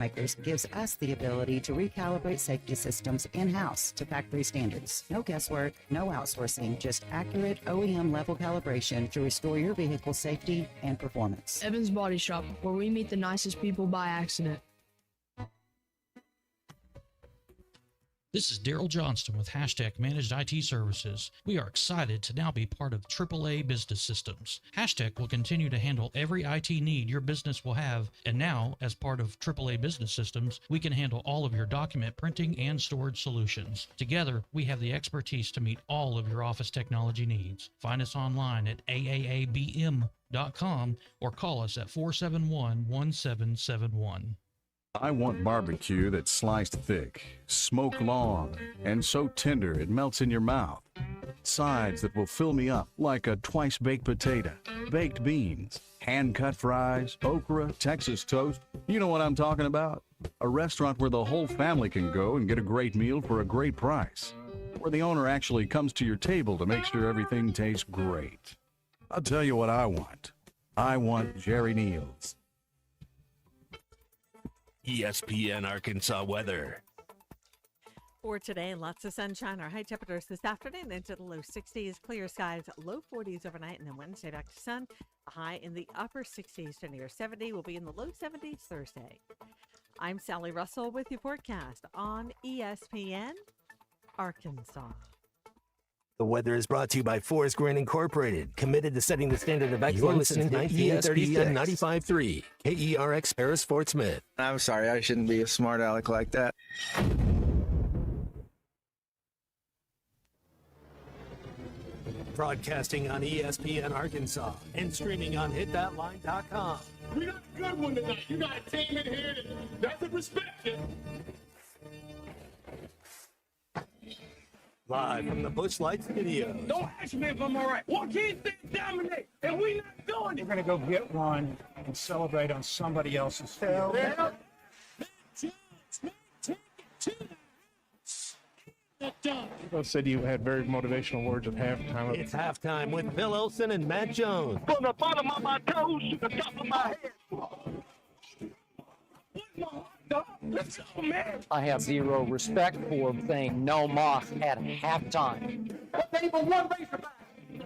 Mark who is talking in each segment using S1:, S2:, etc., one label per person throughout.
S1: makers gives us the ability to recalibrate safety systems in-house to factory standards. No guesswork, no outsourcing, just accurate OEM level calibration to restore your vehicle's safety and performance.
S2: Evans Body Shop, where we meet the nicest people by accident.
S3: This is Daryl Johnston with Hashtag Managed IT Services. We are excited to now be part of AAA Business Systems. Hashtag will continue to handle every IT need your business will have, and now, as part of AAA Business Systems, we can handle all of your document printing and storage solutions. Together, we have the expertise to meet all of your office technology needs. Find us online at aaabm.com or call us at 471-1771.
S4: I want barbecue that's sliced thick, smoked long, and so tender it melts in your mouth. Sides that will fill me up like a twice-baked potato, baked beans, hand-cut fries, okra, Texas toast. You know what I'm talking about? A restaurant where the whole family can go and get a great meal for a great price. Where the owner actually comes to your table to make sure everything tastes great. I'll tell you what I want. I want Jerry Neal's.
S5: ESPN Arkansas weather.
S6: For today, lots of sunshine. Our high temperatures this afternoon into the low 60s, clear skies, low 40s overnight, and then Wednesday back to sun. A high in the upper 60s to near 70 will be in the low 70s Thursday. I'm Sally Russell with your forecast on ESPN Arkansas.
S5: The weather is brought to you by Forest Green Incorporated, committed to setting the standard of excellence since 1936. 95.3 KERX Paris Fort Smith.
S7: I'm sorry, I shouldn't be a smart aleck like that.
S5: Broadcasting on ESPN Arkansas and streaming on hitthatline.com.
S8: We got a good one tonight. You got a team in here that doesn't respect you.
S5: Live from the Busch Light Studios.
S8: Don't ask me if I'm all right. Joaquin said dominate, and we not doing it.
S9: We're going to go get one and celebrate on somebody else's field.
S8: Yeah.
S9: Both said you had very motivational words at halftime.
S5: It's halftime with Phil Olsen and Matt Jones.
S8: From the bottom of my toes to the top of my head. Let's go, man.
S10: I have zero respect for saying no moss at halftime.
S8: But they even one Razorback.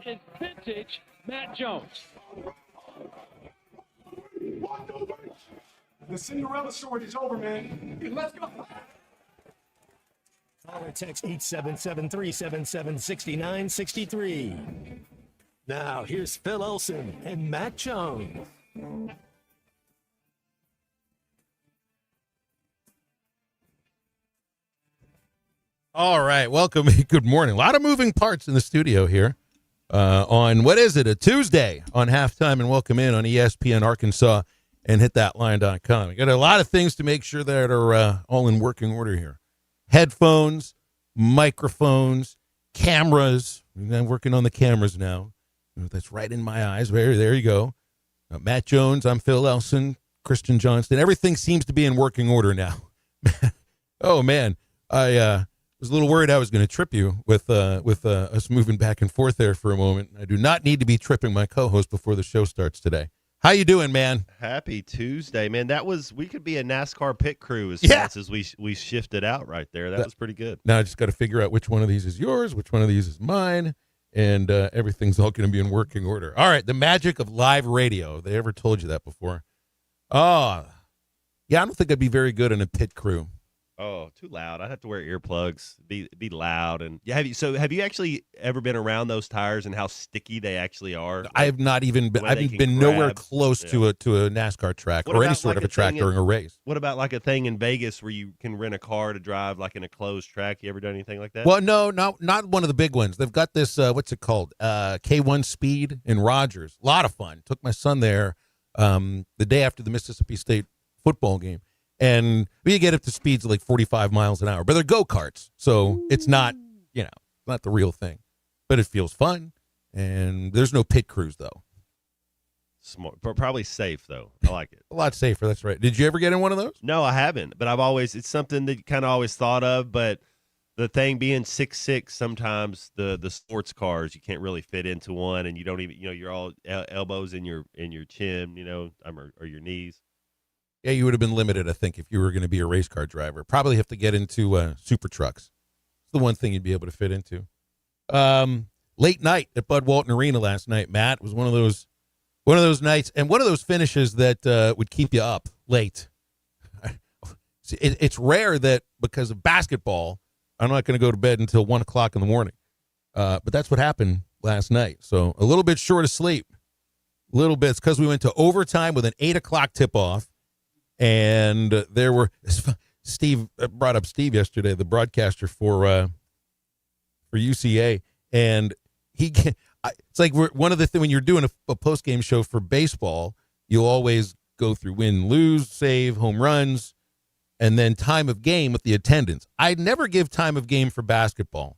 S8: It's vintage Matt Jones.
S9: The Cinderella story is over, man.
S8: Let's go.
S5: Caller text 877-377-6963. Now here's Phil Olsen and Matt Jones.
S11: All right, welcome. Good morning. A lot of moving parts in the studio here on, what is it, a Tuesday on halftime, and welcome in on ESPN Arkansas and hitthatline.com. We got a lot of things to make sure that are all in working order here. Headphones, microphones, cameras. I'm working on the cameras now. That's right in my eyes. There you go. Matt Jones, I'm Phil Elson, Christian Johnston. Everything seems to be in working order now. Oh, man. I was a little worried I was going to trip you with us moving back and forth there for a moment. I do not need to be tripping my co-host before the show starts today. How you doing, man?
S12: Happy Tuesday, man. We could be a NASCAR pit crew as fast as we shifted out right there. That was pretty good.
S11: Now I just got to figure out which one of these is yours, which one of these is mine, and everything's all going to be in working order. All right, the magic of live radio. They ever told you that before? Oh, yeah, I don't think I'd be very good in a pit crew.
S12: Oh, too loud. I'd have to wear earplugs. Be loud. And have you actually ever been around those tires and how sticky they actually are?
S11: I have not even been. I've been nowhere close to a NASCAR track or any sort of a track during a race.
S12: What about like a thing in Vegas where you can rent a car to drive like in a closed track? You ever done anything like that?
S11: Well, no, not one of the big ones. They've got this. What's it called? K1 Speed in Rogers. A lot of fun. Took my son there the day after the Mississippi State football game. And we get up to speeds of like 45 miles an hour, but they're go-karts. So it's not, not the real thing, but it feels fun. And there's no pit crews though.
S12: Smart, but probably safe though. I like it.
S11: A lot safer. That's right. Did you ever get in one of those?
S12: No, I haven't, but it's something that you kind of always thought of, but the thing being 6'6", sometimes the sports cars, you can't really fit into one, and you don't even, you're all elbows in your chin, or your knees.
S11: Yeah, you would have been limited, I think, if you were going to be a race car driver. Probably have to get into super trucks. It's the one thing you'd be able to fit into. Late night at Bud Walton Arena last night, Matt, was one of those nights and one of those finishes that would keep you up late. It's rare that because of basketball, I'm not going to go to bed until 1 o'clock in the morning. But that's what happened last night. So a little bit short of sleep. A little bit. It's because we went to overtime with an 8 o'clock tip-off. And there were – Steve brought up Steve yesterday, the broadcaster for UCA. And it's like one of the things when you're doing a post-game show for baseball, you'll always go through win, lose, save, home runs, and then time of game with the attendance. I'd never give time of game for basketball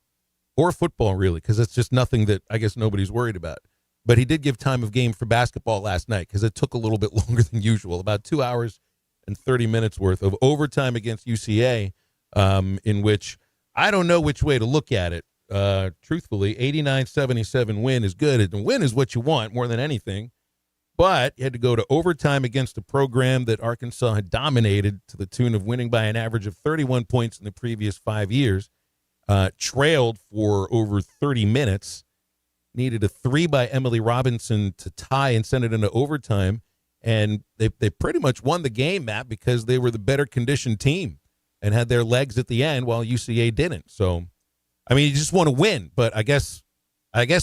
S11: or football, really, because it's just nothing that I guess nobody's worried about. But he did give time of game for basketball last night because it took a little bit longer than usual, about 2 hours and 30 minutes worth of overtime against UCA, in which I don't know which way to look at it. Truthfully, 89-77 win is good. And win is what you want more than anything. But you had to go to overtime against a program that Arkansas had dominated to the tune of winning by an average of 31 points in the previous 5 years. Trailed for over 30 minutes. Needed a 3 by Emily Robinson to tie and send it into overtime. And they pretty much won the game, Matt, because they were the better conditioned team and had their legs at the end while UCA didn't. So, I mean, you just want to win. But I guess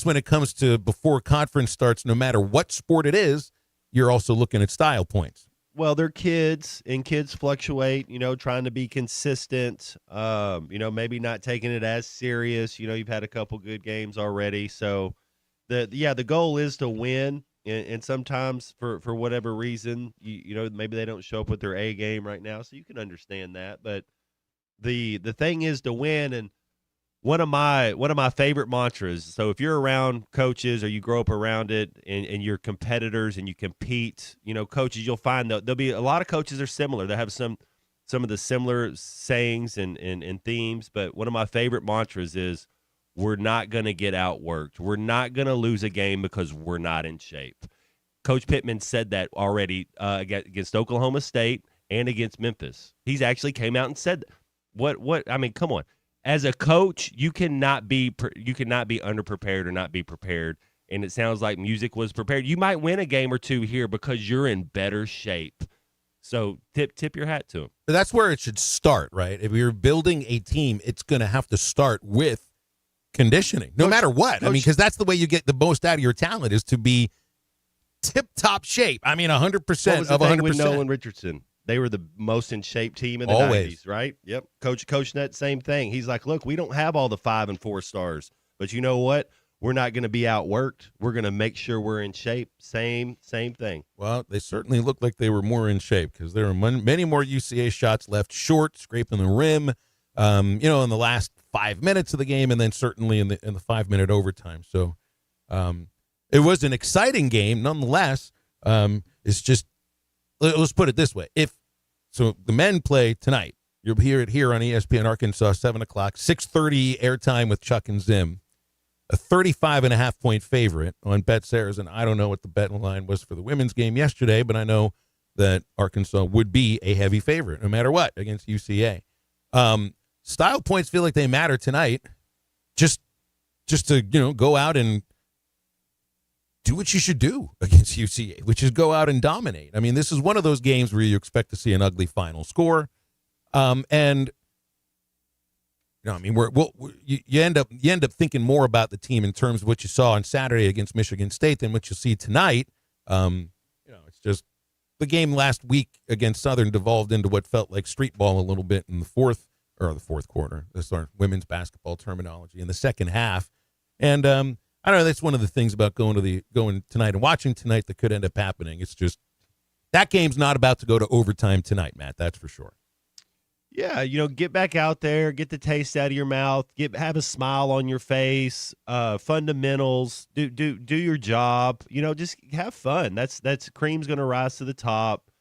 S11: when it comes to before conference starts, no matter what sport it is, you're also looking at style points.
S12: Well, they're kids, and kids fluctuate, trying to be consistent, maybe not taking it as serious. You've had a couple good games already. So, the goal is to win, and sometimes for whatever reason, maybe they don't show up with their A game right now, so you can understand that. But the thing is to win, and one of my favorite mantras. So if you're around coaches or you grow up around it and you're competitors and you compete, coaches, you'll find that there'll be a lot of coaches are similar. They have some of the similar sayings and themes. But one of my favorite mantras is we're not going to get outworked. We're not going to lose a game because we're not in shape. Coach Pittman said that already against Oklahoma State and against Memphis. He's actually came out and said what I mean, come on. As a coach, you cannot be underprepared or not be prepared. And it sounds like Music was prepared. You might win a game or two here because you're in better shape. So tip your hat to him.
S11: But that's where it should start, right? If you're building a team, it's going to have to start with conditioning, no matter what. I mean, because that's the way you get the most out of your talent is to be tip-top shape. I mean, 100% of 100%.
S12: With Nolan Richardson. They were the most in shape team in the 90s, right? Yep. Coach Nutt, same thing. He's like, look, we don't have all the 5 and 4 stars, but you know what? We're not going to be outworked. We're going to make sure we're in shape. Same thing.
S11: Well, they certainly looked like they were more in shape because there were many more UCA shots left short, scraping the rim, in the last 5 minutes of the game, and then certainly in the 5-minute overtime. So it was an exciting game, nonetheless. It's just. Let's put it this way. So the men play tonight. You'll hear it here on ESPN Arkansas, 7 o'clock, 6:30 airtime with Chuck and Zim. A 35.5-point favorite on BetShares, and I don't know what the bet line was for the women's game yesterday, but I know that Arkansas would be a heavy favorite no matter what against UCA. Style points feel like they matter tonight just to, go out and do what you should do against UCA, which is go out and dominate. I mean, this is one of those games where you expect to see an ugly final score. You end up thinking more about the team in terms of what you saw on Saturday against Michigan State than what you'll see tonight. It's just the game last week against Southern devolved into what felt like street ball a little bit in the fourth quarter. This is our women's basketball terminology in the second half. And I don't know. That's one of the things about going tonight and watching tonight that could end up happening. It's just that game's not about to go to overtime tonight, Matt. That's for sure.
S12: Yeah, get back out there, get the taste out of your mouth, have a smile on your face. Fundamentals, do your job. Just have fun. That's cream's going to rise to the top.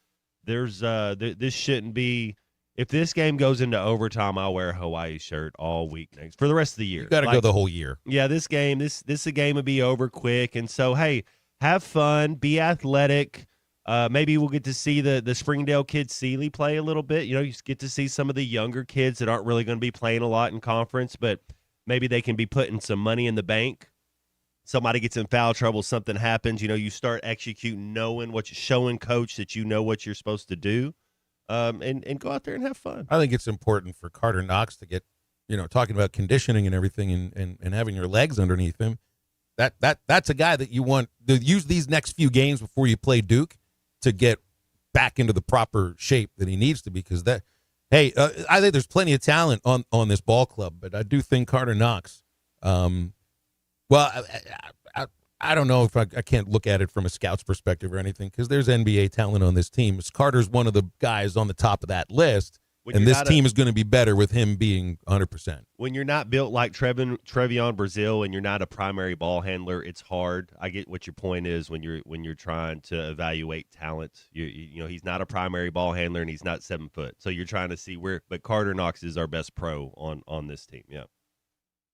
S12: There's this shouldn't be. If this game goes into overtime, I'll wear a Hawaii shirt all week next for the rest of the year.
S11: You got to go the whole year.
S12: Yeah, this game will be over quick. And so, hey, have fun, be athletic, Maybe we'll get to see the Springdale kid Seeley play a little bit. You get to see some of the younger kids that aren't really going to be playing a lot in conference, but maybe they can be putting some money in the bank. Somebody gets in foul trouble, something happens. You start executing, showing coach that you know what you're supposed to do, and go out there and have fun.
S11: I think it's important for Carter Knox to get, talking about conditioning and everything and having your legs underneath him. That's a guy that you want to use these next few games before you play Duke to get back into the proper shape that he needs to be. Because I think there's plenty of talent on this ball club, but I do think Carter Knox. I don't know if I can't look at it from a scout's perspective or anything, because there's NBA talent on this team. Carter's one of the guys on the top of that list. And this team is going to be better with him being 100%.
S12: When you're not built like Trevion Brazile and you're not a primary ball handler, it's hard. I get what your point is when you're trying to evaluate talent. He's not a primary ball handler and he's not 7 foot. So you're trying to see where. But Carter Knox is our best pro on this team. Yeah.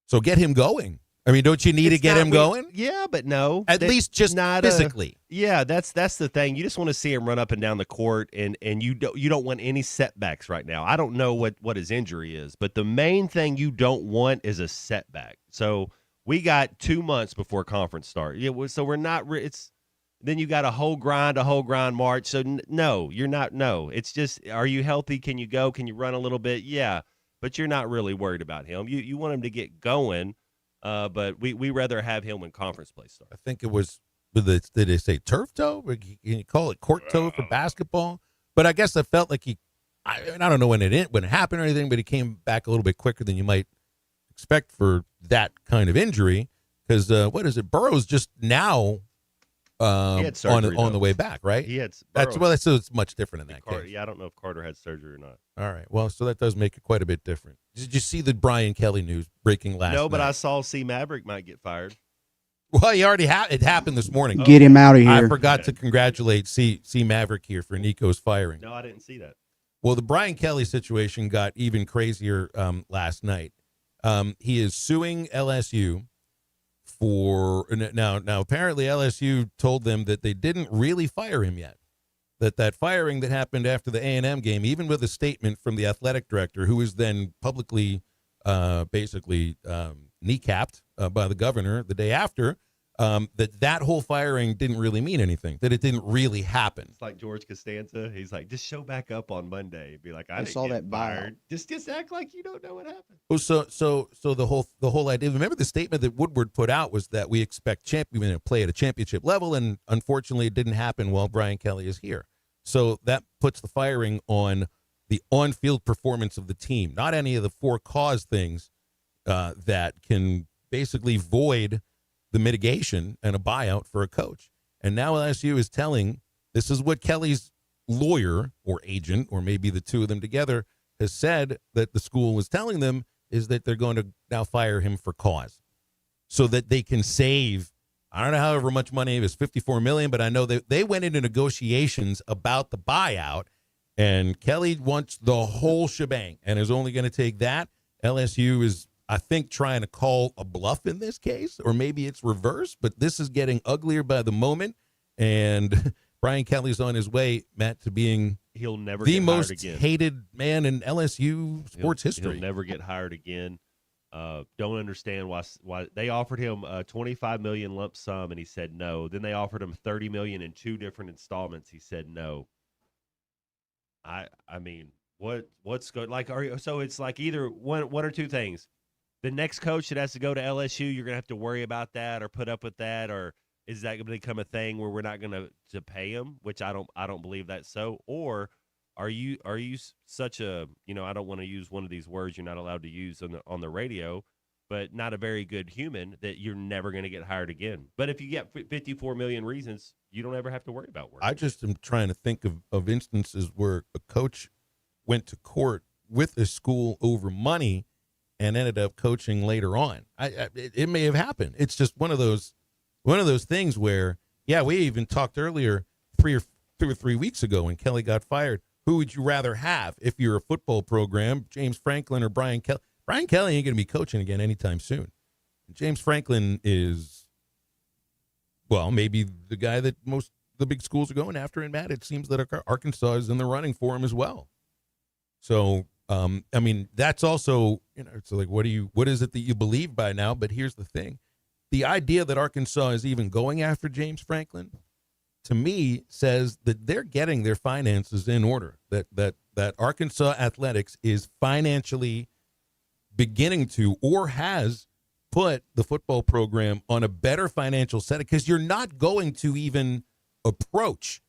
S11: So get him going. I mean, don't you need to get him going?
S12: Yeah, but no.
S11: At least just not physically.
S12: That's the thing. You just want to see him run up and down the court, and you don't want any setbacks right now. I don't know what his injury is, but the main thing you don't want is a setback. So we got 2 months before conference start. So we're not. Then you got a whole grind March. So no, you're not. No, it's just, are you healthy? Can you go? Can you run a little bit? Yeah, but you're not really worried about him. You want him to get going. But we rather have him when conference play starts.
S11: I think it was, did they say turf toe? Can you call it court toe for basketball? But I guess I felt like I don't know when it happened or anything, but he came back a little bit quicker than you might expect for that kind of injury. Because what is it? Burrow's just now on the way back, right?
S12: He had
S11: so it's much different in that case.
S12: Yeah, I don't know if Carter had surgery or not.
S11: All right, well, so that does make it quite a bit different. Did you see the Brian Kelly news breaking last night?
S12: No, but I saw C. Maverick might get fired.
S11: Well, he already it happened this morning.
S13: Get him out of here.
S11: I forgot to congratulate C. Maverick here for Nico's firing.
S12: No, I didn't see that.
S11: Well, the Brian Kelly situation got even crazier last night. He is suing LSU for now apparently LSU told them that they didn't really fire him yet, that firing that happened after the A&M game, even with a statement from the athletic director, who was then publicly basically kneecapped by the governor the day after, that whole firing didn't really mean anything, that it didn't really happen.
S12: It's like George Costanza. He's like, just show back up on Monday. Be like, I
S13: saw that
S12: fired. Just act like you don't know what happened.
S11: Oh, so the whole idea. Remember the statement that Woodward put out was that we expect champion to play at a championship level, and unfortunately, it didn't happen while Brian Kelly is here. So that puts the firing on the on-field performance of the team, not any of the for-cause things that can basically void the mitigation and a buyout for a coach. And now LSU is telling, this is what Kelly's lawyer or agent, or maybe the two of them together, has said that the school was telling them, is that they're going to now fire him for cause so that they can save, I don't know however much money, it was $54 million, but I know that they went into negotiations about the buyout, and Kelly wants the whole shebang and is only going to take that. LSU is, I think, trying to call a bluff in this case, or maybe it's reverse, but this is getting uglier by the moment. And Brian Kelly's on his way, Matt, to being
S12: he'll never
S11: the
S12: get
S11: most
S12: hired again.
S11: hated man in LSU sports history.
S12: He'll never get hired again. Don't understand why they offered him a $25 million lump sum and he said no. Then they offered him $30 million in 2 different installments. He said no. I mean, what's good? Like, so it's like either one or two things. The next coach that has to go to LSU, you're gonna have to worry about that or put up with that, or is that going to become a thing where we're not going to pay him? Which I don't believe that's so. Or are you such a, I don't want to use one of these words you're not allowed to use on the radio, but not a very good human, that you're never going to get hired again. But if you get 54 million reasons, you don't ever have to worry about work.
S11: I just am trying to think of instances where a coach went to court with a school over money and ended up coaching later on. It may have happened. It's just one of those things where, yeah, we even talked earlier 2 or 3 weeks ago when Kelly got fired. Who would you rather have if you're a football program, James Franklin or Brian Kelly? Brian Kelly ain't going to be coaching again anytime soon. James Franklin is, well, maybe the guy that most the big schools are going after. And Matt, it seems that Arkansas is in the running for him as well. So, I mean, that's also, it's like, what is it that you believe by now? But here's the thing. The idea that Arkansas is even going after James Franklin, to me, says that they're getting their finances in order, that Arkansas athletics is financially beginning to, or has put the football program on a better financial setting, because you're not going to even approach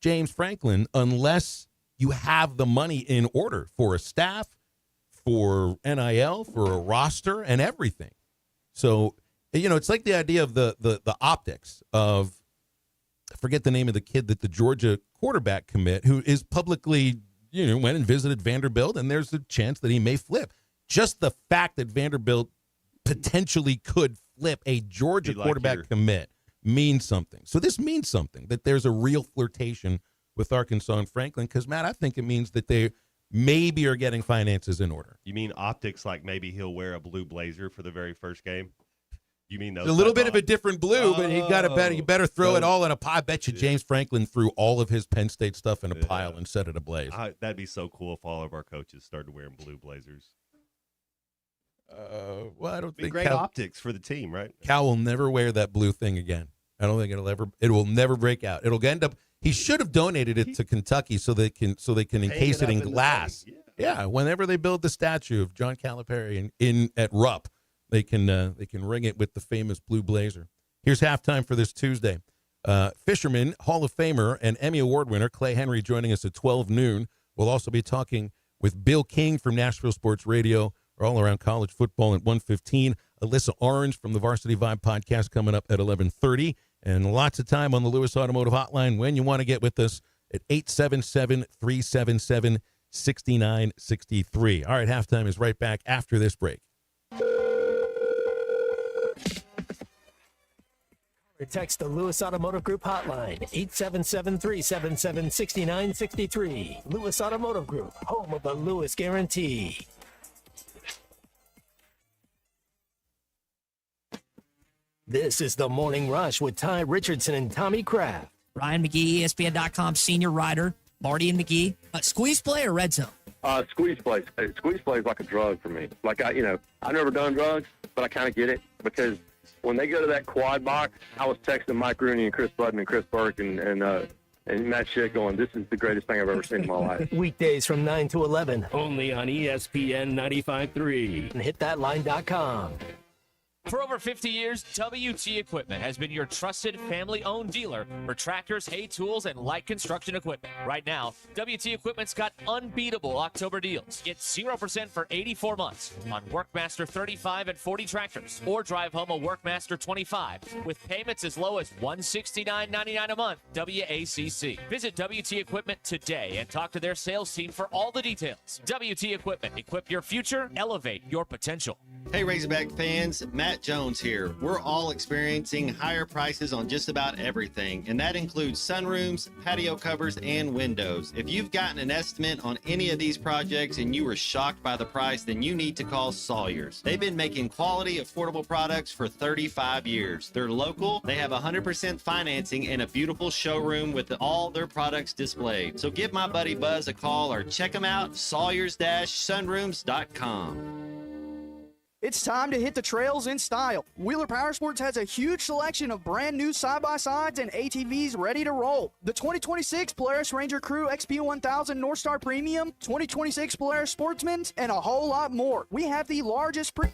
S11: James Franklin unless you have the money in order for a staff, for NIL, for a roster, and everything. So, it's like the idea of the optics of, I forget the name of the kid that the Georgia quarterback commit, who is publicly, went and visited Vanderbilt, and there's a chance that he may flip. Just the fact that Vanderbilt potentially could flip a Georgia quarterback commit means something. So this means something, that there's a real flirtation with Arkansas and Franklin, because, Matt, I think it means that they maybe are getting finances in order.
S12: You mean optics, like maybe he'll wear a blue blazer for the very first game? You mean those?
S11: A little bit of a different blue, but you better throw it all in a pile. I bet you James Franklin threw all of his Penn State stuff in a pile and set it ablaze.
S12: That'd be so cool if all of our coaches started wearing blue blazers.
S11: Well, I don't think
S12: great optics for the team, right?
S11: Cal will never wear that blue thing again. I don't think it will never break out. It'll end up. He should have donated it to Kentucky so they can encase it in glass. Yeah, whenever they build the statue of John Calipari in at Rupp, they can ring it with the famous blue blazer. Here's halftime for this Tuesday. Fisherman, Hall of Famer, and Emmy Award winner Clay Henry joining us at 12 noon. We'll also be talking with Bill King from Nashville Sports Radio, all around college football at 1:15. Alyssa Orange from the Varsity Vibe podcast coming up at 11:30. And lots of time on the Lewis Automotive Hotline when you want to get with us at 877-377-6963. All right, halftime is right back after this break.
S5: Or text the Lewis Automotive Group hotline, 877-377-6963. Lewis Automotive Group, home of the Lewis Guarantee. This is the Morning Rush with Ty Richardson and Tommy Kraft.
S13: Ryan McGee, ESPN.com senior writer. Marty and McGee. Squeeze play or red zone?
S14: Squeeze play. Squeeze play is like a drug for me. Like, I've never done drugs, but I kind of get it, because when they go to that quad box, I was texting Mike Rooney and Chris Budden and Chris Burke and Matt Schick going, this is the greatest thing I've ever seen in my life.
S5: Weekdays from 9 to 11, only on ESPN 95.3 and hitthatline.com.
S15: For over 50 years, WT Equipment has been your trusted family-owned dealer for tractors, hay tools, and light construction equipment. Right now, WT Equipment's got unbeatable October deals. Get 0% for 84 months on Workmaster 35 and 40 tractors, or drive home a Workmaster 25 with payments as low as $169.99 a month. WACC. Visit WT Equipment today and talk to their sales team for all the details. WT Equipment. Equip your future. Elevate your potential.
S16: Hey, Razorback fans. Matt Jones here. We're all experiencing higher prices on just about everything, and that includes sunrooms, patio covers, and windows. If you've gotten an estimate on any of these projects and you were shocked by the price, then you need to call Sawyers. They've been making quality, affordable products for 35 years. They're local, they have 100% financing, and a beautiful showroom with all their products displayed. So give my buddy Buzz a call or check them out, sawyers-sunrooms.com.
S17: It's time to hit the trails in style. Wheeler Powersports has a huge selection of brand new side-by-sides and ATVs ready to roll. The 2026 Polaris Ranger Crew XP1000 North Star Premium, 2026 Polaris Sportsman, and a whole lot more. We have the largest selection.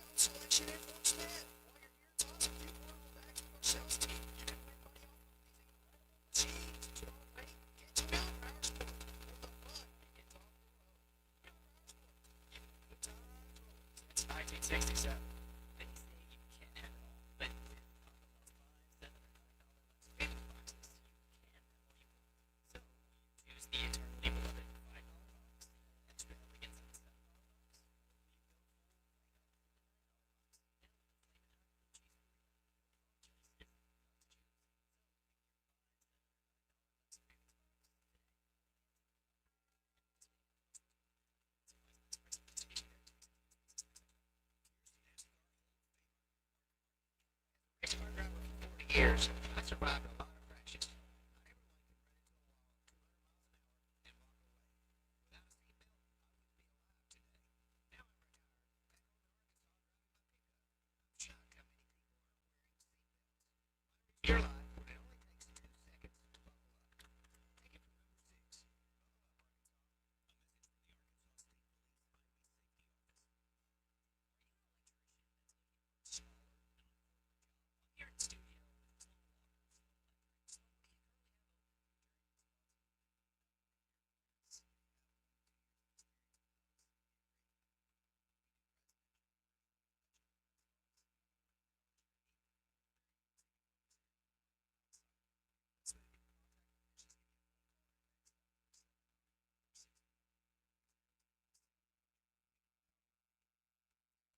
S18: Years. I survived a lot of crashes.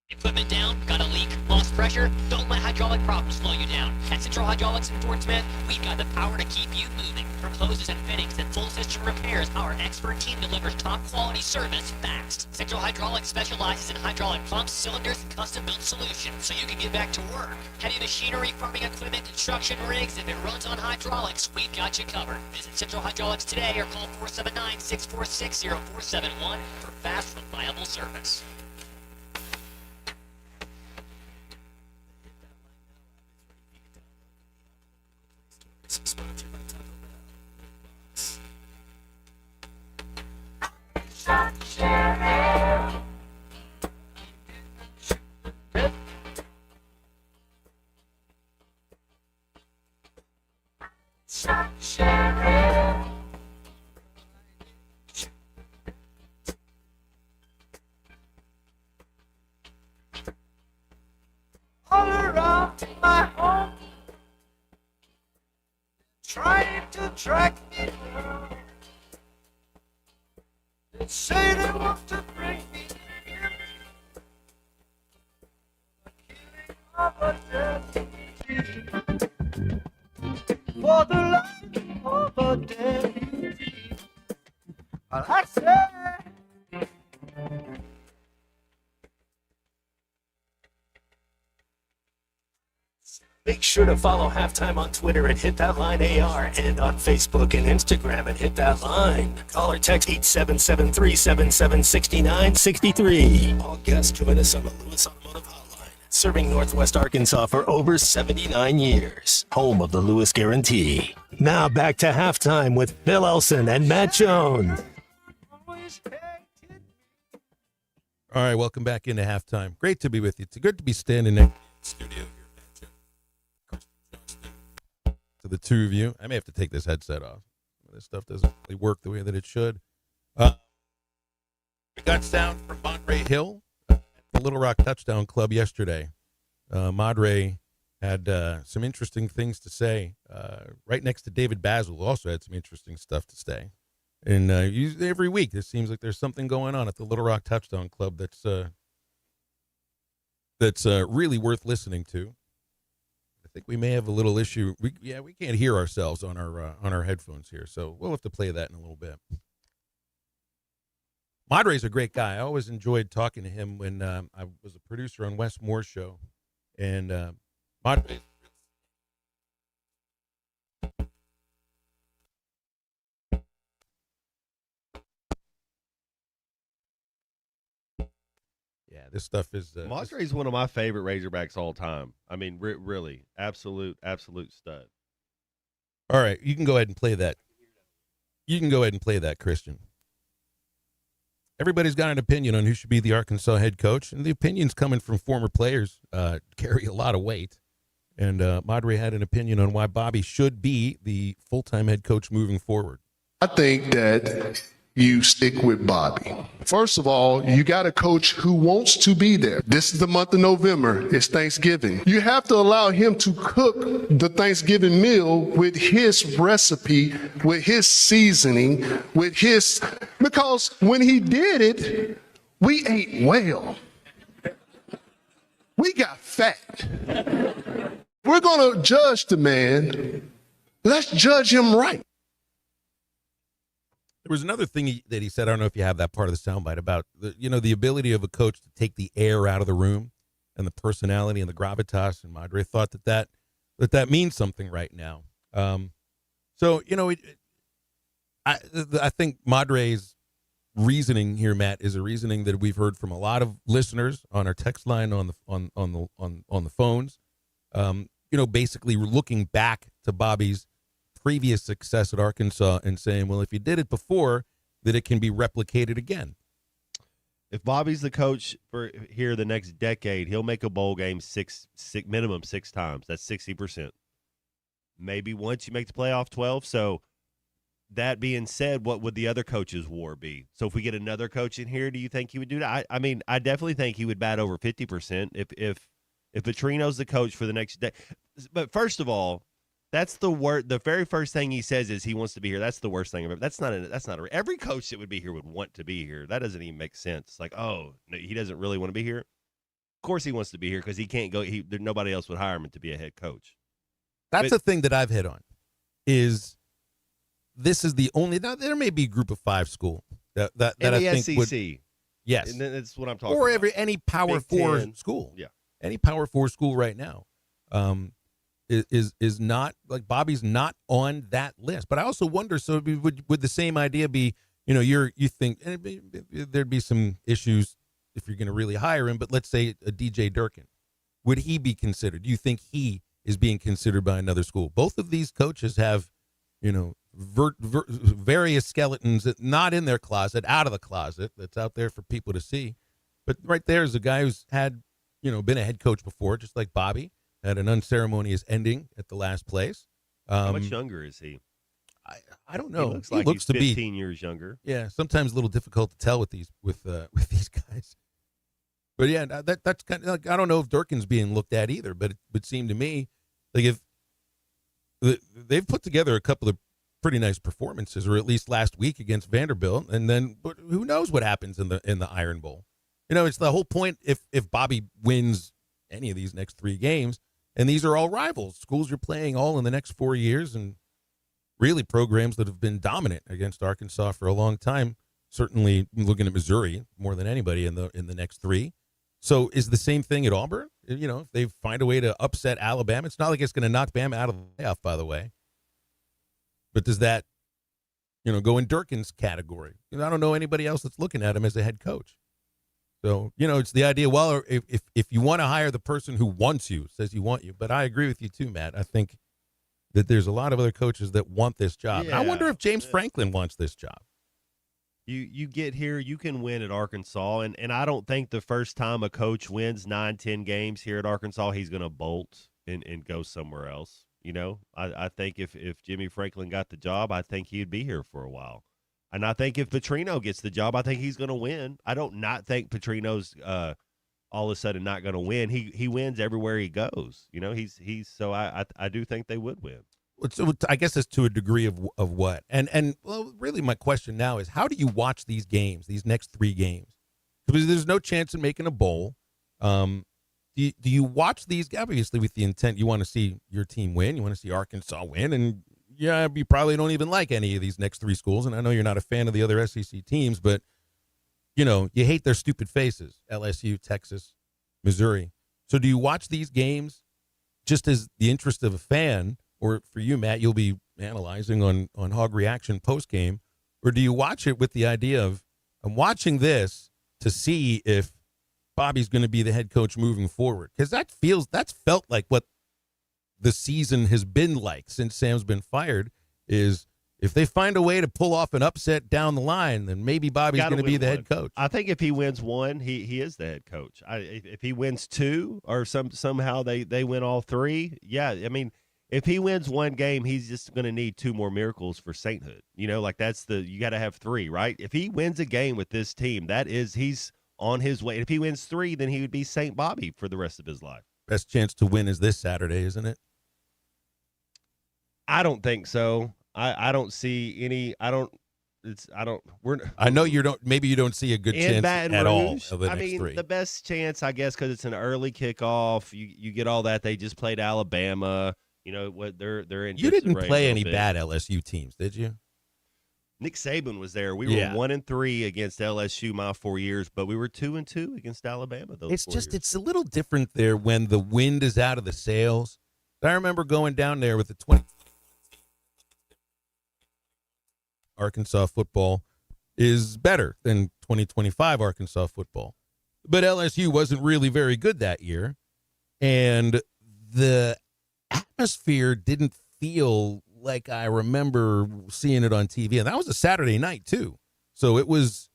S13: Equipment down, got a leak, lost pressure? Don't let hydraulic problems slow you down. At Central Hydraulics in Fort Smith, we've got the power to keep you moving. From hoses and fittings and full system repairs, our expert team delivers top quality service fast. Central Hydraulics specializes in hydraulic pumps, cylinders, and custom-built solutions, so you can get back to work. Heavy machinery, farming equipment, construction rigs, if it runs on hydraulics, we've got you covered. Visit Central Hydraulics today or call 479-646-0471 for fast, reliable service.
S18: All around my home, trying to track me down. They say they want to bring me here, killing of a dead for the life of a dead. Well, I say.
S5: Make sure to follow Halftime on Twitter at Hit That Line AR and on Facebook and Instagram at Hit That Line. Call or text 877-377-6963. All guests join us on the Lewis Automotive Hotline, serving Northwest Arkansas for over 79 years. Home of the Lewis Guarantee. Now back to Halftime with Bill Elson and Matt Jones.
S11: All right, welcome back into Halftime. Great to be with you. It's good to be standing next to the studio here. To the two of you. I may have to take this headset off. This stuff doesn't really work the way that it should. We got sound from Madre Hill at the Little Rock Touchdown Club yesterday. Madre had some interesting things to say. Right next to David Basil, who also had some interesting stuff to say. And usually every week, it seems like there's something going on at the Little Rock Touchdown Club that's really worth listening to. I think we may have a little issue. We can't hear ourselves on our headphones here, so we'll have to play that in a little bit. Madre's a great guy. I always enjoyed talking to him when I was a producer on Wes Moore's show, and Madre. Yeah, this stuff is.
S12: Madre's one of my favorite Razorbacks all time. I mean, really, absolute stud.
S11: All right, you can go ahead and play that. You can go ahead and play that, Christian. Everybody's got an opinion on who should be the Arkansas head coach, and the opinions coming from former players carry a lot of weight. And Madre had an opinion on why Bobby should be the full-time head coach moving forward.
S8: I think that you stick with Bobby. First of all, you got a coach who wants to be there. This is the month of November. It's Thanksgiving. You have to allow him to cook the Thanksgiving meal with his recipe, with his seasoning, because when he did it, we ate well. We got fat. We're going to judge the man. Let's judge him right.
S11: There was another thing that he said, I don't know if you have that part of the soundbite, about the ability of a coach to take the air out of the room and the personality and the gravitas. And Madre thought that means something right now. I think Madre's reasoning here, Matt, is a reasoning that we've heard from a lot of listeners on our text line on the phones. basically looking back to Bobby's previous success at Arkansas and saying, well, if you did it before, that it can be replicated again.
S12: If Bobby's the coach for here the next decade, he'll make a bowl game minimum 6 times. That's 60%. Maybe once you make the playoff 12. So that being said, what would the other coach's war be? So if we get another coach in here, do you think he would do that? I mean, I definitely think he would bat over 50% if Petrino's the coach for the next day. But first of all, that's the word. The very first thing he says is he wants to be here. That's the worst thing ever. That's not every coach that would be here would want to be here. That doesn't even make sense. It's like, oh, no, he doesn't really want to be here. Of course he wants to be here because he can't go. Nobody else would hire him to be a head coach.
S11: That's the thing that I've hit on is this is the only, now there may be a group of 5 school that I think
S12: SEC.
S11: would, yes.
S12: And that's what I'm talking
S11: or
S12: about.
S11: Any Power
S12: Big
S11: 4
S12: Ten.
S11: school.
S12: Yeah.
S11: Any Power 4 school right now is not, like, Bobby's not on that list. But I also wonder, so would the same idea be, you think there'd be some issues if you're going to really hire him, but let's say a DJ Durkin. Would he be considered? Do you think he is being considered by another school? Both of these coaches have, various skeletons that not in their closet, out of the closet, that's out there for people to see. But right there is a guy who's had, been a head coach before, just like Bobby, had an unceremonious ending at the last place.
S12: How much younger is he?
S11: I don't know.
S12: He looks
S11: to
S12: he's
S11: be
S12: 15 years younger.
S11: Yeah, sometimes a little difficult to tell with these guys. But yeah, that's kind of like, I don't know if Durkin's being looked at either, but it would seem to me like if they've put together a couple of pretty nice performances, or at least last week against Vanderbilt, and then but who knows what happens in the Iron Bowl. It's the whole point. If Bobby wins any of these next 3 games, and these are all rivals, schools you're playing all in the next 4 years, and really programs that have been dominant against Arkansas for a long time. Certainly looking at Missouri more than anybody in the next 3. So is the same thing at Auburn? If they find a way to upset Alabama, it's not like it's going to knock Bama out of the playoff, by the way. But does that, go in Durkin's category? I don't know anybody else that's looking at him as a head coach. So, it's the idea, well, if you want to hire the person who wants you, says you want you. But I agree with you too, Matt. I think that there's a lot of other coaches that want this job.
S12: Yeah.
S11: I wonder if James Franklin wants this job.
S12: You get here, you can win at Arkansas, and I don't think the first time a coach wins 9-10 games here at Arkansas, he's going to bolt and go somewhere else. I think if Jimmy Franklin got the job, I think he'd be here for a while. And I think if Petrino gets the job, I think he's going to win. I don't not think Petrino's all of a sudden not going to win. He wins everywhere he goes. He's so I do think they would win.
S11: So I guess it's to a degree of what? And well, really my question now is, how do you watch these games, these next 3 games? Because there's no chance of making a bowl. Do you watch these, obviously with the intent you want to see your team win, you want to see Arkansas win, and yeah, you probably don't even like any of these next 3 schools, and I know you're not a fan of the other SEC teams, but, you hate their stupid faces, LSU, Texas, Missouri. So do you watch these games just as the interest of a fan, or for you, Matt, you'll be analyzing on Hog Reaction post-game, or do you watch it with the idea of, I'm watching this to see if Bobby's going to be the head coach moving forward? Because that's felt like what the season has been like since Sam's been fired, is if they find a way to pull off an upset down the line, then maybe Bobby's going to be the head coach.
S12: I think if he wins 1, he is the head coach. If he wins 2, or somehow they win all 3, yeah, I mean, if he wins 1 game, he's just going to need 2 more miracles for sainthood. You got to have 3, right? If he wins a game with this team, he's on his way. If he wins 3, then he would be Saint Bobby for the rest of his life.
S11: Best chance to win is this Saturday, isn't it?
S12: I don't think so. I don't see any. I
S11: know you don't. Maybe you don't see a good chance at all of the next 3.
S12: The best chance, I guess, because it's an early kickoff. You get all that. They just played Alabama. What they're in.
S11: You didn't play any bad LSU teams, did you?
S12: Nick Saban was there. We were 1-3 against LSU my 4 years, but we were 2-2 against Alabama.
S11: It's a little different there when the wind is out of the sails. I remember going down there with the 20. Arkansas football is better than 2025 Arkansas football, but LSU wasn't really very good that year, and the atmosphere didn't feel like I remember seeing it on TV. And that was a Saturday night too. So it was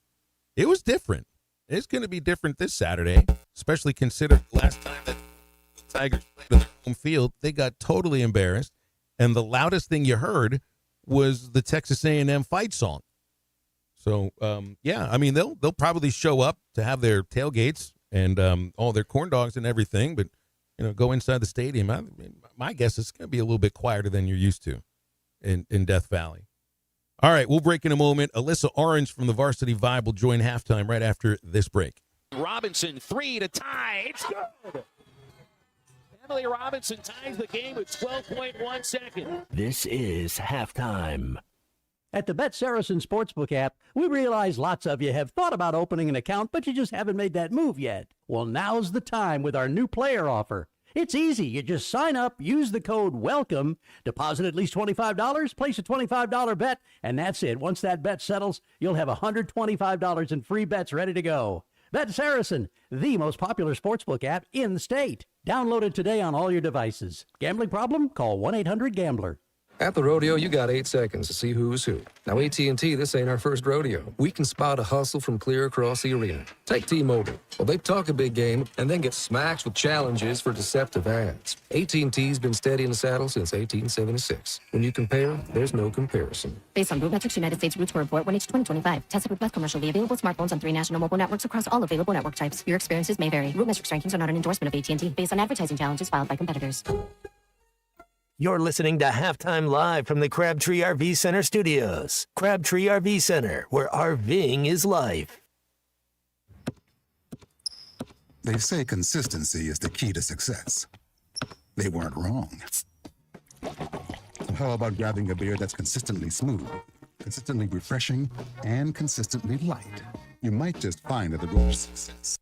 S11: different. It's going to be different this Saturday, especially considering the last time that the Tigers played on their home field, they got totally embarrassed. And the loudest thing you heard was the Texas A&M fight song. So, yeah, I mean, they'll probably show up to have their tailgates and all their corn dogs and everything, but, you know, go inside the stadium. My guess is it's going to be a little bit quieter than you're used to in Death Valley. All right, we'll break in a moment. Alyssa Orange from the Varsity Vibe will join halftime right after this break.
S15: Robinson, 3 to tie. It's good. Emily Robinson ties the game with 12.1 seconds.
S5: This is halftime.
S19: At the Bet Saracen Sportsbook app, we realize lots of you have thought about opening an account, but you just haven't made that move yet. Well, now's the time with our new player offer. It's easy. You just sign up, use the code WELCOME, deposit at least $25, place a $25 bet, and that's it. Once that bet settles, you'll have $125 in free bets ready to go. Bet Saracen, the most popular sportsbook app in the state. Download it today on all your devices. Gambling problem? Call 1-800-GAMBLER.
S20: At the rodeo, you got 8 seconds to see who's who. Now, AT&T, this ain't our first rodeo. We can spot a hustle from clear across the arena. Take T-Mobile. Well, they talk a big game and then get smacked with challenges for deceptive ads. AT&T's been steady in the saddle since 1876. When you compare, there's no comparison.
S21: Based on RootMetrics United States Root Score Report 1H 2025. Tested with less commercially available smartphones on 3 national mobile networks across all available network types. Your experiences may vary. RootMetrics rankings are not an endorsement of AT&T based on advertising challenges filed by competitors.
S5: You're listening to Halftime Live from the Crabtree RV Center studios. Crabtree RV Center, where RVing is life.
S22: They say consistency is the key to success. They weren't wrong. How about grabbing a beer that's consistently smooth, consistently refreshing, and consistently light? You might just find that the road to success.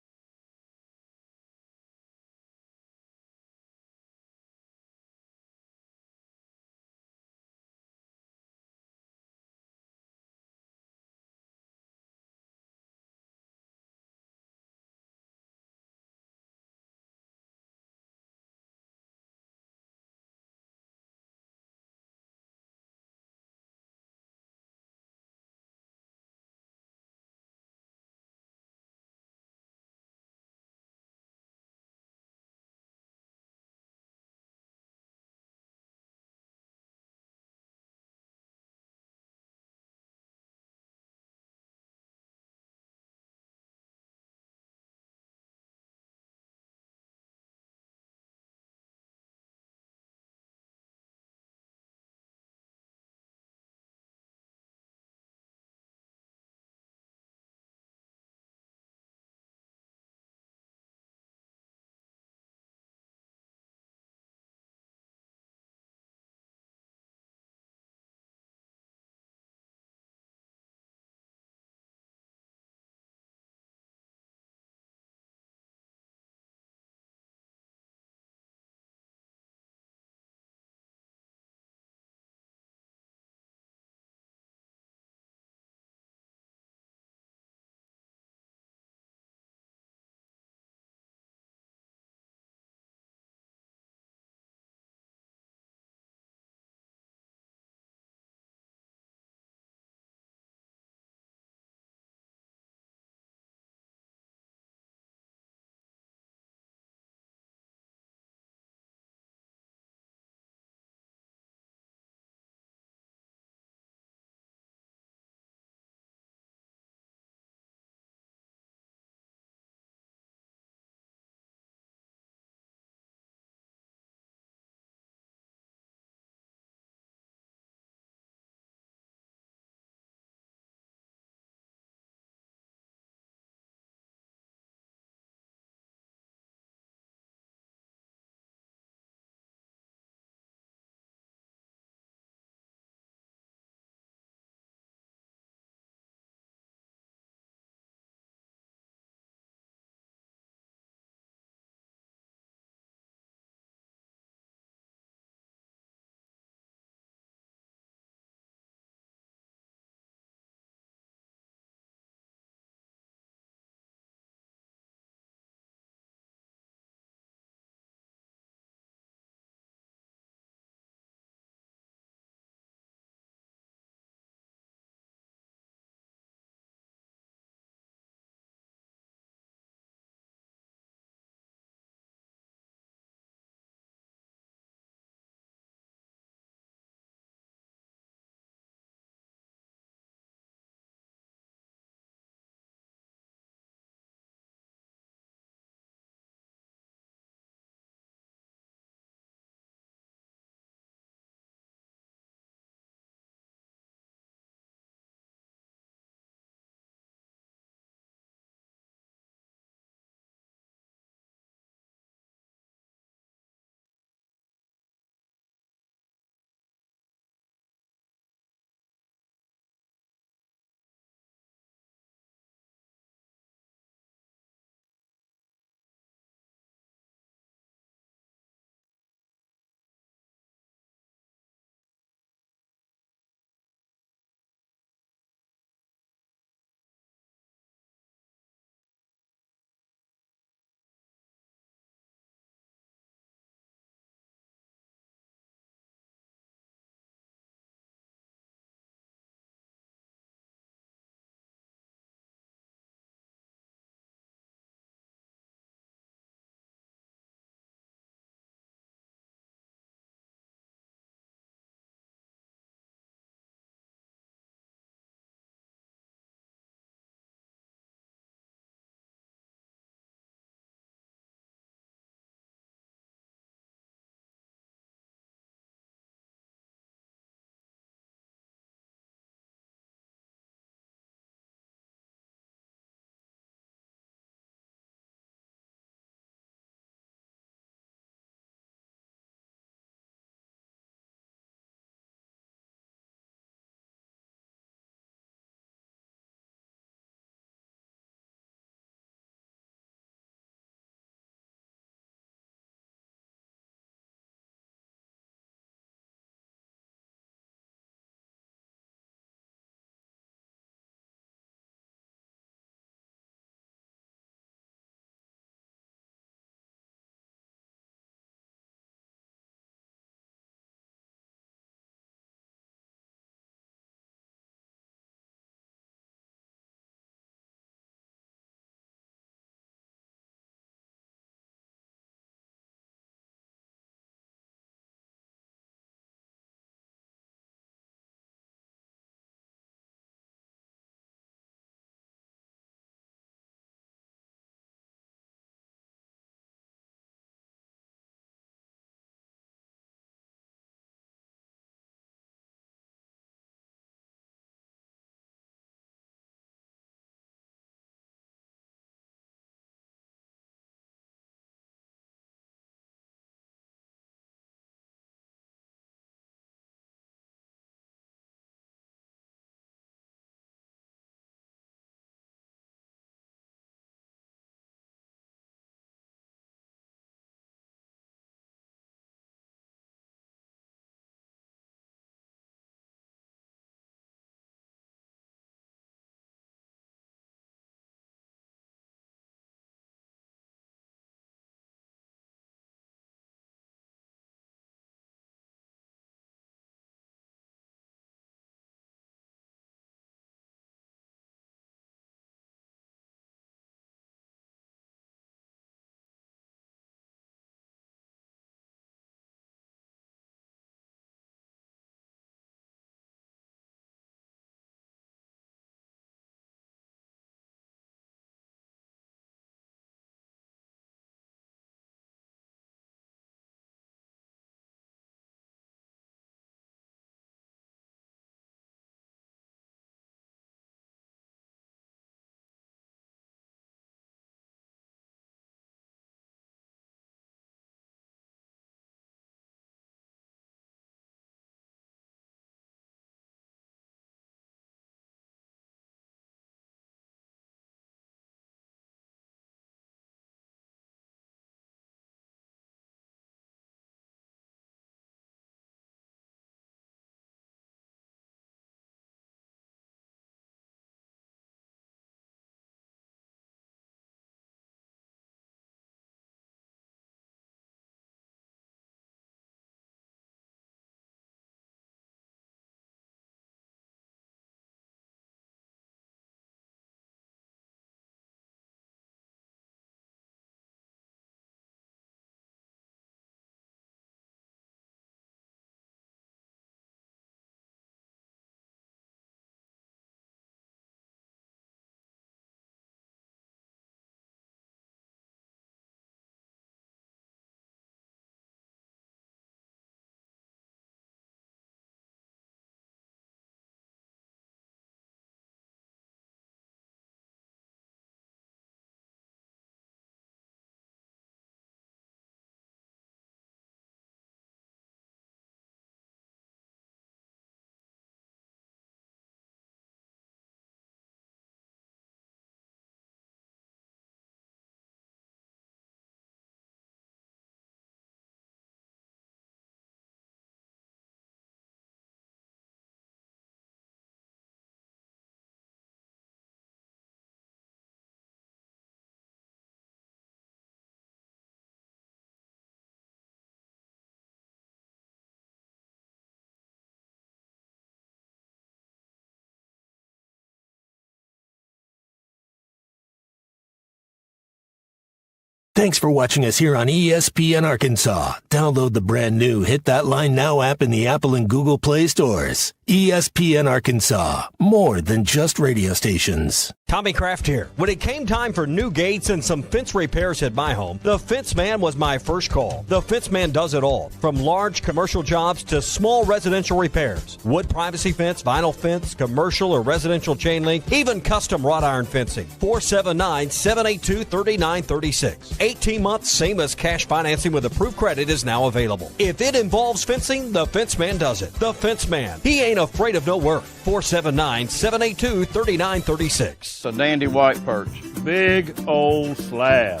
S5: Thanks for watching us here on ESPN Arkansas. Download the brand new Hit That Line Now app in the Apple and Google Play stores. ESPN Arkansas, more than just radio stations.
S1: Tommy Kraft here. When it came time for new gates and some fence repairs at my home, the Fence Man was my first call. The Fence Man does it all, from large commercial jobs to small residential repairs. Wood privacy fence, vinyl fence, commercial or residential chain link, even custom wrought iron fencing. 479-782-3936. 18 months, same as cash financing with approved credit is now available. If it involves fencing, the Fence Man does it. The Fence Man. He ain't afraid of no work. 479-782-3936.
S2: It's a dandy white perch. Big old slab.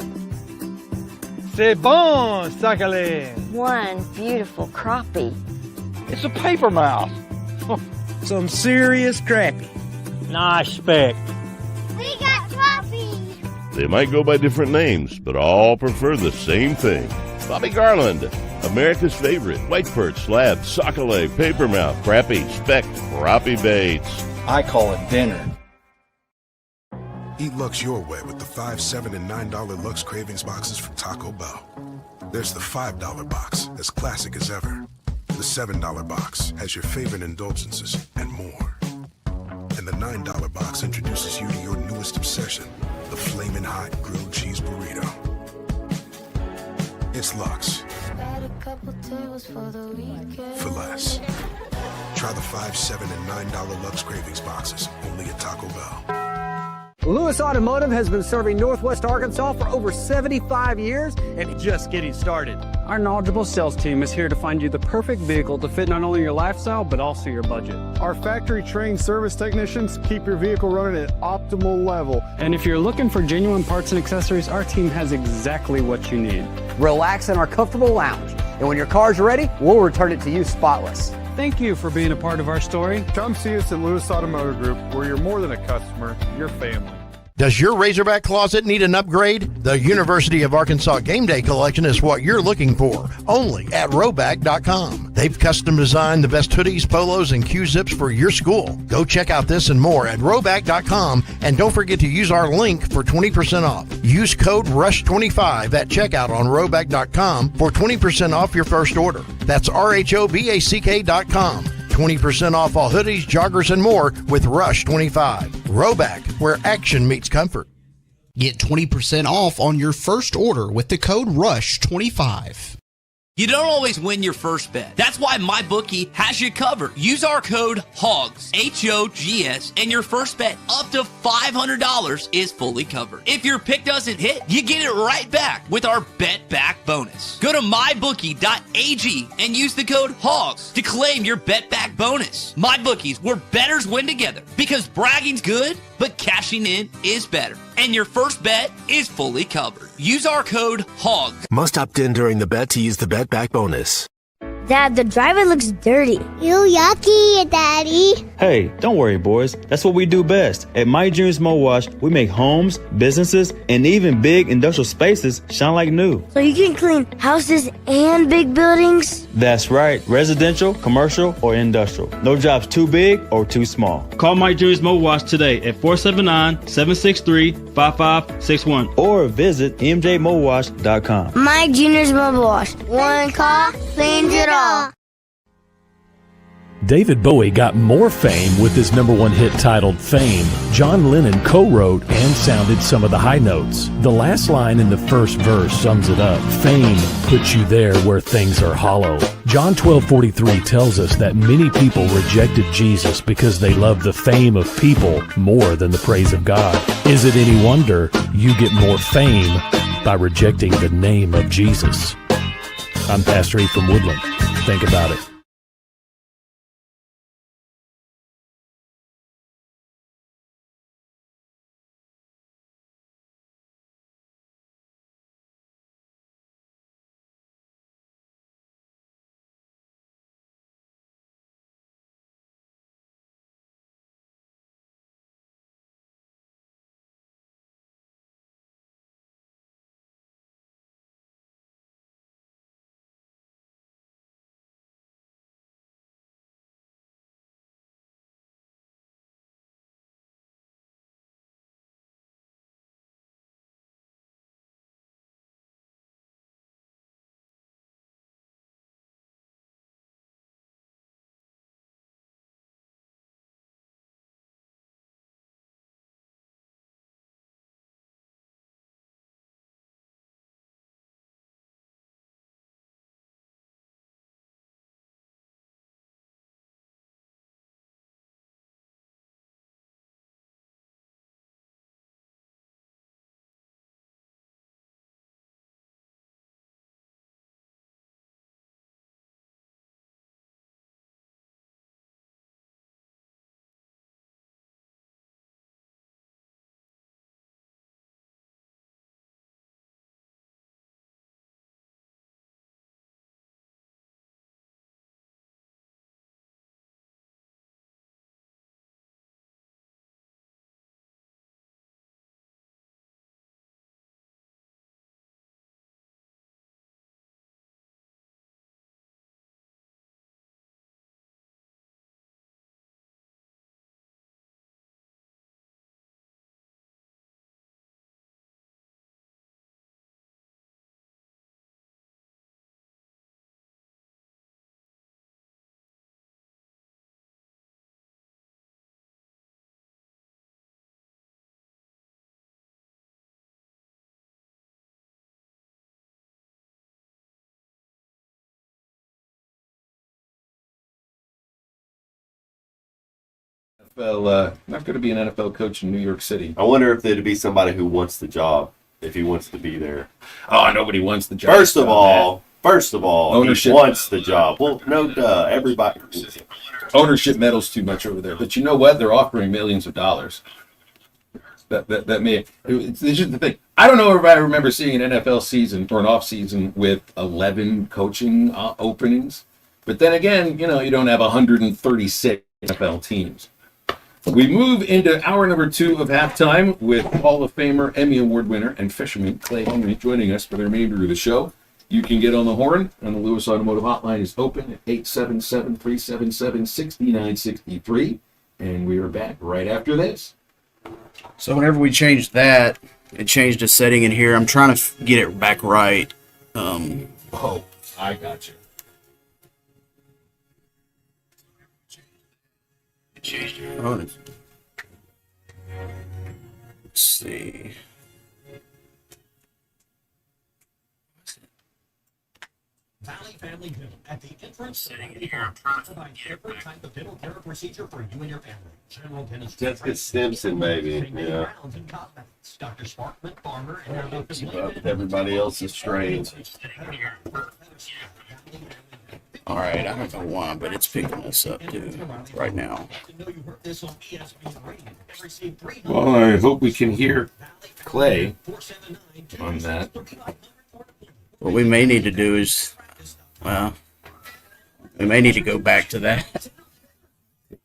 S2: C'est bon, sacalé.
S23: One beautiful crappie.
S2: It's a paper mouth.
S24: Some serious crappie.
S2: Nice speck.
S23: We got crappie.
S25: They might go by different names, but all prefer the same thing. Bobby Garland, America's favorite white perch, slab, sockeye, papermouth, crappie, speck, crappie baits.
S2: I call it dinner.
S26: Eat Lux your way with the $5, $7, and $9 Lux Cravings boxes from Taco Bell. There's the $5 box, as classic as ever. The $7 box has your favorite indulgences and more. And the $9 box introduces you to your newest obsession, the Flamin' Hot Grilled Cheese Burrito. It's Lux. For less. Try the $5, $7, and $9 Lux Cravings boxes, only at Taco Bell.
S27: Lewis Automotive has been serving Northwest Arkansas for over 75 years and just getting started.
S28: Our knowledgeable sales team is here to find you the perfect vehicle to fit not only your lifestyle, but also your budget.
S9: Our factory-trained service technicians keep your vehicle running at optimal level.
S28: And if you're looking for genuine parts and accessories, our team has exactly what you need.
S27: Relax in our comfortable lounge. And when your car's ready, we'll return it to you spotless.
S28: Thank you for being a part of our story.
S9: Come see us at Lewis Automotive Group, where you're more than a customer, you're family.
S29: Does your Razorback closet need an upgrade? The University of Arkansas Game Day Collection is what you're looking for, only at Roback.com. They've custom designed the best hoodies, polos, and Q-zips for your school. Go check out this and more at Roback.com, and don't forget to use our link for 20% off. Use code RUSH25 at checkout on Roback.com for 20% off your first order. That's RHOBACK.com. 20% off all hoodies, joggers, and more with Rush 25. Roback, where action meets comfort.
S30: Get 20% off on your first order with the code RUSH25.
S31: You don't always win your first bet. That's why MyBookie has you covered. Use our code HOGS, H-O-G-S, and your first bet up to $500 is fully covered. If your pick doesn't hit, you get it right back with our Bet Back bonus. Go to mybookie.ag and use the code HOGS to claim your Bet Back bonus. MyBookie's where bettors win together, because bragging's good, but cashing in is better. And your first bet is fully covered. Use our code HOGS.
S5: Must opt in during the bet to use the Bet Back bonus.
S23: Dad, the driver looks dirty. Ew, yucky, Daddy.
S32: Hey, don't worry, boys. That's what we do best. At My Dreams Mo Wash, we make homes, businesses, and even big industrial spaces shine like new.
S23: So you can clean houses and big buildings?
S32: That's right. Residential, commercial, or industrial. No job's too big or too small. Call My Dreams Mo Wash today at 479-763-5561 or visit mjmowash.com.
S23: My Junior's Mobile Wash. One call, cleans it all.
S33: David Bowie got more fame with his #1 hit titled Fame. John Lennon co-wrote and sounded some of the high notes. The last line in the first verse sums it up. Fame puts you there where things are hollow. John 12:43 tells us that many people rejected Jesus because they loved the fame of people more than the praise of God. Is it any wonder you get more fame by rejecting the name of Jesus? I'm Pastor E from Woodland. Think about it.
S3: NFL, not going to be an NFL coach in New York City.
S4: I wonder if there'd be somebody who wants the job, if he wants to be there.
S3: Oh, nobody wants the job.
S4: First of all,
S3: ownership
S4: he wants the job. Well, no, duh. Everybody.
S3: Ownership meddles too much over there. But you know what? They're offering millions of dollars. That may. It's just the thing. I don't know if I remember seeing an NFL season or an off season with 11 coaching openings. But then again, you know, you don't have 136 NFL teams. We move into hour number 2 of halftime with Hall of Famer, Emmy Award winner, and fisherman Clay Henry joining us for the remainder of the show. You can get on the horn, and the Lewis Automotive Hotline is open at 877-377-6963. And we are back right after this.
S30: So whenever we changed that, it changed a setting in here. I'm trying to get it back right.
S3: Oh, I got you.
S30: Changed your phone. Let's see.
S1: Valley Family Dental at the entrance sitting here. I'm trying to provide every type of dental care procedure for you and your family. General dentistry.
S4: Jessica Simpson, maybe. Yeah.
S1: Dr. Sparkman Farmer and
S4: Keep up with everybody else's strains.
S30: All right, I don't know why, but it's picking us up too right now.
S3: Well, I hope we can hear Clay on that.
S30: What we may need to do is, well, we may need to go back to that.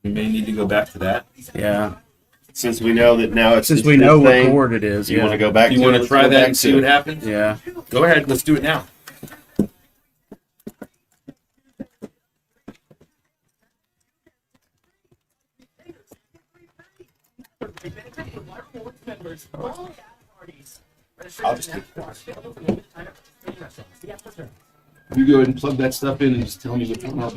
S3: We may need to go back to that.
S30: Yeah.
S4: Since we know that now it's
S30: Since we know what chord it is.
S4: You want to go back to it?
S3: You want to try that and see what happens?
S30: Yeah.
S3: Go ahead. Let's do it now.
S4: I'll just
S3: You go ahead and plug that stuff in and just tell me what's going on.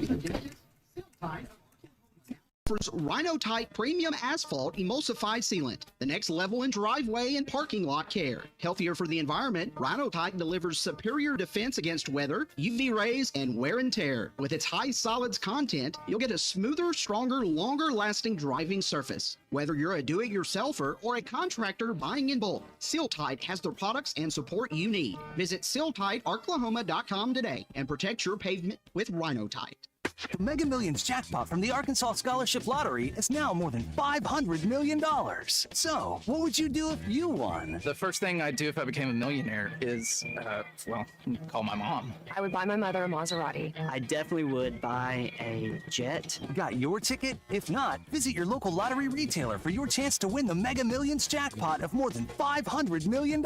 S6: Rhino-Tite Premium Asphalt Emulsified Sealant, the next level in driveway and parking lot care. Healthier for the environment, Rhino-Tite delivers superior defense against weather, UV rays, and wear and tear. With its high solids content, you'll get a smoother, stronger, longer-lasting driving surface. Whether you're a do-it-yourselfer or a contractor buying in bulk, Seal-Tite has the products and support you need. Visit SealTiteOklahoma.com today and protect your pavement with Rhino-Tite.
S7: The Mega Millions jackpot from the Arkansas Scholarship Lottery is now more than $500 million. So, what would you do if you won?
S8: The first thing I'd do if I became a millionaire is, call my mom.
S10: I would buy my mother a Maserati.
S7: I definitely would buy a jet. Got your ticket? If not, visit your local lottery retailer for your chance to win the Mega Millions jackpot of more than $500 million.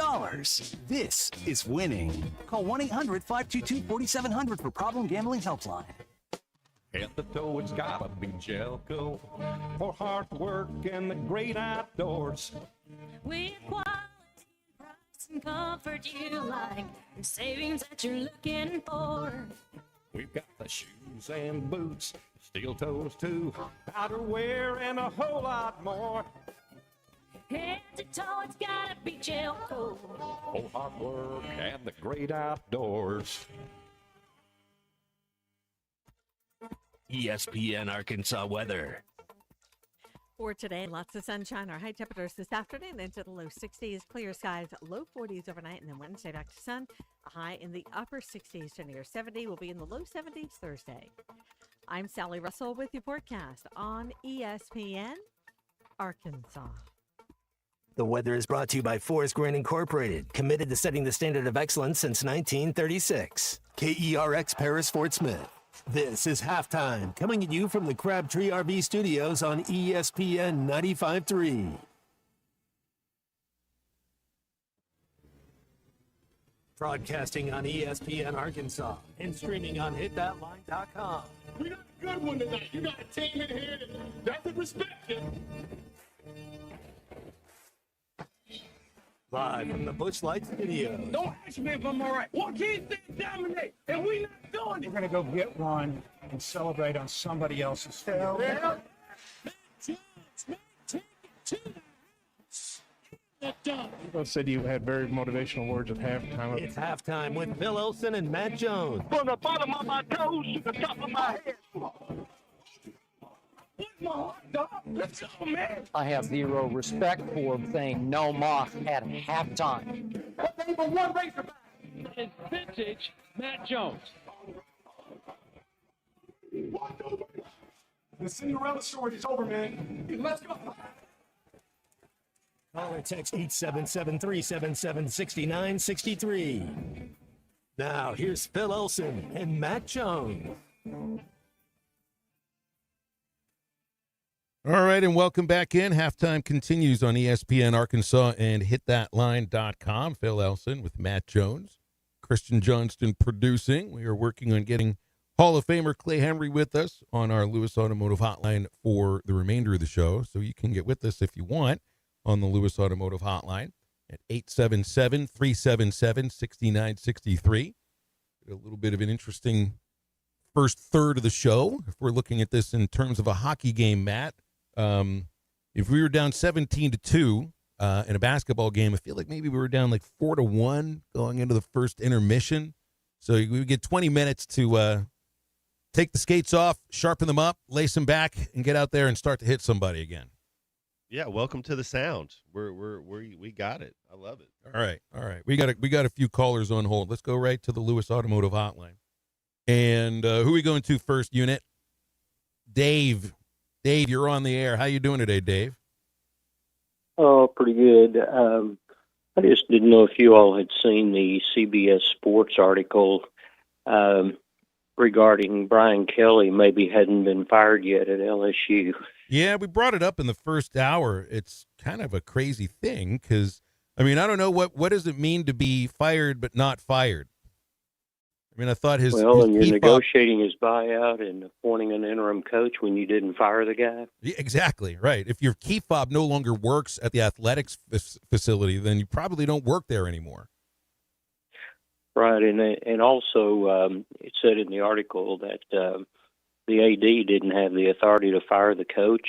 S7: This is winning. Call 1-800-522-4700 for Problem Gambling Helpline.
S11: At the toe, it's gotta be Jelco for hard work and the great outdoors.
S12: With quality, price, and comfort you like, and savings that you're looking for.
S11: We've got the shoes and boots, steel toes too, outerwear, and a whole lot more.
S12: Head to toe, it's gotta be Jelco.
S11: For hard work and the great outdoors.
S13: ESPN Arkansas weather.
S14: For today, lots of sunshine. Our high temperatures this afternoon into the low 60s, clear skies, low 40s overnight, and then Wednesday back to sun. A high in the upper 60s to near 70. Will be in the low 70s Thursday. I'm Sally Russell with your forecast on ESPN Arkansas.
S5: The weather is brought to you by Forest Green Incorporated, committed to setting the standard of excellence since 1936. KERX Paris Fort Smith. This is Halftime, coming at you from the Crabtree RV Studios on ESPN 95.3. Broadcasting on ESPN Arkansas and streaming on hitthatline.com.
S16: We got a good one tonight. You got a team in here that doesn't respect you.
S5: Live from the Busch Light Studio.
S16: Don't ask me if I'm all right. What can't they dominate? And we not doing it.
S17: We're going to go get one and celebrate on somebody else's field.
S16: Yeah.
S17: You said you had very motivational words at halftime.
S5: It's Halftime with Bill Olson and Matt Jones.
S16: From the bottom of my toes to the top of my head. What my heart, dog. Let's go, man.
S2: I have zero respect for saying no mock at halftime.
S16: Number one Razorback is vintage Matt Jones. The Cinderella story is over, man. Let's go.
S5: Call or text 877-377-6963. Now, here's Phil Olson and Matt Jones.
S9: All right, and welcome back in. Halftime continues on ESPN Arkansas and hitthatline.com. Phil Elson with Matt Jones, Christian Johnston producing. We are working on getting Hall of Famer Clay Henry with us on our Lewis Automotive Hotline for the remainder of the show. So you can get with us if you want on the Lewis Automotive Hotline at 877-377-6963. A little bit of an interesting first third of the show. If we're looking at this in terms of a hockey game, Matt, if we were down 17-2 in a basketball game, I feel like maybe we were down like 4-1 going into the first intermission. So we would get 20 minutes to take the skates off, sharpen them up, lace them back, and get out there and start to hit somebody again.
S4: Yeah, welcome to the sound. We got it. I love it.
S9: All right. We got a few callers on hold. Let's go right to the Lewis Automotive Hotline. And who are we going to first, unit? Dave. Dave, you're on the air. How you doing today, Dave?
S15: Oh, pretty good. I just didn't know if you all had seen the CBS Sports article regarding Brian Kelly maybe hadn't been fired yet at LSU.
S9: Yeah, we brought it up in the first hour. It's kind of a crazy thing because, I mean, I don't know what does it mean to be fired but not fired? I mean, I thought his
S15: and you're negotiating his buyout and appointing an interim coach when you didn't fire the guy.
S9: Yeah, exactly, right. If your key fob no longer works at the athletics facility, then you probably don't work there anymore.
S15: Right, and also it said in the article that the AD didn't have the authority to fire the coach,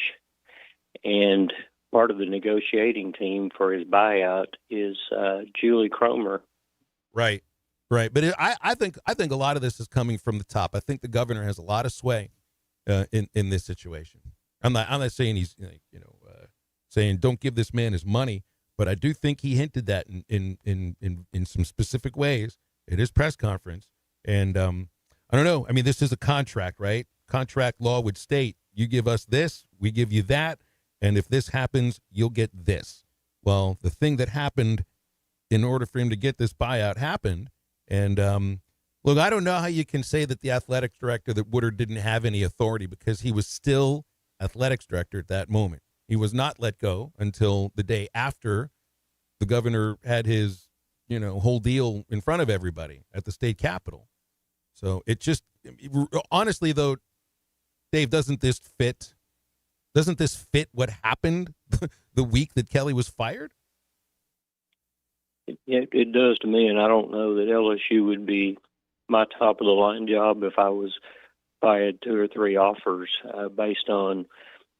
S15: and part of the negotiating team for his buyout is Julie Cromer.
S9: Right. Right, but I think a lot of this is coming from the top. I think the governor has a lot of sway in this situation. I'm not saying he's saying don't give this man his money, but I do think he hinted that in some specific ways at his press conference. And I don't know. I mean, this is a contract, right? Contract law would state you give us this, we give you that, and if this happens, you'll get this. Well, the thing that happened in order for him to get this buyout happened. And look, I don't know how you can say that the athletics director, that Woodard didn't have any authority, because he was still athletics director at that moment. He was not let go until the day after the governor had his, whole deal in front of everybody at the state capitol. So it just, honestly though, Dave, doesn't this fit what happened the week that Kelly was fired?
S15: It does to me, and I don't know that LSU would be my top of the line job if I had 2 or 3 offers based on,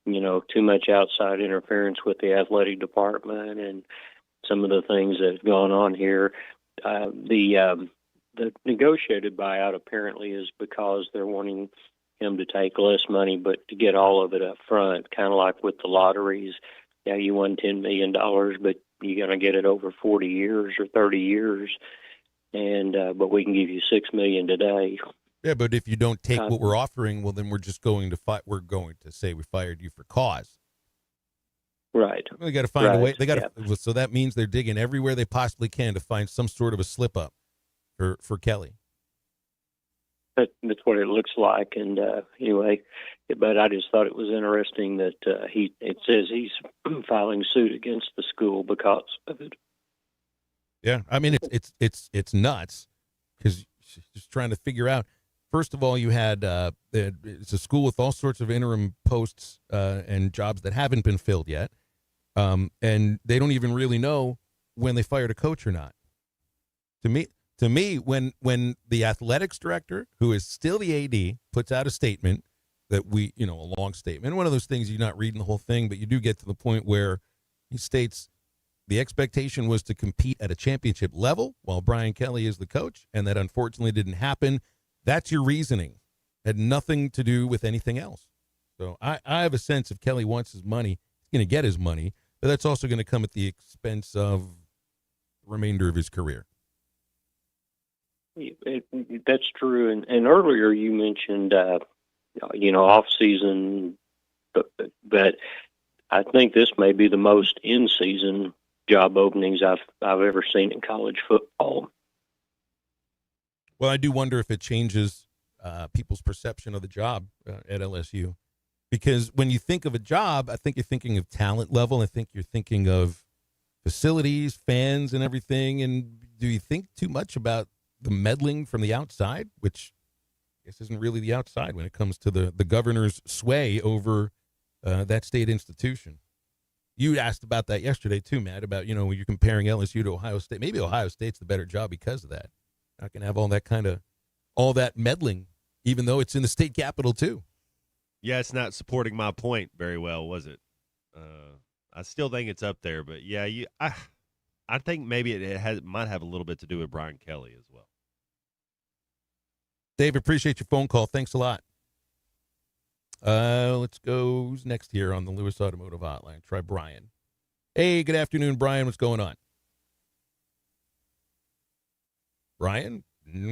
S15: too much outside interference with the athletic department and some of the things that have gone on here. The negotiated buyout apparently is because they're wanting him to take less money, but to get all of it up front, kind of like with the lotteries. Yeah, you won $10 million, but you're going to get it over 40 years or 30 years, and but we can give you $6 million today.
S9: Yeah, but if you don't take what we're offering, well, then we're just going to fight. We're going to say we fired you for cause.
S15: Right.
S9: They got to find a way. They got to. So that means they're digging everywhere they possibly can to find some sort of a slip up for Kelly.
S15: That's what it looks like, and anyway, but I just thought it was interesting that it says he's filing suit against the school because of it.
S9: Yeah, I mean it's nuts because just trying to figure out. First of all, you had it's a school with all sorts of interim posts and jobs that haven't been filled yet, and they don't even really know when they fired a coach or not. To me, when the athletics director, who is still the AD, puts out a statement that a long statement, one of those things you're not reading the whole thing, but you do get to the point where he states the expectation was to compete at a championship level while Brian Kelly is the coach, and that unfortunately didn't happen. That's your reasoning. Had nothing to do with anything else. So I have a sense if Kelly wants his money, he's going to get his money, but that's also going to come at the expense of the remainder of his career.
S15: That's true. And earlier you mentioned, off season, but I think this may be the most in season job openings I've ever seen in college football.
S9: Well, I do wonder if it changes people's perception of the job at LSU, because when you think of a job, I think you're thinking of talent level. I think you're thinking of facilities, fans, and everything. And do you think too much about the meddling from the outside, which I guess isn't really the outside when it comes to the governor's sway over that state institution? You asked about that yesterday too, Matt, about, when you're comparing LSU to Ohio State. Maybe Ohio State's the better job because of that. Not going to have all that meddling, even though it's in the state capital too.
S4: Yeah, it's not supporting my point very well, was it? I still think it's up there, but yeah, I think maybe it might have a little bit to do with Brian Kelly as well.
S9: Dave, appreciate your phone call. Thanks a lot. Let's go. Who's next here on the Lewis Automotive Hotline? Try Brian. Hey, good afternoon, Brian. What's going on? Brian?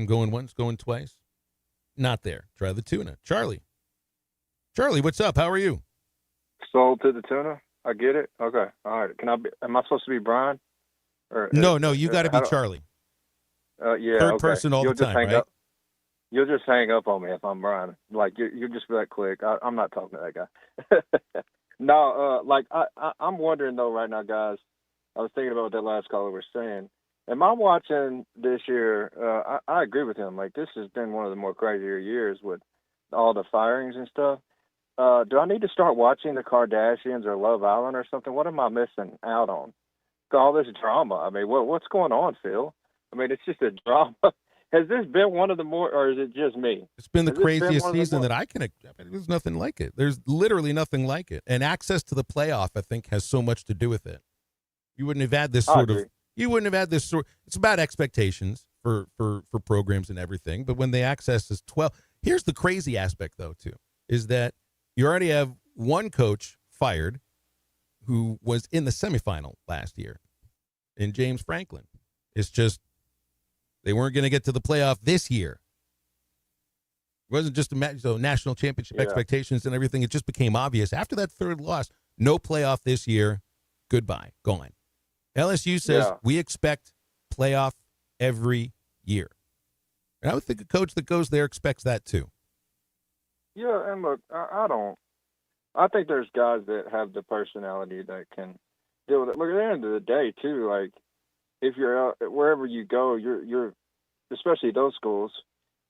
S9: Going once, going twice? Not there. Try the tuna. Charlie. Charlie, what's up? How are you?
S18: Sold to the tuna. I get it. Okay. All right. Am I supposed to be Brian? Or
S9: No, you got to be Charlie.
S18: Yeah.
S9: Third
S18: okay.
S9: person all
S18: You'll
S9: the time,
S18: just hang
S9: right?
S18: up. You'll just hang up on me if I'm Brian. Like you just be like, click. I'm not talking to that guy. No, I'm wondering though right now, guys. I was thinking about what that last caller was saying. Am I watching this year? I agree with him. Like, this has been one of the more crazier years with all the firings and stuff. Do I need to start watching the Kardashians or Love Island or something? What am I missing out on? All this drama. I mean, what's going on, Phil? I mean, it's just a drama. Has this been one of the more, or is it just me?
S9: It's been the craziest season that I can. There's nothing like it. There's literally nothing like it. And access to the playoff, I think, has so much to do with it. You wouldn't have had this sort of. You wouldn't have had this sort. It's about expectations for programs and everything. But when the access is 12, here's the crazy aspect though too, is that you already have one coach fired, who was in the semifinal last year, in James Franklin. It's just they weren't going to get to the playoff this year. It wasn't just a national championship expectations and everything. It just became obvious after that third loss. No playoff this year. Goodbye. Gone. LSU says we expect playoff every year. And I would think a coach that goes there expects that too.
S18: Yeah, and look, I think there's guys that have the personality that can deal with it. Look, at the end of the day, too, like, if you're out, wherever you go, you're especially those schools,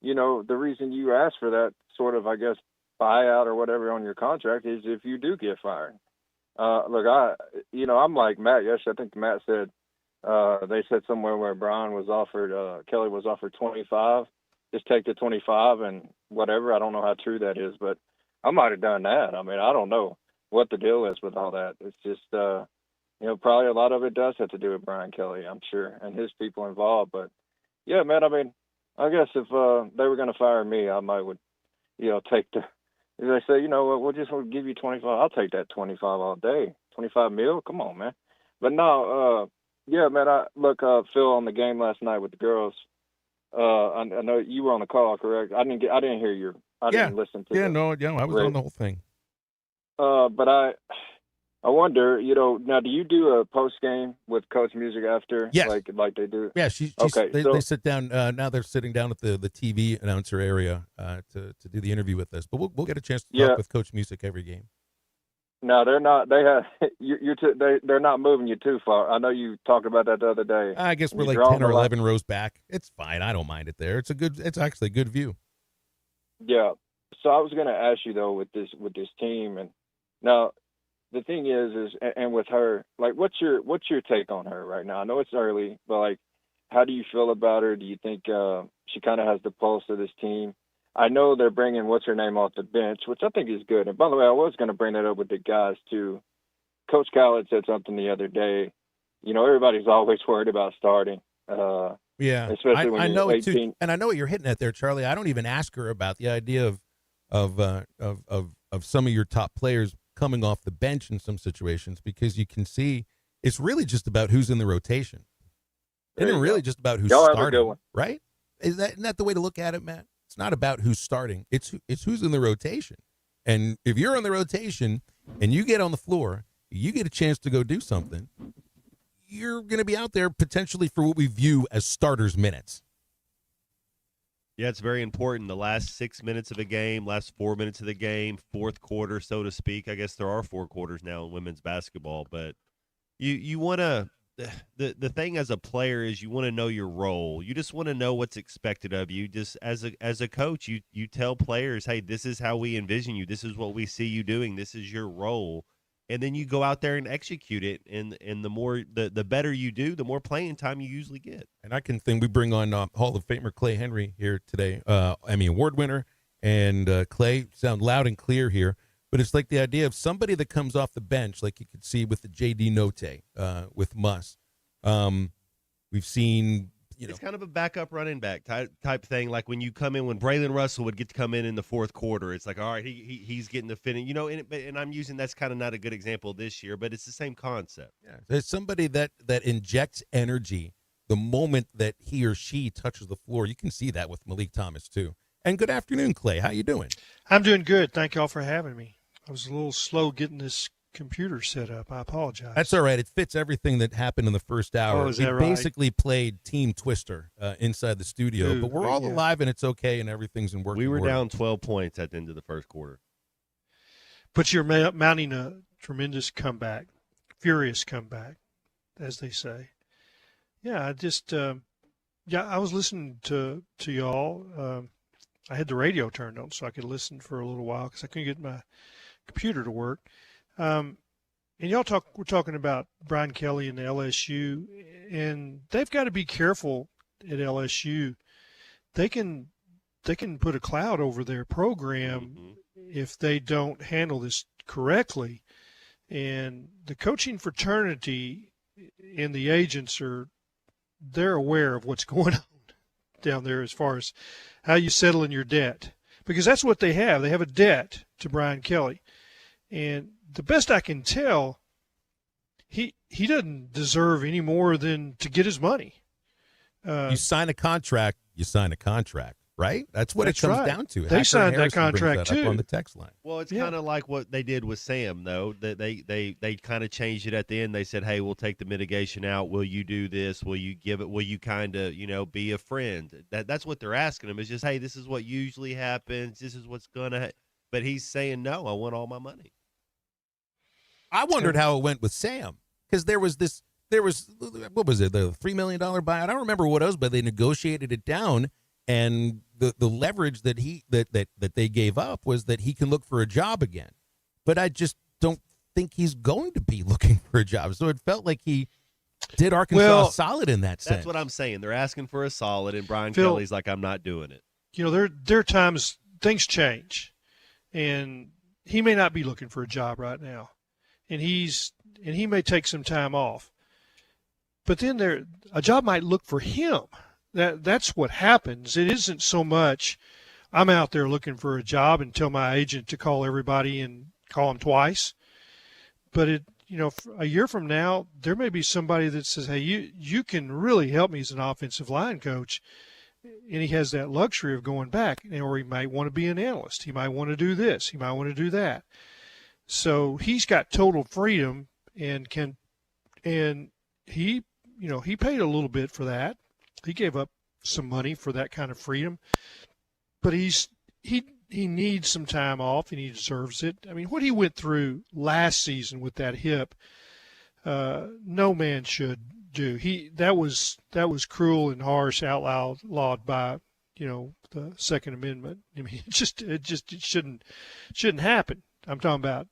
S18: the reason you ask for that sort of, I guess, buyout or whatever on your contract is if you do get fired. Look, I'm like Matt yesterday. I think Matt said they said somewhere where Brian was offered, Kelly was offered 25. Just take the 25 and whatever. I don't know how true that is, but I might have done that. I mean, I don't know what the deal is with all that. It's just, probably a lot of it does have to do with Brian Kelly, I'm sure, and his people involved. But yeah, man, I mean, I guess if they were going to fire me, I might would, take the. They say, we'll just give you 25. I'll take that 25 all day. 25 mil? Come on, man. But no, yeah, man. Phil, on the game last night with the girls. I know you were on the call, correct? I didn't hear your. I didn't listen to.
S9: I was on the whole thing.
S18: But I wonder, now do you do a post game with Coach Music after?
S9: Yes.
S18: Like they do?
S9: Yeah,
S18: okay.
S9: They sit down. Now they're sitting down at the TV announcer area to do the interview with us. But we'll get a chance to talk with Coach Music every game.
S18: No, they're not. They have they're not moving you too far. I know you talked about that the other day.
S9: I guess we're like 10 or 11 rows back. It's fine. I don't mind it there. It's actually a good view.
S18: Yeah. So I was going to ask you though with this team, and now the thing is and with her, like, what's your take on her right now? I know it's early, but like, how do you feel about her? Do you think she kind of has the pulse of this team? I know they're bringing what's her name off the bench, which I think is good. And by the way, I was going to bring that up with the guys too. Coach Khaled said something the other day. Everybody's always worried about starting.
S9: Yeah,
S18: especially when
S9: I know
S18: 18.
S9: it too, and I know what you're hitting at there, Charlie. I don't even ask her about the idea of of some of your top players coming off the bench in some situations, because you can see it's really just about who's in the rotation. It isn't really just about who's starting, right? Isn't that the way to look at it, Matt? It's not about who's starting. It's who's in the rotation. And if you're in the rotation and you get on the floor, you get a chance to go do something, you're going to be out there potentially for what we view as starters minutes.
S4: Yeah, it's very important. The last 6 minutes of a game, last 4 minutes of the game, fourth quarter, so to speak. I guess there are 4 quarters now in women's basketball, but you want to the thing as a player is you want to know your role. You just want to know what's expected of you. Just as a coach, you tell players, hey, this is how we envision you. This is what we see you doing. This is your role. And then you go out there and execute it. And the more the better you do, the more playing time you usually get.
S9: And I can think we bring on Hall of Famer Clay Henry here today, Emmy Award winner. And Clay, sound loud and clear here. But it's like the idea of somebody that comes off the bench, like you could see with the J.D. Notte, with Muss. We've seen,
S4: it's kind of a backup running back type thing. Like when you come in, when Braylon Russell would get to come in the fourth quarter, it's like, all right, he's getting the fitting, and I'm using, that's kind of not a good example this year, but it's the same concept.
S9: Yeah, there's somebody that injects energy the moment that he or she touches the floor. You can see that with Malik Thomas too. And good afternoon, Clay. How you doing?
S19: I'm doing good. Thank y'all for having me. I was a little slow getting this computer set up. I apologize.
S9: That's all right. It fits everything that happened in the first hour.
S19: Oh, is that right?
S9: Basically played Team Twister inside the studio, but we're all alive and it's okay and everything's in working order.
S4: We were down 12 points at the end of the first quarter.
S19: But you're mounting a tremendous comeback, furious comeback, as they say. Yeah, I was listening to y'all. I had the radio turned on so I could listen for a little while because I couldn't get my computer to work. And y'all we're talking about Brian Kelly and the LSU, and they've got to be careful at LSU. They can put a cloud over their program if they don't handle this correctly. And the coaching fraternity and the agents they're aware of what's going on down there as far as how you settle in your debt, because that's what they have. They have a debt to Brian Kelly. And the best I can tell, he doesn't deserve any more than to get his money.
S9: You sign a contract, right? That's what it comes down to.
S19: They signed that contract too
S9: on the text line.
S4: Well, it's kind of like what they did with Sam, though. That they kind of changed it at the end. They said, "Hey, we'll take the mitigation out. Will you do this? Will you give it? Will you kind of, be a friend?" That's what they're asking him. It's just, "Hey, this is what usually happens. This is what's gonna." But he's saying, "No, I want all my money."
S9: I wondered how it went with Sam, because there was what was it, the $3 million buyout? I don't remember what it was, but they negotiated it down. And the leverage that they gave up was that he can look for a job again. But I just don't think he's going to be looking for a job. So it felt like he did Arkansas solid in that sense.
S4: That's what I'm saying. They're asking for a solid, and Brian Kelly's like, I'm not doing it.
S19: There are times things change, and he may not be looking for a job right now, and he may take some time off. But then a job might look for him. That's what happens. It isn't so much I'm out there looking for a job and tell my agent to call everybody and call them twice. But a year from now, there may be somebody that says, "Hey, you can really help me as an offensive line coach," and he has that luxury of going back, or he might want to be an analyst. He might want to do this. He might want to do that. So he's got total freedom and he paid a little bit for that. He gave up some money for that kind of freedom, but he needs some time off and he deserves it. I mean, what he went through last season with that hip, no man should do. That was cruel and harsh, outlawed by the Second Amendment. I mean, it shouldn't happen. I'm talking about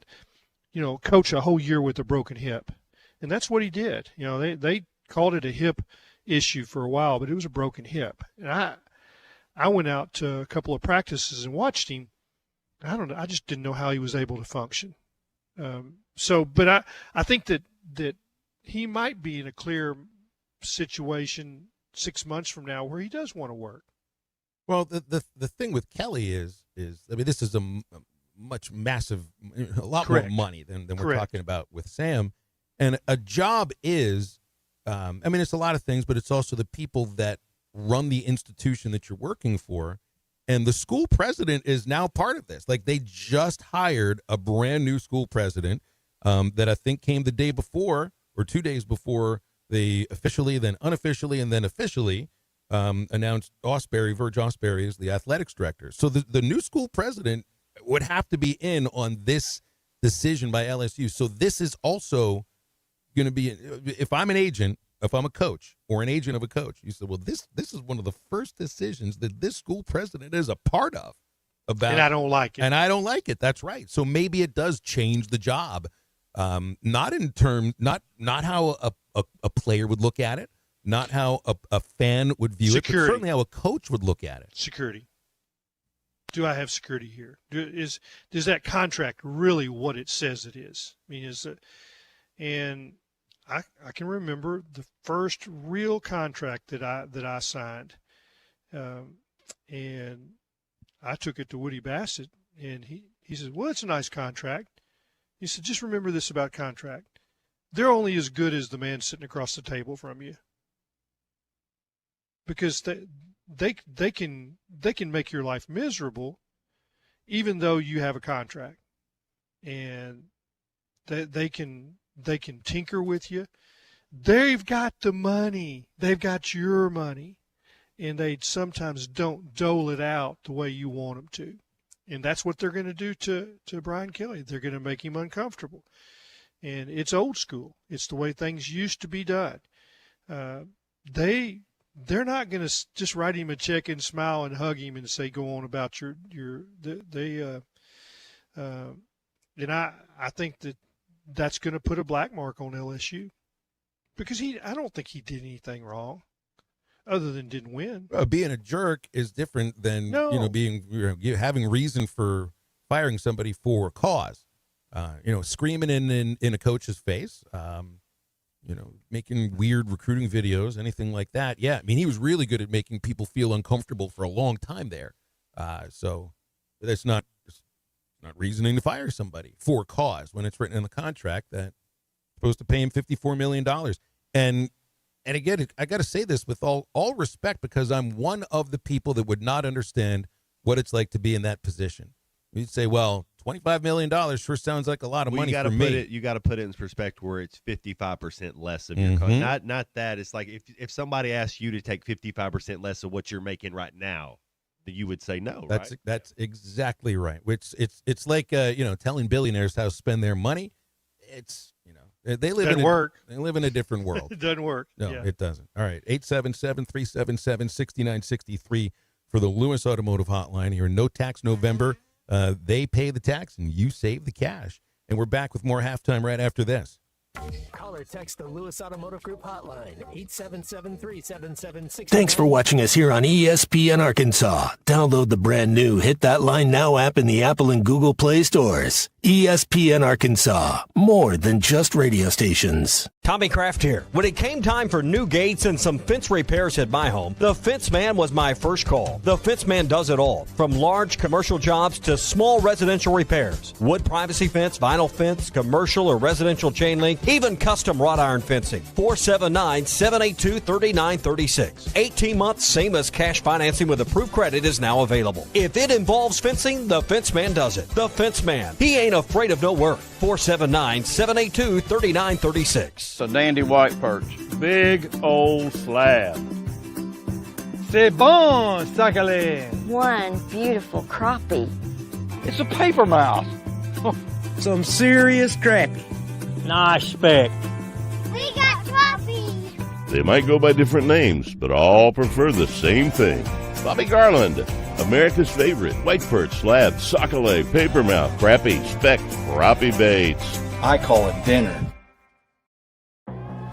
S19: coach a whole year with a broken hip, and that's what he did. They called it a hip issue for a while, but it was a broken hip. And I went out to a couple of practices and watched him. I don't know. I just didn't know how he was able to function. But I think that he might be in a clear situation 6 months from now where he does want to work.
S9: Well, the thing with Kelly is I mean, this is a lot
S19: Correct.
S9: more money than we're
S19: Correct.
S9: talking about with Sam. And a job is, I mean, it's a lot of things, but it's also the people that run the institution that you're working for. And the school president is now part of this. Like, they just hired a brand new school president that I think came the day before or 2 days before they officially, then unofficially, and then officially announced Verge Osbury as the athletics director. So the new school president would have to be in on this decision by LSU. So this is also going to be, if I'm an agent, if I'm a coach or an agent of a coach, you said, well, this is one of the first decisions that this school president is a part of.
S19: And I don't like it.
S9: And I don't like it. That's right. So maybe it does change the job. Not in terms, not how a player would look at it, not how a fan would view it, but certainly how a coach would look at it.
S19: Security. Do I have security here? Is that contract really what it says it is? I mean, and I can remember the first real contract that I signed, and I took it to Woody Bassett, and he said, "Well, it's a nice contract." He said, "Just remember this about contract: they're only as good as the man sitting across the table from you, because they can make your life miserable, even though you have a contract, and they can tinker with you. They've got the money. They've got your money, and they sometimes don't dole it out the way you want them to. And that's what they're going to do to Brian Kelly. They're going to make him uncomfortable. And it's old school. It's the way things used to be done. They're not going to just write him a check and smile and hug him and say, go on about and I think that's going to put a black mark on LSU, because I don't think he did anything wrong other than didn't win.
S9: Being a jerk is different than having reason for firing somebody for a cause. Screaming in a coach's face, making weird recruiting videos, anything like that. Yeah, I mean, he was really good at making people feel uncomfortable for a long time there. So that's not reasoning to fire somebody for a cause when it's written in the contract that it's supposed to pay him $54 million. And again, I got to say this with all respect, because I'm one of the people that would not understand what it's like to be in that position. You'd say, well, $25 million sure sounds like a lot of money for me.
S4: You got to put it in perspective where it's 55% less of your contract. Not that. It's like if somebody asks you to take 55% less of what you're making right now, then you would say no.
S9: That's exactly right. It's like telling billionaires how to spend their money. It's they live in a different world.
S19: It doesn't work.
S9: No, it doesn't. All right, 877-377-6963 for the Lewis Automotive Hotline here in No Tax November. They pay the tax and you save the cash. And we're back with more halftime right after this.
S5: Call or text the Lewis Automotive Group hotline, 877-377-6963.
S7: Thanks for watching us here on ESPN Arkansas. Download the brand new Hit That Line Now app in the Apple and Google Play stores. ESPN Arkansas, more than just radio stations.
S1: Tommy Kraft here. When it came time for new gates and some fence repairs at my home, the Fence Man was my first call. The Fence Man does it all, from large commercial jobs to small residential repairs. Wood privacy fence, vinyl fence, commercial or residential chain link, even custom wrought iron fencing. 479-782-3936. 18 months, same as cash financing with approved credit is now available. If it involves fencing, the Fence Man does it. The Fence Man. He ain't afraid of no work. 479-782-3936.
S20: It's a dandy white perch. Big old slab. C'est bon, sacalé.
S21: One beautiful crappie.
S20: It's a paper mouse.
S22: Some serious crappie. Nice speck.
S21: We got crappies.
S23: They might go by different names, but all prefer the same thing. Bobby Garland, America's favorite white perch, slab, sockeye, papermouth, crappie, speck, crappie baits.
S24: I call it dinner.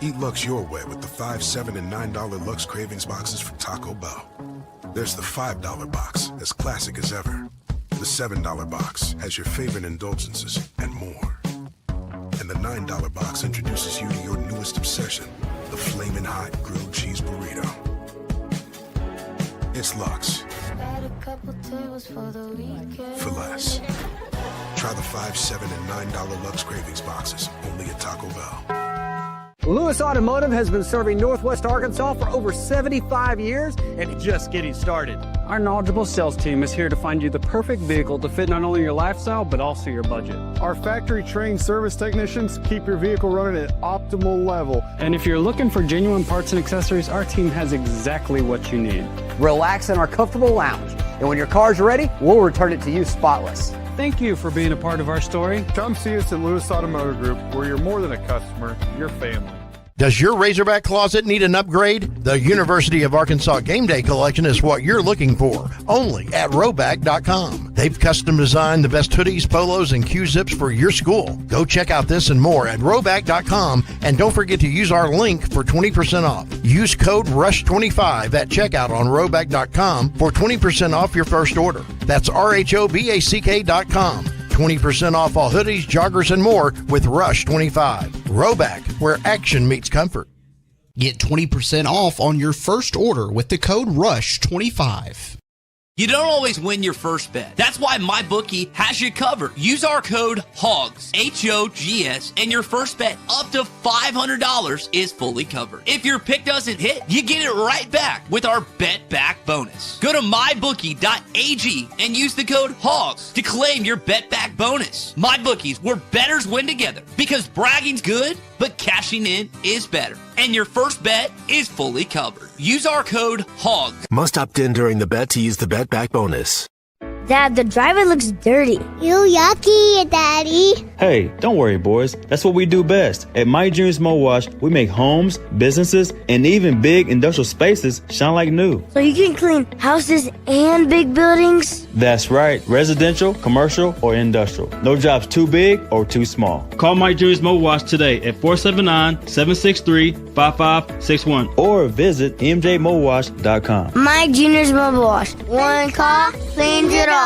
S25: Eat Lux your way with the $5, $7, and $9 Lux Cravings boxes from Taco Bell. There's the $5 box, as classic as ever. The $7 box has your favorite indulgences and more. And the $9 box introduces you to your newest obsession, the Flamin' Hot Grilled Cheese Burrito. It's Lux. for less. Try the $5, $7, and $9 Lux Cravings boxes, only at Taco Bell.
S3: Lewis Automotive has been serving Northwest Arkansas for over 75 years and just getting started.
S6: Our knowledgeable sales team is here to find you the perfect vehicle to fit not only your lifestyle, but also your budget.
S17: Our factory-trained service technicians keep your vehicle running at optimal level.
S6: And if you're looking for genuine parts and accessories, our team has exactly what you need.
S3: Relax in our comfortable lounge, and when your car's ready, we'll return it to you spotless.
S6: Thank you for being a part of our story.
S17: Come see us at Lewis Automotive Group, where you're more than a customer, you're family.
S8: Does your Razorback closet need an upgrade? The University of Arkansas Game Day Collection is what you're looking for, only at Roback.com. They've custom designed the best hoodies, polos, and Q-zips for your school. Go check out this and more at Roback.com, and don't forget to use our link for 20% off. Use code RUSH25 at checkout on Roback.com for 20% off your first order. That's RHOBACK.com. 20% off all hoodies, joggers, and more with Rush 25. Roback, where action meets comfort.
S10: Get 20% off on your first order with the code RUSH25.
S13: You don't always win your first bet. That's why MyBookie has you covered. Use our code HOGS, H-O-G-S, and your first bet up to $500 is fully covered. If your pick doesn't hit, you get it right back with our Bet Back bonus. Go to mybookie.ag and use the code HOGS to claim your Bet Back bonus. MyBookie's where bettors win together, because bragging's good, but cashing in is better. And your first bet is fully covered. Use our code HOGS.
S5: Must opt in during the bet to use the Bet Back bonus.
S21: Dad, the driver looks dirty. You yucky, Daddy.
S24: Hey, don't worry, boys. That's what we do best. At Mike Jr.'s Mo Wash, we make homes, businesses, and even big industrial spaces shine like new.
S21: So you can clean houses and big buildings?
S24: That's right. Residential, commercial, or industrial. No job's too big or too small. Call Mike Jr.'s Mo Wash today at 479-763-5561 or visit mjmowash.com.
S21: Mike Jr.'s Mobile Wash. One call cleans it all.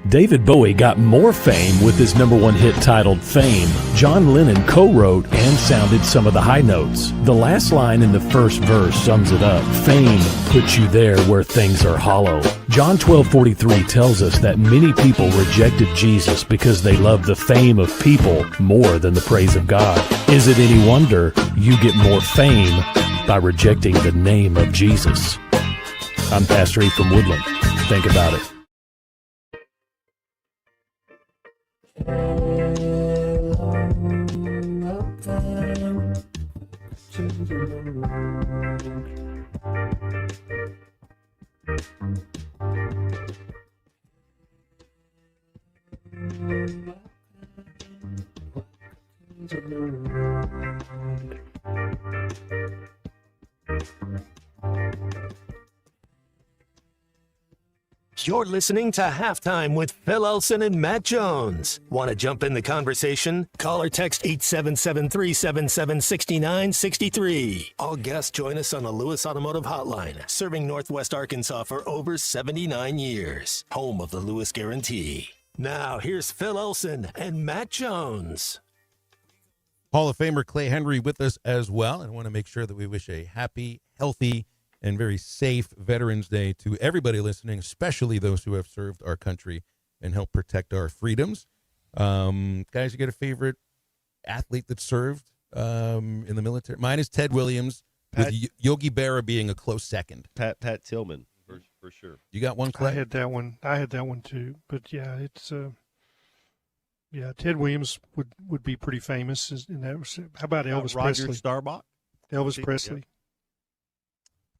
S26: David Bowie got more fame with his #1 hit titled Fame. John Lennon co-wrote and sounded some of the high notes. The last line in the first verse sums it up. Fame puts you there where things are hollow. John 12:43 tells us that many people rejected Jesus because they loved the fame of people more than the praise of God. Is it any wonder you get more fame by rejecting the name of Jesus? I'm Pastor E from Woodland. Think about it.
S5: You're listening to Halftime with Phil Elson and Matt Jones. Want to jump in the conversation? Call or text 877-377-6963. All guests join us on the Lewis Automotive Hotline, serving Northwest Arkansas for over 79 years. Home of the Lewis Guarantee. Now, here's Phil Elson and Matt Jones.
S9: Hall of Famer Clay Henry with us as well. And I want to make sure that we wish a happy, healthy, and very safe Veterans Day to everybody listening, especially those who have served our country and helped protect our freedoms. Guys, you got a favorite athlete that served in the military? Mine is Ted Williams, with Yogi Berra being a close second.
S4: Pat Tillman, for sure.
S9: You got one, Clay?
S19: I had that one too. But yeah, it's Ted Williams would be pretty famous. And that was, how about Elvis
S4: Roger
S19: Presley?
S4: Staubach?
S19: Elvis Presley.
S4: Yeah.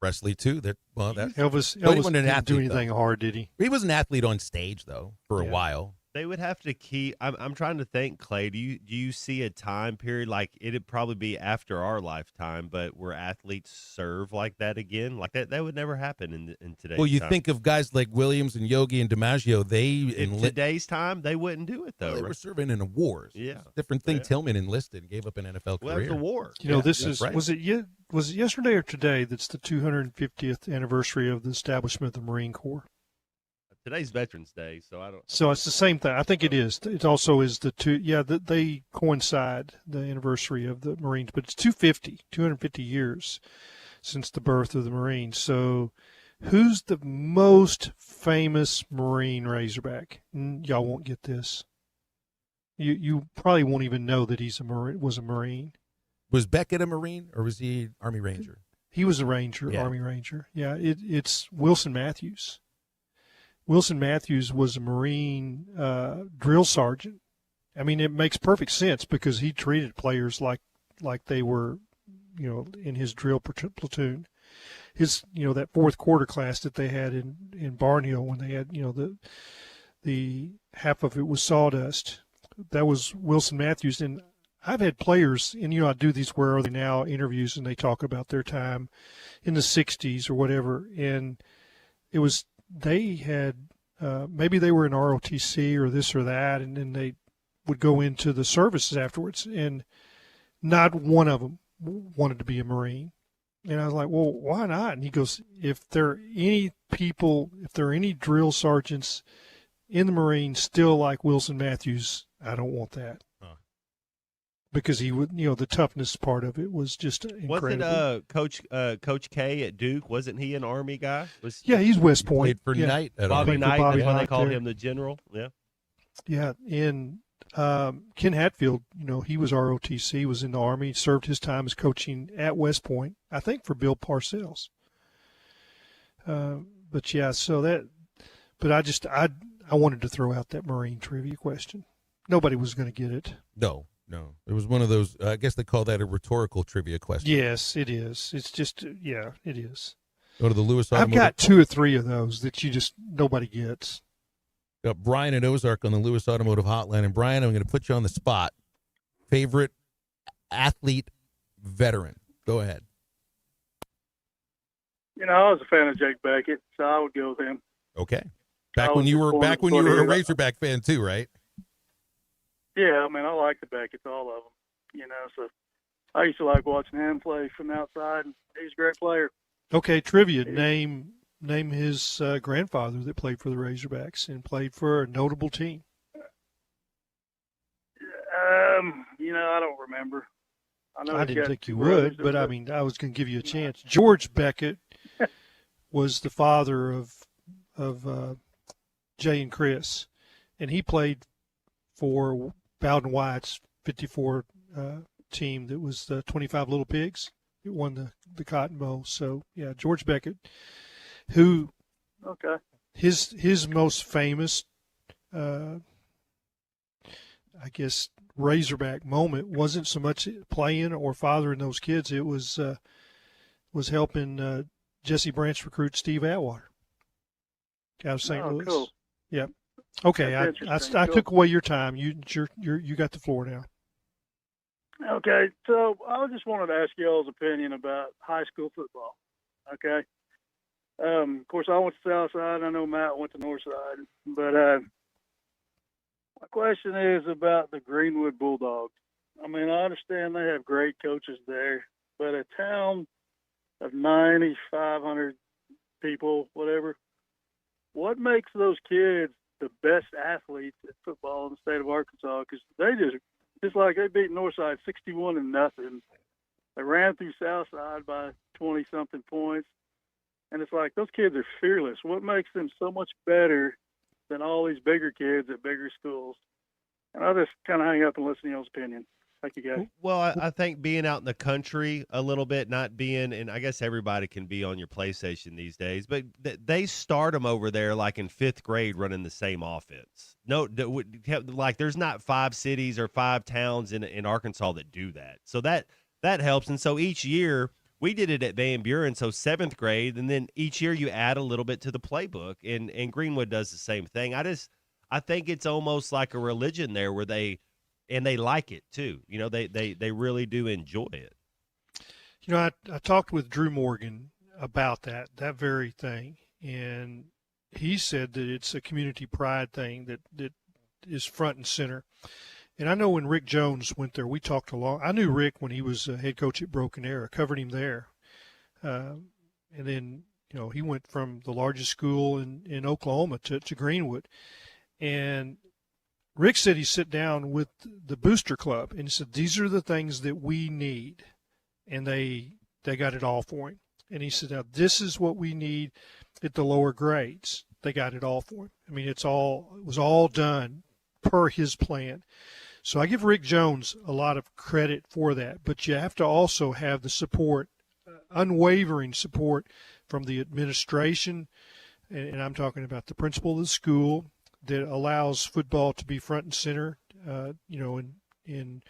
S9: Presley too.
S19: Elvis
S9: wasn't an
S19: didn't
S9: athlete,
S19: do anything
S9: though.
S19: hard, did he?
S9: He was an athlete on stage though for a while.
S4: They would have to keep. I'm trying to think, Clay. Do you see a time period like it'd probably be after our lifetime, but where athletes serve like that again? Like that would never happen in today's.
S9: Well, you
S4: time.
S9: think of guys like Williams and Yogi and DiMaggio.
S4: In today's time, they wouldn't do it though.
S9: Well, they were serving in the wars.
S4: Yeah,
S9: it's a different thing. Tillman enlisted and gave up an NFL
S4: well,
S9: career.
S4: The war.
S19: You know, this
S9: that's
S19: is
S9: right.
S19: was it yesterday or today? That's the 250th anniversary of the establishment of the Marine Corps.
S4: Today's Veterans Day, so I don't.
S19: So it's the same thing. I think it is. It also is the two. Yeah, they coincide, the anniversary of the Marines, but it's 250 years since the birth of the Marines. So Who's the most famous Marine Razorback? Y'all won't get this. You probably won't even know that was a Marine.
S9: Was Beckett a Marine or was he Army Ranger?
S19: He was a Ranger,
S9: Yeah.
S19: Army Ranger. Yeah, it's Wilson Matthews. Wilson Matthews was a Marine drill sergeant. I mean, it makes perfect sense because he treated players like they were, in his drill platoon. His, that fourth quarter class that they had in Barnhill when they had, the half of it was sawdust. That was Wilson Matthews. And I've had players, and, I do these Where Are They Now interviews, and they talk about their time in the 60s or whatever. And it was, they had, maybe they were in ROTC or this or that, and then they would go into the services afterwards, and not one of them wanted to be a Marine. And I was like, well, why not? And he goes, if there are any drill sergeants in the Marines still like Wilson Matthews, I don't want that. Because he would, the toughness part of it was just incredible.
S4: Wasn't Coach K at Duke? Wasn't he an Army guy?
S19: Yeah, he's West Point.
S9: Played for Knight.
S4: Bobby Knight. That's why they called
S19: there.
S4: him the General. Yeah.
S19: Yeah, and Ken Hatfield, he was ROTC, was in the Army, served his time as coaching at West Point, I think for Bill Parcells. But yeah, I wanted to throw out that Marine trivia question. Nobody was going to get it.
S9: No. It was one of those, I guess they call that a rhetorical trivia question.
S19: Yes, it is. It's just, it is.
S9: Go to the Lewis
S19: I've
S9: Automotive.
S19: got 2 or 3 of those that nobody gets.
S9: Got Brian at Ozark on the Lewis Automotive Hotline. And Brian, I'm going to put you on the spot. Favorite athlete veteran. Go ahead.
S2: I was a fan of Jake Beckett, so I would go with him.
S9: Okay. Back when you were a Razorback fan too, right?
S2: Yeah, I like the Beckett's, all of them. So I used to like watching him play from the outside, and he's a great player.
S19: Okay, trivia. Name his grandfather that played for the Razorbacks and played for a notable team.
S2: I don't remember.
S19: I didn't think you would, but I was going to give you a chance. George Beckett was the father of Jay and Chris, and he played for Bowden White's 54 team that was the 25 Little Pigs. It won the Cotton Bowl. So, yeah, George Beckett, who his most famous, I guess, Razorback moment wasn't so much playing or fathering those kids. It was helping Jesse Branch recruit Steve Atwater out of St. Louis.
S2: Cool.
S19: Yep. Okay, I took away your time. You got the floor now.
S2: Okay, so I just wanted to ask y'all's opinion about high school football. Okay. Of course, I went to Southside. I know Matt went to Northside, but my question is about the Greenwood Bulldogs. I understand they have great coaches there, but a town of 9,500 people, whatever, what makes those kids the best athletes at football in the state of Arkansas? Because they just like they beat Northside 61-0. They ran through Southside by 20-something points. And it's like those kids are fearless. What makes them so much better than all these bigger kids at bigger schools? And I'll just kind of hang up and listen to y'all's opinion. Thank you, guys.
S4: Well, I think being out in the country a little bit, not being, and I guess everybody can be on your PlayStation these days, but they start them over there like in 5th grade running the same offense. No, like there's not 5 cities or 5 towns in Arkansas that do that. So that helps. And so each year we did it at Van Buren, so 7th grade, and then each year you add a little bit to the playbook, and Greenwood does the same thing. I think it's almost like a religion there where they like it too. They really do enjoy it.
S19: I talked with Drew Morgan about that very thing, and he said that it's a community pride thing that is front and center. And I know when Rick Jones went there, we talked a lot. I knew Rick when he was head coach at Broken Arrow, covered him there. And then, he went from the largest school in Oklahoma to Greenwood. And Rick said he sat down with the booster club and he said, these are the things that we need. And they got it all for him. And he said, now this is what we need. at the lower grades. They got it all for him. I mean, it was all done per his plan. So I give Rick Jones a lot of credit for that, but you have to also have the support, unwavering support from the administration, and I'm talking about the principal of the school that allows football to be front and center, in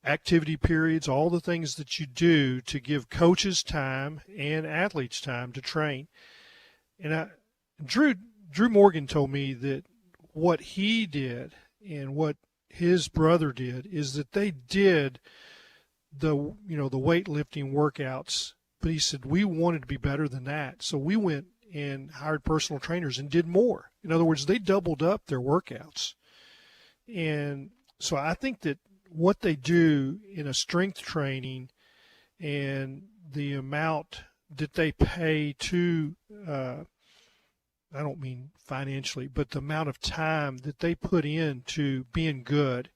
S19: activity periods, all the things that you do to give coaches time and athletes time to train. And Drew Morgan told me that what he did and what his brother did is that they did the weightlifting workouts, but he said we wanted to be better than that, so we went and hired personal trainers and did more. In other words, they doubled up their workouts. And so I think that what they do in a strength training and the amount that they pay to, I don't mean financially, but the amount of time that they put into being good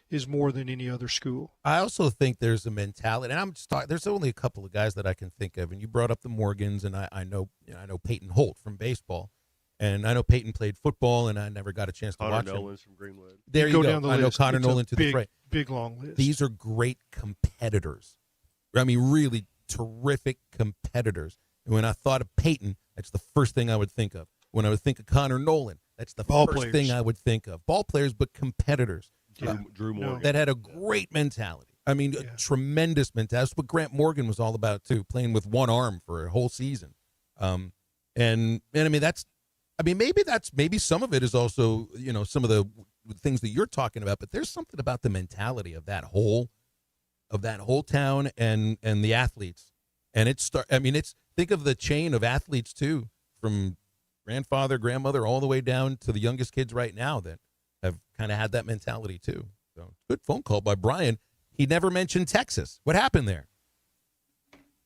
S19: is more than any other school.
S9: I also think there's a mentality, and I'm just talking, there's only a couple of guys that I can think of, and you brought up the Morgans, and I know Peyton Holt from baseball, and I know Peyton played football, and I never got a chance to watch him.
S4: Connor Nolan's from Greenwood.
S9: There you go.
S19: Down the
S9: I know
S19: list.
S9: Connor
S19: It's a
S9: Nolan to the fray.
S19: Big long list.
S9: These are great competitors. I mean, really terrific competitors. And when I thought of Peyton, that's the first thing I would think of. When I would think of Connor Nolan, that's the first thing I would think of. Ball players, but competitors.
S4: Drew Morgan.
S9: That had a great mentality. I mean, a tremendous mentality. That's what Grant Morgan was all about, too, playing with one arm for a whole season. And I mean, maybe some of it is also, some of the things that you're talking about, but there's something about the mentality of that whole town and the athletes. And think of the chain of athletes too, from grandfather, grandmother, all the way down to the youngest kids right now that have kind of had that mentality too. So good phone call by Brian. He never mentioned Texas. What happened there?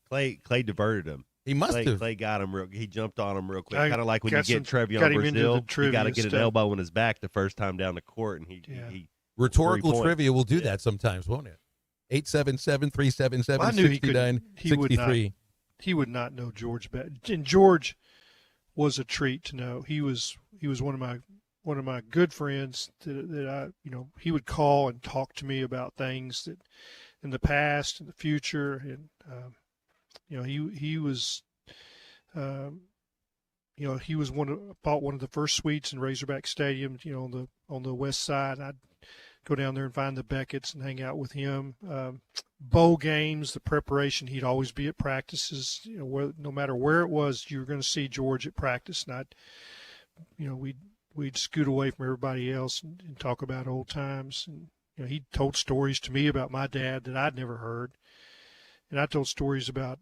S4: Clay diverted him.
S9: He must have.
S4: Clay got him he jumped on him real quick. Kind of like when you get Trevion
S19: Brazil,
S4: you got to get an elbow in his back the first time down the court, and he
S9: rhetorical trivia will do that sometimes, won't it? 877-377-6963.
S19: He would not know George better. And George was a treat to know. He was one of my good friends that I, he would call and talk to me about things that in the past and the future. And, he was bought one of the first suites in Razorback Stadium, on the west side. I'd go down there and find the Beckett's and hang out with him. Bowl games, the preparation, he'd always be at practices. No matter where it was, you were going to see George at practice. And we'd scoot away from everybody else and talk about old times. And he told stories to me about my dad that I'd never heard, and I told stories about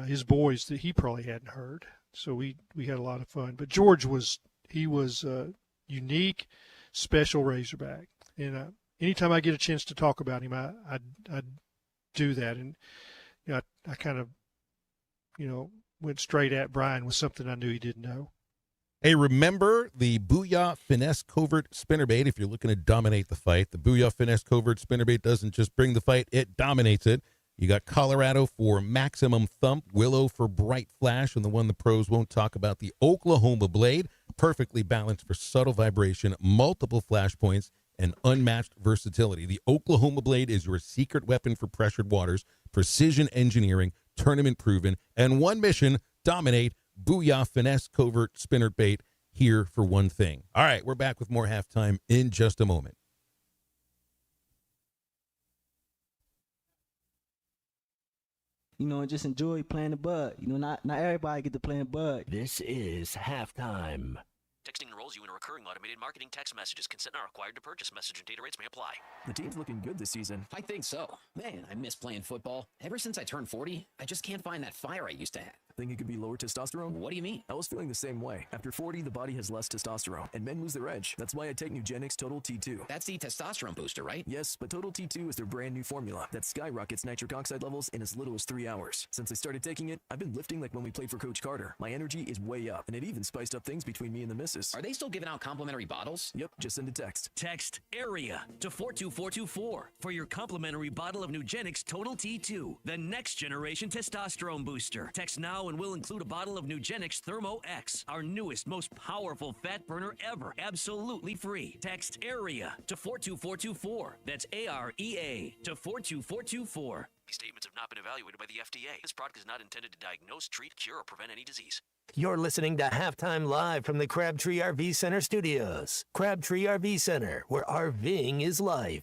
S19: his boys that he probably hadn't heard. So we had a lot of fun. But George was unique, special Razorback, and anytime I get a chance to talk about him, I do that. And I kind of went straight at Brian with something I knew he didn't know.
S9: Hey, remember the Booyah Finesse Covert Spinnerbait if you're looking to dominate the fight. The Booyah Finesse Covert Spinnerbait doesn't just bring the fight, it dominates it. You got Colorado for maximum thump, Willow for bright flash, and the one the pros won't talk about, the Oklahoma Blade, perfectly balanced for subtle vibration, multiple flash points, and unmatched versatility. The Oklahoma Blade is your secret weapon for pressured waters, precision engineering, tournament proven, and one mission, dominate. Booyah Finesse Covert Spinnerbait, here for one thing. All right, we're back with more halftime in just a moment.
S11: And just enjoy playing the bud. Not everybody get to play in bud.
S5: This is halftime.
S12: Texting enrolls you in a recurring automated marketing text messages. Consent not required to purchase. Message and data rates may apply.
S14: The team's looking good this season.
S15: I think so. Man, I miss playing football. Ever since I turned 40, I just can't find that fire I used to have.
S14: Think it could be lower testosterone?
S15: What do you mean?
S14: I was feeling the same way. After 40, the body has less testosterone, and men lose their edge. That's why I take Nugenix Total T2.
S15: That's the testosterone booster, right?
S14: Yes, but Total T2 is their brand new formula that skyrockets nitric oxide levels in as little as 3 hours. Since I started taking it, I've been lifting like when we played for Coach Carter. My energy is way up, and it even spiced up things between me and the missus.
S15: Are they still giving out complimentary bottles?
S14: Yep, just send a text.
S12: Text AREA to 42424 for your complimentary bottle of Nugenix Total T2, the next generation testosterone booster. Text now now and will include a bottle of Nugenix Thermo X, our newest, most powerful fat burner ever, absolutely free. Text AREA to 42424. That's AREA to 42424. These statements have not been evaluated by the FDA. This product is not intended to diagnose, treat, cure, or prevent any disease.
S5: You're listening to Halftime Live from the Crabtree RV Center studios. Crabtree RV Center, where RVing is life.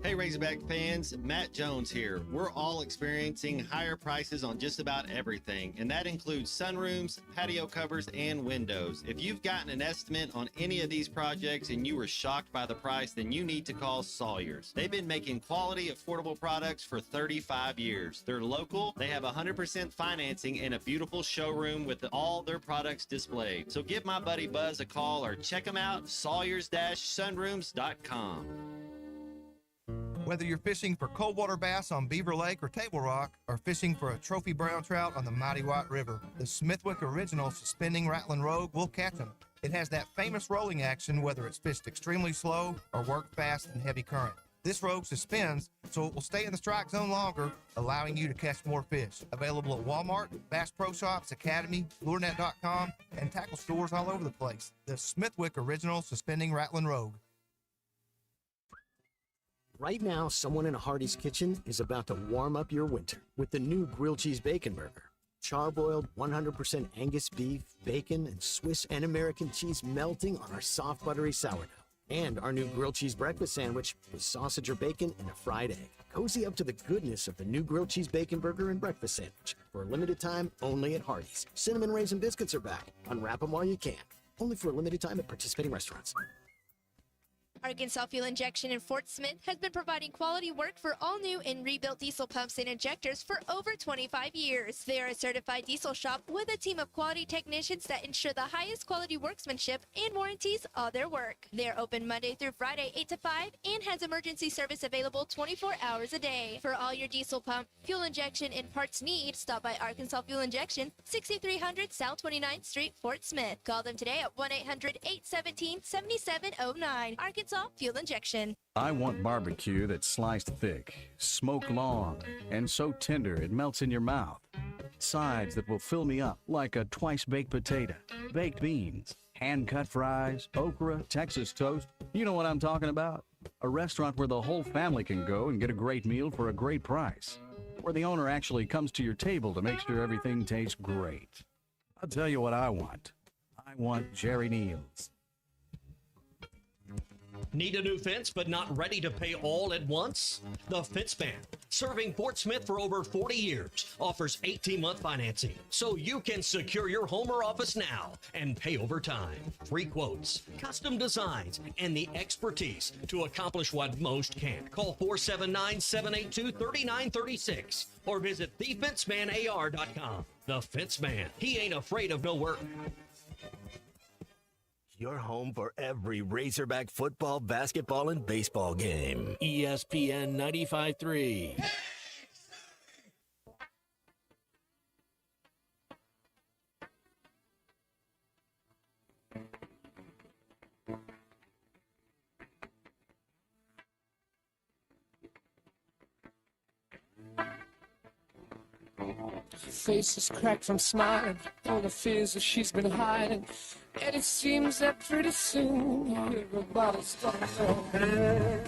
S1: Hey Razorback fans, Matt Jones here. We're all experiencing higher prices on just about everything, and that includes sunrooms, patio covers, and windows. If you've gotten an estimate on any of these projects and you were shocked by the price, then you need to call Sawyers. They've been making quality, affordable products for 35 years. They're local, they have 100% financing, and a beautiful showroom with all their products displayed. So give my buddy Buzz a call or check them out, sawyers-sunrooms.com.
S7: Whether you're fishing for coldwater bass on Beaver Lake or Table Rock, or fishing for a trophy brown trout on the mighty White River, the Smithwick Original Suspending Rattling Rogue will catch them. It has that famous rolling action whether it's fished extremely slow or worked fast in heavy current. This rogue suspends, so it will stay in the strike zone longer, allowing you to catch more fish. Available at Walmart, Bass Pro Shops, Academy, LureNet.com, and tackle stores all over the place. The Smithwick Original Suspending Rattling Rogue.
S16: Right now, someone in a Hardee's kitchen is about to warm up your winter with the new grilled cheese bacon burger. Charbroiled 100% Angus beef, bacon, and Swiss and American cheese melting on our soft buttery sourdough. And our new grilled cheese breakfast sandwich with sausage or bacon and a fried egg. Cozy up to the goodness of the new grilled cheese bacon burger and breakfast sandwich. For a limited time, only at Hardee's. Cinnamon Raisin Biscuits are back. Unwrap them while you can. Only for a limited time at participating restaurants.
S18: Arkansas Fuel Injection in Fort Smith has been providing quality work for all new and rebuilt diesel pumps and injectors for over 25 years. They are a certified diesel shop with a team of quality technicians that ensure the highest quality workmanship and warranties all their work. They are open Monday through Friday 8 to 5 and has emergency service available 24 hours a day. For all your diesel pump, fuel injection, and parts need, stop by Arkansas Fuel Injection, 6300 South 29th Street, Fort Smith. Call them today at 1-800-817-7709. Arkansas Fuel Injection.
S20: I want barbecue that's sliced thick, smoked long, and so tender it melts in your mouth. Sides that will fill me up like a twice-baked potato, baked beans, hand-cut fries, okra, Texas toast. You know what I'm talking about? A restaurant where the whole family can go and get a great meal for a great price. Where the owner actually comes to your table to make sure everything tastes great. I'll tell you what I want. I want Jerry Neal's.
S22: Need a new fence but not ready to pay all at once? The Fence Man, serving Fort Smith for over 40 years, offers 18-month financing so you can secure your home or office now and pay over time. Free quotes, custom designs, and the expertise to accomplish what most can't. Call 479-782-3936 or visit thefencemanAR.com. The Fence Man, he ain't afraid of no work.
S5: Your home for every Razorback football, basketball, and baseball game. ESPN 95.3.
S27: Face is cracked from smiling, all the fears that she's been hiding, and it seems that pretty soon everybody's gonna know.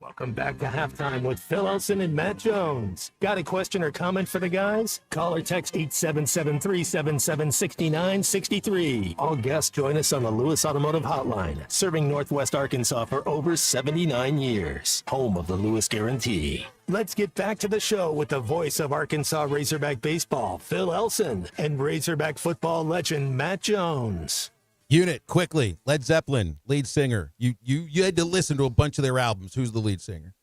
S5: Welcome back to Halftime with Phil Elson and Matt Jones. Got a question or comment for the guys? Call or text 877-377-6963. All guests join us on the Lewis Automotive Hotline, serving Northwest Arkansas for over 79 years. Home of the Lewis Guarantee. Let's get back to the show with the voice of Arkansas Razorback baseball, Phil Elson, and Razorback football legend Matt Jones.
S9: Unit, quickly. Led Zeppelin, lead singer. You had to listen to a bunch of their albums. Who's the lead singer?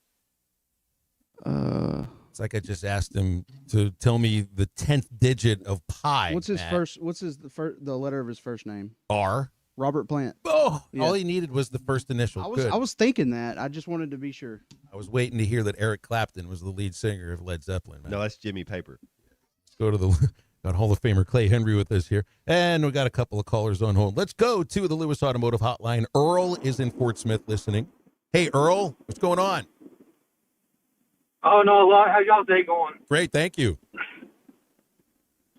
S9: It's like I just asked him to tell me the 10th digit of pi.
S28: What's his
S9: Matt.
S28: first? What's the letter of his first name?
S9: R.
S3: Robert Plant.
S9: Oh,
S3: Yeah.
S9: all he needed was the first initial. Good.
S3: I was thinking that. I just wanted to be sure.
S9: I was waiting to hear that Eric Clapton was the lead singer of Led Zeppelin. Man.
S4: No, that's Jimmy Paper.
S9: Let's go to the got Hall of Famer Clay Henry with us here, and we got a couple of callers on hold. Let's go to the Lewis Automotive Hotline. Earl is in Fort Smith listening. Hey, Earl, what's going on?
S6: Oh, no, a lot. How's y'all day going?
S9: Great, thank you.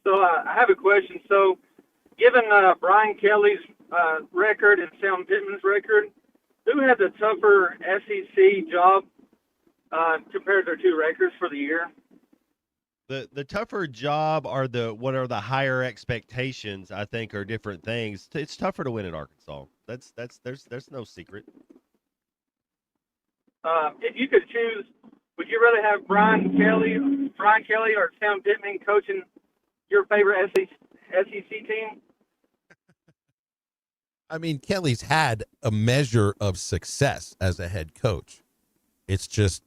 S6: So I have a question. So given Brian Kelly's record and Sam Pittman's record, who had the tougher SEC job compared to their two records for the year?
S4: The tougher job are what are the higher expectations, I think, are different things. It's tougher to win at Arkansas. There's no secret.
S6: If you could choose, would you rather have Brian Kelly or Sam Pittman coaching your favorite SEC team?
S9: I mean, Kelly's had a measure of success as a head coach. It's just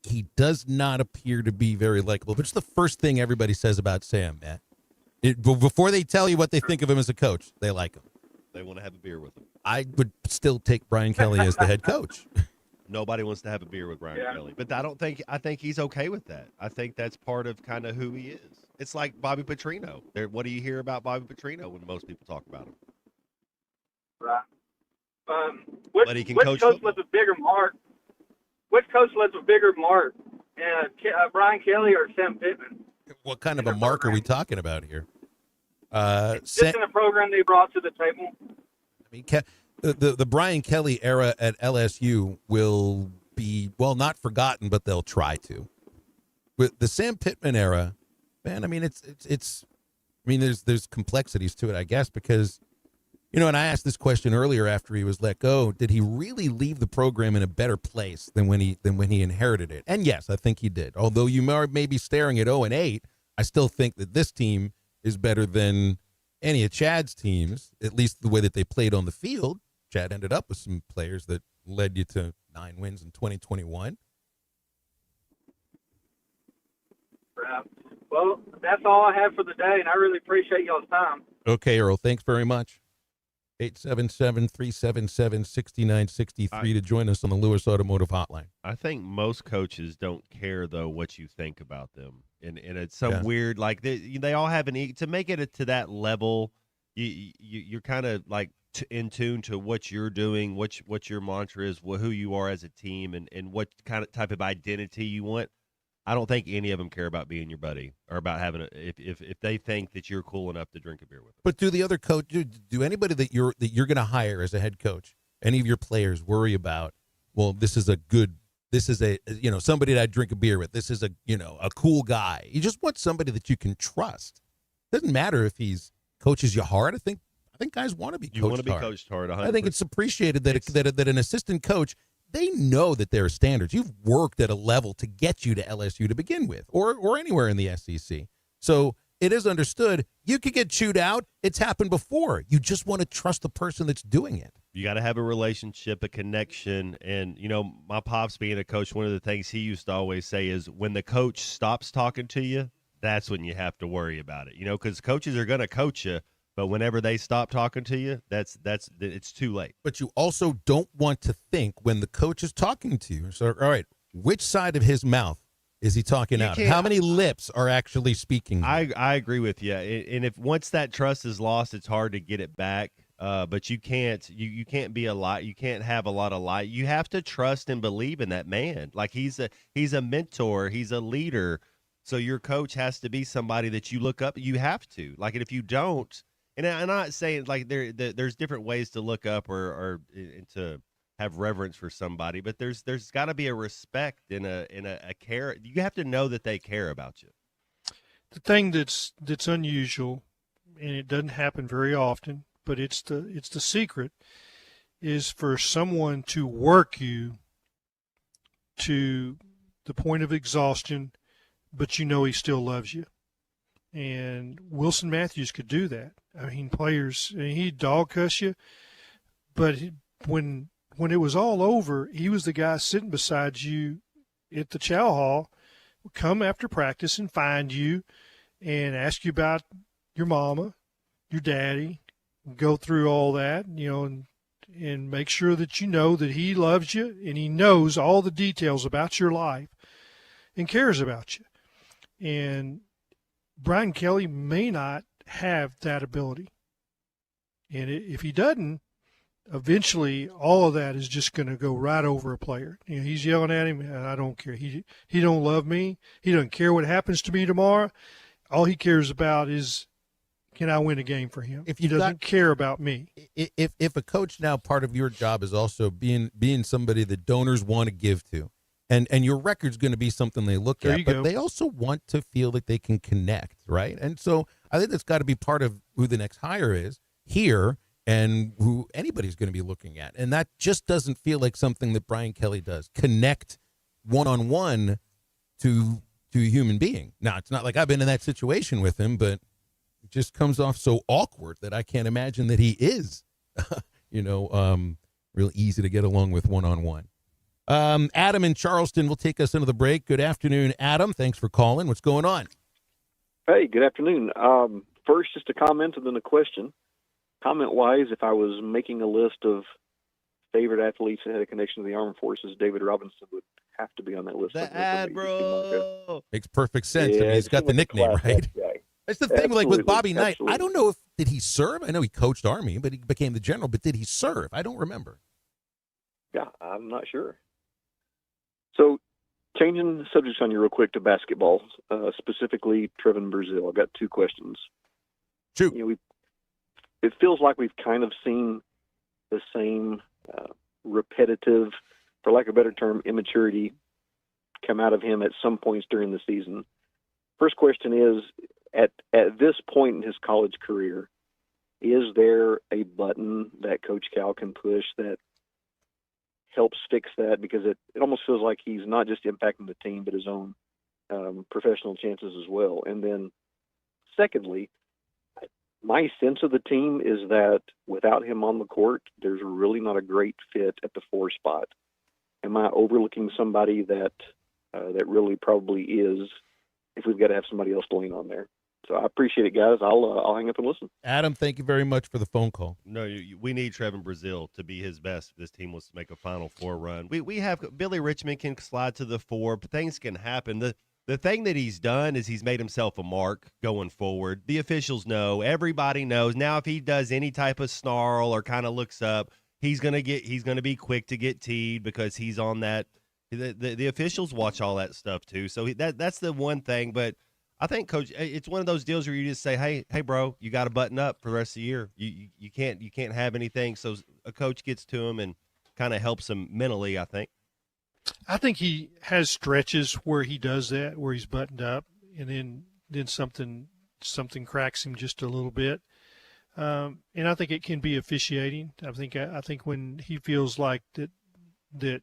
S9: he does not appear to be very likable, which is the first thing everybody says about Sam, Matt. Before they tell you what they think of him as a coach, they like him.
S4: They want to have a beer with him.
S9: I would still take Brian Kelly as the head coach.
S4: Nobody wants to have a beer with Brian Kelly, but I think he's okay with that. I think that's part of kind of who he is. It's like Bobby Petrino. What do you hear about Bobby Petrino when most people talk about him?
S6: Right.
S4: But he can
S6: which
S4: coach
S6: coach
S4: football.
S6: left a bigger mark? Which coach left a bigger mark? Brian Kelly or Sam Pittman?
S9: What kind of a mark are we talking about here?
S6: Just in the program they brought to the table.
S9: I mean, the Brian Kelly era at LSU will be, well, not forgotten, but they'll try to. With the Sam Pittman era, man, I mean, there's complexities to it, I guess, because, and I asked this question earlier after he was let go, did he really leave the program in a better place than when he inherited it? And yes, I think he did. Although you may be staring at 0-8, I still think that this team is better than any of Chad's teams, at least the way that they played on the field. Chad ended up with some players that led you to 9 wins in 2021.
S6: Well, that's all I have for the day, and I really appreciate y'all's time.
S9: Okay, Earl, thanks very much. 877-377-6963 to join us on the Lewis Automotive Hotline.
S4: I think most coaches don't care, though, what you think about them. And it's some weird, like, they all have to make it to that level, you're kind of, like, in tune to what you're doing, what your mantra is, who you are as a team, and what kind of type of identity you want. I don't think any of them care about being your buddy or about having if they think that you're cool enough to drink a beer with them.
S9: But do the other coach, do anybody that you're going to hire as a head coach, any of your players worry about, well, this is somebody that I'd drink a beer with. This is a cool guy. You just want somebody that you can trust. Doesn't matter if he's coaches you hard. I think guys want to be coached hard.
S4: You want to be coached hard, 100%.
S9: I think it's appreciated that an assistant coach, they know that there are standards. You've worked at a level to get you to LSU to begin with, or anywhere in the SEC. So it is understood. You could get chewed out. It's happened before. You just want to trust the person that's doing it.
S4: You got to have a relationship, a connection. And, my pops being a coach, one of the things he used to always say is when the coach stops talking to you, that's when you have to worry about it. Because coaches are going to coach you. But whenever they stop talking to you, it's too late.
S9: But you also don't want to think when the coach is talking to you. So, all right, which side of his mouth is he talking out of? How many lips are actually speaking?
S4: I agree with you. And if once that trust is lost, it's hard to get it back. But you can't be a lie. You can't have a lot of lie. You have to trust and believe in that man. Like he's a mentor. He's a leader. So your coach has to be somebody that you look up. You have to. Like, and if you don't. And I'm not saying like there's different ways to look up or to have reverence for somebody, but there's got to be a respect and a care. You have to know that they care about you.
S19: The thing that's unusual, and it doesn't happen very often, but it's the secret, is for someone to work you to the point of exhaustion, but he still loves you. And Wilson Matthews could do that. I mean, he'd dog cuss you, but when it was all over, he was the guy sitting beside you at the chow hall, would come after practice and find you and ask you about your mama, your daddy, go through all that, and make sure that you know that he loves you and he knows all the details about your life and cares about you. And Brian Kelly may not have that ability. And if he doesn't, eventually all of that is just going to go right over a player. He's yelling at him, I don't care. He don't love me. He doesn't care what happens to me tomorrow. All he cares about is, can I win a game for him? He doesn't care about me.
S9: If a coach now, part of your job is also being somebody that donors want to give to, and your record's going to be something they look at, but they also want to feel that they can connect, right? And so I think that's got to be part of who the next hire is here and who anybody's going to be looking at. And that just doesn't feel like something that Brian Kelly does. Connect one-on-one to a human being. Now, it's not like I've been in that situation with him, but it just comes off so awkward that I can't imagine that he is, real easy to get along with one-on-one. Adam in Charleston will take us into the break. Good afternoon, Adam. Thanks for calling. What's going on?
S8: Hey, good afternoon. First, just a comment and then a question. Comment-wise, if I was making a list of favorite athletes that had a connection to the armed forces, David Robinson would have to be on that list.
S4: The Admiral.
S9: Makes perfect sense.
S8: Yeah,
S9: I mean, he's got the nickname, right?
S8: Guy.
S9: That's the thing, like with Bobby Knight.
S8: Absolutely.
S9: I don't know did he serve? I know he coached Army, but he became the general. But did he serve? I don't remember.
S8: Yeah, I'm not sure. So, changing the subjects on you real quick to basketball, specifically Trevin Brazil. I've got two questions.
S9: Shoot.
S8: It feels like we've kind of seen the same repetitive, for lack of a better term, immaturity come out of him at some points during the season. First question is, at this point in his college career, is there a button that Coach Cal can push that helps fix that? Because it almost feels like he's not just impacting the team, but his own professional chances as well. And then secondly, my sense of the team is that without him on the court, there's really not a great fit at the 4 spot. Am I overlooking somebody that really probably is, if we've got to have somebody else to lean on there? So I appreciate it, guys. I'll hang up and listen.
S9: Adam, thank you very much for the phone call.
S4: No, we need Trevin Brazil to be his best if this team wants to make a Final Four run. We have Billy Richmond can slide to the 4, but things can happen. The thing that he's done is he's made himself a mark going forward. The officials know. Everybody knows. Now if he does any type of snarl or kind of looks up, he's gonna be quick to get teed because he's on that. The officials watch all that stuff too. So that's the one thing. But I think, Coach, it's one of those deals where you just say, hey, bro, you got to button up for the rest of the year. You can't have anything. So a coach gets to him and kind of helps him mentally, I think.
S19: I think he has stretches where he does that, where he's buttoned up, and then something cracks him just a little bit. And I think it can be officiating. I think when he feels like that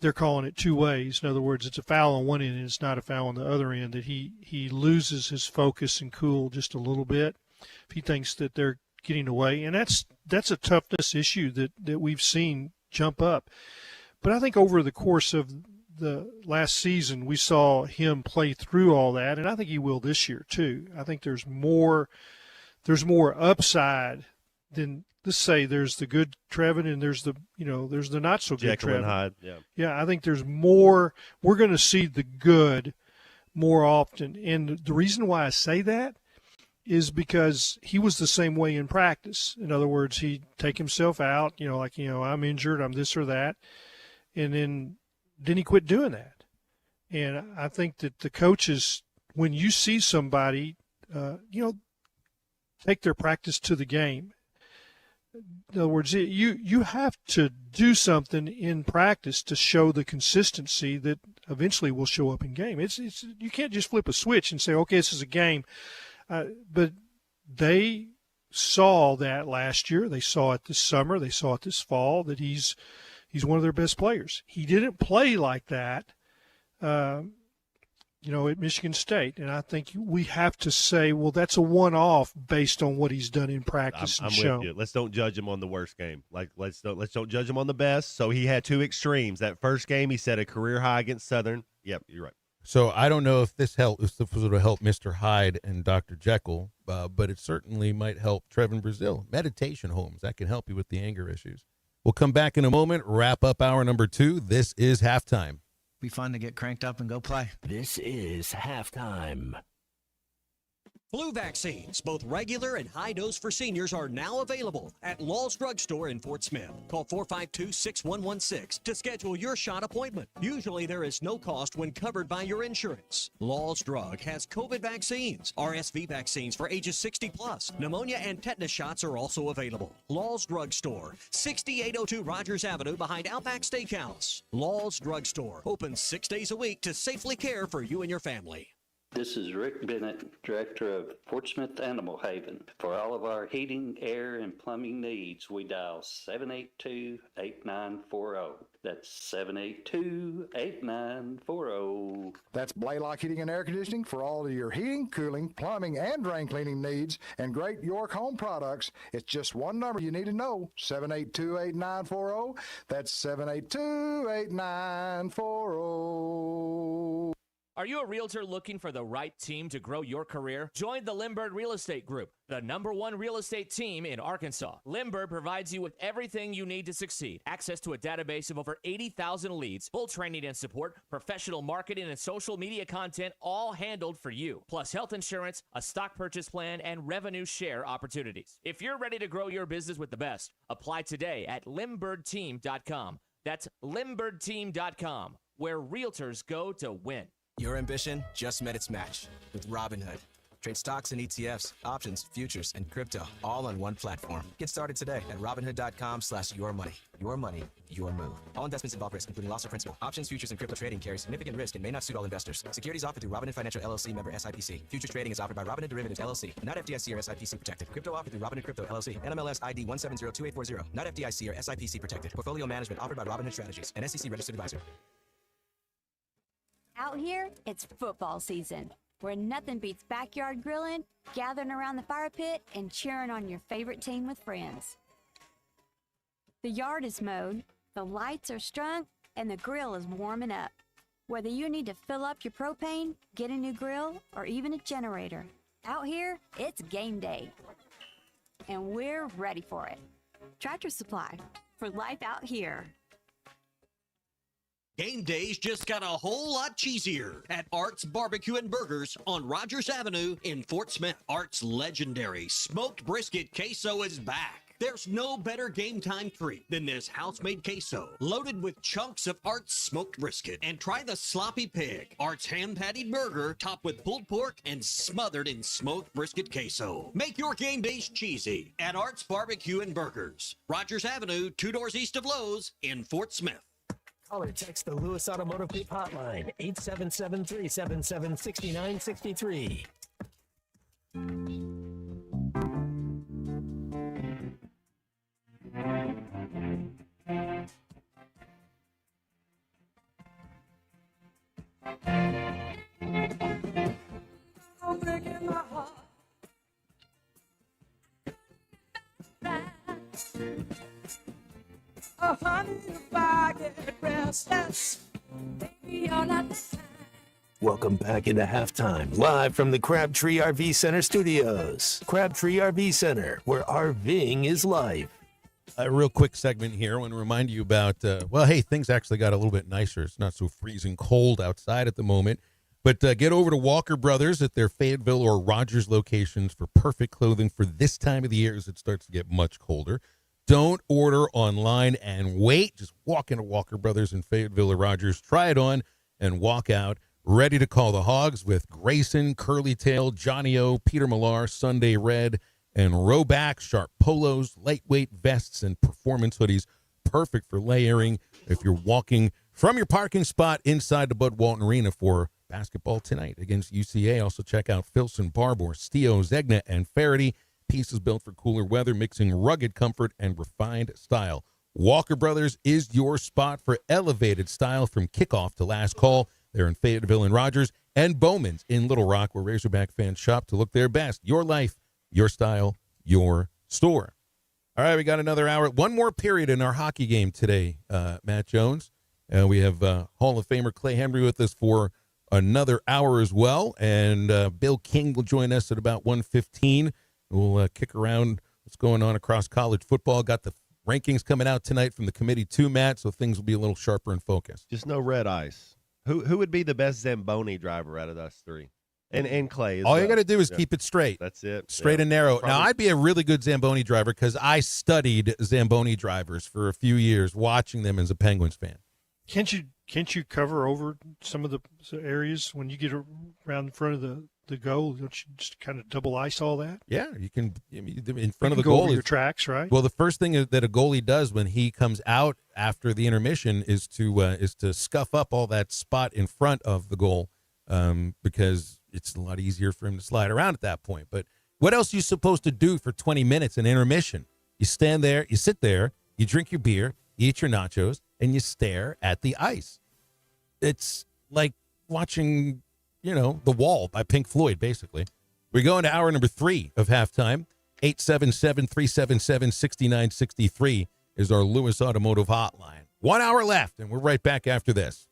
S19: they're calling it two ways. In other words, it's a foul on one end and it's not a foul on the other end, that he loses his focus and cool just a little bit if he thinks that they're getting away. And that's a toughness issue that we've seen jump up. But I think over the course of the last season, we saw him play through all that, and I think he will this year too. I think there's more upside than, let's say, there's the good Trevin and there's the not so good
S4: Jekyll and
S19: Trevin.
S4: Hyde,
S19: Yeah, I think there's more. We're going to see the good more often, and the reason why I say that is because he was the same way in practice. In other words, he'd take himself out, I'm injured, I'm this or that. And then he quit doing that. And I think that the coaches, when you see somebody, take their practice to the game. In other words, you have to do something in practice to show the consistency that eventually will show up in game. It's you can't just flip a switch and say, okay, this is a game. But they saw that last year. They saw it this summer. They saw it this fall, that he's one of their best players. He didn't play like that, at Michigan State. And I think we have to say, well, that's a one-off based on what he's done in practice.
S4: I'm with you. Let's don't judge him on the worst game. Like let's don't judge him on the best. So he had two extremes. That first game, he set a career high against Southern. Yep, you're right.
S9: So I don't know if this would help Mr. Hyde and Dr. Jekyll, but it certainly might help Trevin Brazil. Meditation homes, that can help you with the anger issues. We'll come back in a moment, wrap up hour number 2. This is Halftime.
S10: Be fun to get cranked up and go play.
S5: This is Halftime.
S22: Flu vaccines, both regular and high dose for seniors, are now available at Law's Drug Store in Fort Smith. Call 452-6116 to schedule your shot appointment. Usually there is no cost when covered by your insurance. Law's Drug has COVID vaccines, RSV vaccines for ages 60 plus. Pneumonia and tetanus shots are also available. Law's Drug Store, 6802 Rogers Avenue behind Outback Steakhouse. Law's Drug Store, open 6 days a week to safely care for you and your family.
S13: This is Rick Bennett, Director of Fort Smith Animal Haven. For all of our heating, air, and plumbing needs, we dial 782-8940. That's 782-8940.
S17: That's Blaylock Heating and Air Conditioning for all of your heating, cooling, plumbing, and drain cleaning needs and great York Home products. It's just one number you need to know, 782-8940. That's 782-8940.
S21: Are you a realtor looking for the right team to grow your career? Join the Limbird Real Estate Group, the #1 real estate team in Arkansas. Limbird provides you with everything you need to succeed. Access to a database of over 80,000 leads, full training and support, professional marketing and social media content, all handled for you. Plus health insurance, a stock purchase plan, and revenue share opportunities. If you're ready to grow your business with the best, apply today at limbirdteam.com. That's limbirdteam.com, where realtors go to win.
S14: Your ambition just met its match with Robinhood. Trade stocks and ETFs, options, futures, and crypto all on one platform. Get started today at Robinhood.com/yourmoney. Your money, your move. All investments involve risk, including loss of principal. Options, futures, and crypto trading carry significant risk and may not suit all investors. Securities offered through Robinhood Financial LLC, member SIPC. Futures trading is offered by Robinhood Derivatives LLC, not FDIC or SIPC protected. Crypto offered through Robinhood Crypto LLC, NMLS ID 1702840, not FDIC or SIPC protected. Portfolio management offered by Robinhood Strategies, an SEC registered advisor.
S23: Out here, it's football season, where nothing beats backyard grilling, gathering around the fire pit, and cheering on your favorite team with friends. The yard is mowed, the lights are strung, and the grill is warming up. Whether you need to fill up your propane, get a new grill, or even a generator, out here, it's game day. And we're ready for it. Tractor Supply, for life out here.
S22: Game days just got a whole lot cheesier at Art's Barbecue and Burgers on Rogers Avenue in Fort Smith. Art's legendary smoked brisket queso is back. There's no better game time treat than this house-made queso, loaded with chunks of Art's smoked brisket. And try the sloppy pig, Art's hand-patted burger, topped with pulled pork and smothered in smoked brisket queso. Make your game days cheesy at Art's Barbecue and Burgers, Rogers Avenue, 2 doors east of Lowe's in Fort Smith.
S5: Call or text the Lewis Automotive Group hotline, 877-377-6963.
S27: I'm breaking my heart. Oh, honey, if I get restless, baby, you're not the time.
S5: Welcome back into Halftime, live from the Crabtree RV Center studios. Crabtree RV Center, where RVing is life.
S9: A real quick segment here. I want to remind you about, hey, things actually got a little bit nicer. It's not so freezing cold outside at the moment. But get over to Walker Brothers at their Fayetteville or Rogers locations for perfect clothing for this time of the year as it starts to get much colder. Don't order online and wait. Just walk into Walker Brothers in Fayetteville or Rogers, try it on, and walk out ready to call the Hogs with Grayson, Curly Tail, Johnny O, Peter Millar, Sunday Red, and Rowback, sharp polos, lightweight vests, and performance hoodies. Perfect for layering if you're walking from your parking spot inside the Bud Walton Arena for basketball tonight against UCA. Also check out Filson, Barbour, Stio, Zegna, and Faraday. Pieces built for cooler weather, mixing rugged comfort and refined style. Walker Brothers is your spot for elevated style from kickoff to last call. They're in Fayetteville and Rogers, and Bowman's in Little Rock, where Razorback fans shop to look their best. Your life, your style, your store. All right, we got another hour. One more period in our hockey game today, Matt Jones. We have Hall of Famer Clay Henry with us for another hour as well. And Bill King will join us at about 1:15. We'll kick around what's going on across college football. Got the rankings coming out tonight from the committee too, Matt, so things will be a little sharper and focused.
S4: Just no red ice. Who would be the best Zamboni driver out of us three? And Clay.
S9: All you got to do is keep it straight.
S4: That's it.
S9: Straight and narrow. Now, I'd be a really good Zamboni driver because I studied Zamboni drivers for a few years, watching them as a Penguins fan.
S19: Can't you cover over some of the areas when you get around in front of the goal? Don't you just kind of double ice all that?
S9: Yeah, you can. In front of the
S19: go
S9: goal
S19: over
S9: is
S19: your tracks, right?
S9: Well, the first thing that a goalie does when he comes out after the intermission is to scuff up all that spot in front of the goal, because it's a lot easier for him to slide around at that point. But what else are you supposed to do for 20 minutes in intermission? You stand there, you sit there, you drink your beer, you eat your nachos, and you stare at the ice. It's like watching, The Wall by Pink Floyd, basically. We go into hour number 3 of halftime. 877-377-6963 is our Lewis Automotive Hotline. 1 hour left, and we're right back after this.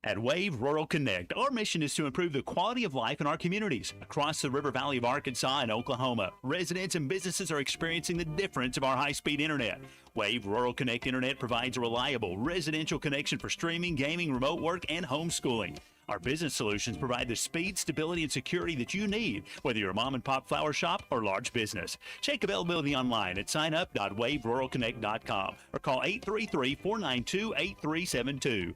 S2: At Wave Rural Connect, our mission is to improve the quality of life in our communities. Across the River Valley of Arkansas and Oklahoma, residents and businesses are experiencing the difference of our high-speed internet. Wave Rural Connect Internet provides a reliable residential connection for streaming, gaming, remote work, and homeschooling. Our business solutions provide the speed, stability, and security that you need, whether you're a mom-and-pop flower shop or large business. Check availability online at signup.waveruralconnect.com or call 833-492-8372.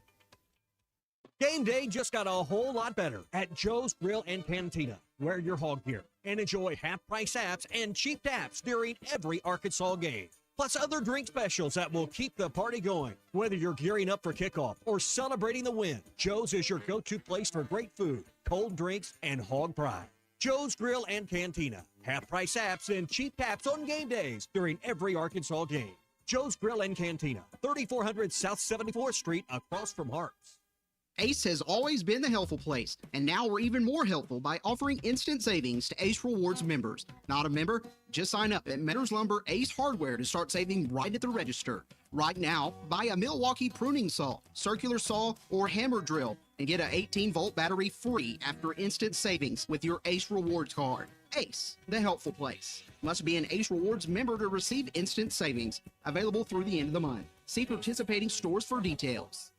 S22: Game day just got a whole lot better at Joe's Grill and Cantina. Wear your hog gear and enjoy half-price apps and cheap taps during every Arkansas game. Plus other drink specials that will keep the party going. Whether you're gearing up for kickoff or celebrating the win, Joe's is your go-to place for great food, cold drinks, and hog pride. Joe's Grill and Cantina. Half-price apps and cheap taps on game days during every Arkansas game. Joe's Grill and Cantina, 3400 South 74th Street across from Harps.
S11: Ace has always been the helpful place, and now we're even more helpful by offering instant savings to Ace Rewards members. Not a member? Just sign up at Metters Lumber Ace Hardware to start saving right at the register. Right now, buy a Milwaukee pruning saw, circular saw, or hammer drill, and get an 18-volt battery free after instant savings with your Ace Rewards card. Ace, the helpful place. Must be an Ace Rewards member to receive instant savings. Available through the end of the month. See participating stores for details.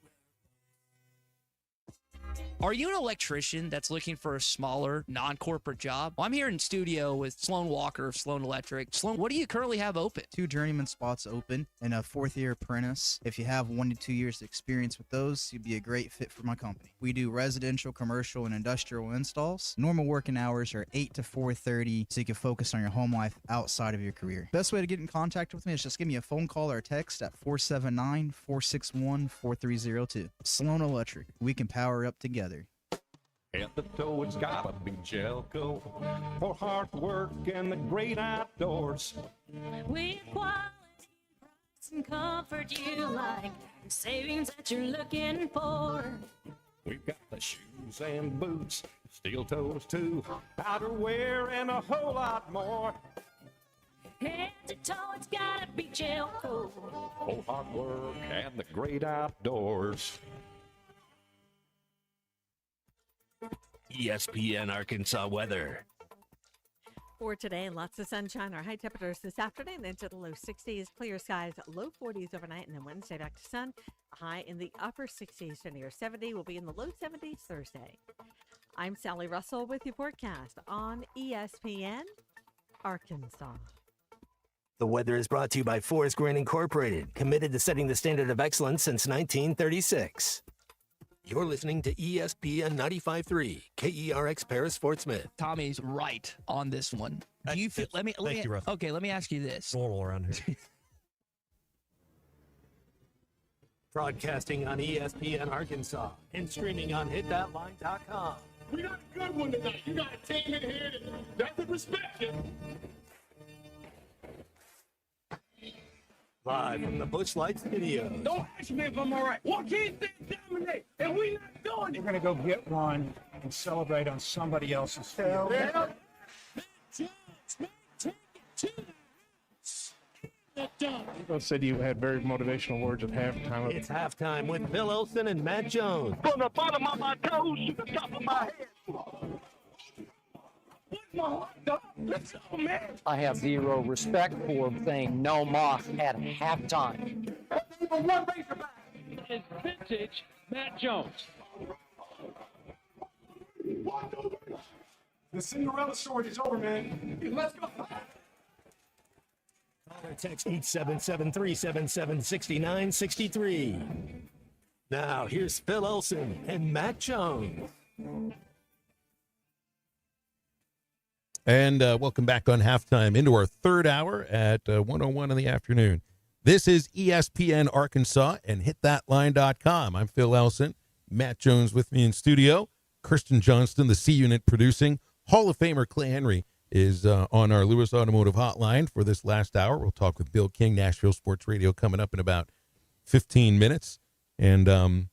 S12: Are you an electrician that's looking for a smaller, non-corporate job? Well, I'm here in studio with Sloan Walker of Sloan Electric. Sloan, what do you currently have open?
S15: 2 journeyman spots open and a 4th-year apprentice. If you have 1 to 2 years experience with those, you'd be a great fit for my company. We do residential, commercial, and industrial installs. Normal working hours are 8 to 4:30, so you can focus on your home life outside of your career. Best way to get in contact with me is just give me a phone call or a text at 479-461-4302. Sloan Electric. We can power up together.
S24: At the toe, it's gotta be Jelco for hard work and the great outdoors.
S25: With quality, price, and comfort you like, savings that you're looking for.
S24: We've got the shoes and boots, steel toes too, outerwear and a whole lot more.
S25: Head to toe, it's gotta be Jelco.
S24: For hard work and the great outdoors.
S26: ESPN Arkansas weather.
S28: For today, lots of sunshine. Our high temperatures this afternoon into the low 60s, clear skies, low 40s overnight, and then Wednesday back to sun. High in the upper 60s to near 70. Will be in the low 70s Thursday. I'm Sally Russell with your forecast on ESPN Arkansas.
S5: The weather is brought to you by Forest Green Incorporated, committed to setting the standard of excellence since 1936. You're listening to ESPN 95.3, KERX Paris Fort Smith.
S12: Tommy's right on this one. Do you feel? Thank you, Russell. Okay, let me ask you this.
S24: Normal around here.
S5: Broadcasting on ESPN Arkansas and streaming on hitthatline.com.
S24: We got a good one tonight. You got a team in here that doesn't respect you.
S5: Live from the Busch Lights Studio.
S24: Don't ask me if I'm all right. What can't they dominate? And we not doing it. We're gonna go get one and celebrate on somebody else's field. Phil said you had very motivational words at halftime.
S5: It's halftime with Phil Olsen and Matt Jones.
S24: From the bottom of my toes to the top of my head. Let's go, man.
S1: I have zero respect for saying no moss at halftime.
S24: Number one Razorback is vintage Matt Jones. The Cinderella story is over, man. Let's go.
S5: Caller text 877-377-6963. Now here's Phil Olsen and Matt Jones.
S9: And welcome back on halftime into our third hour at 1:01 in the afternoon. This is ESPN Arkansas and hitthatline.com. I'm Phil Elson. Matt Jones with me in studio. Kristen Johnston, the C Unit producing. Hall of Famer Clay Henry is on our Lewis Automotive Hotline for this last hour. We'll talk with Bill King, Nashville Sports Radio, coming up in about 15 minutes. And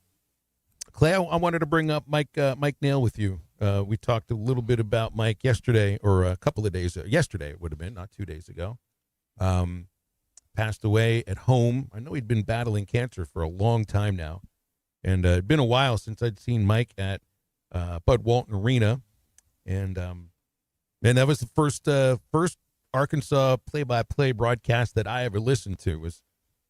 S9: Clay, I wanted to bring up Mike Nail with you. We talked a little bit about Mike yesterday, or a couple of days ago. Yesterday it would have been, not 2 days ago. Passed away at home. I know he'd been battling cancer for a long time now. And it'd been a while since I'd seen Mike at Bud Walton Arena. And that was the first Arkansas play-by-play broadcast that I ever listened to. Was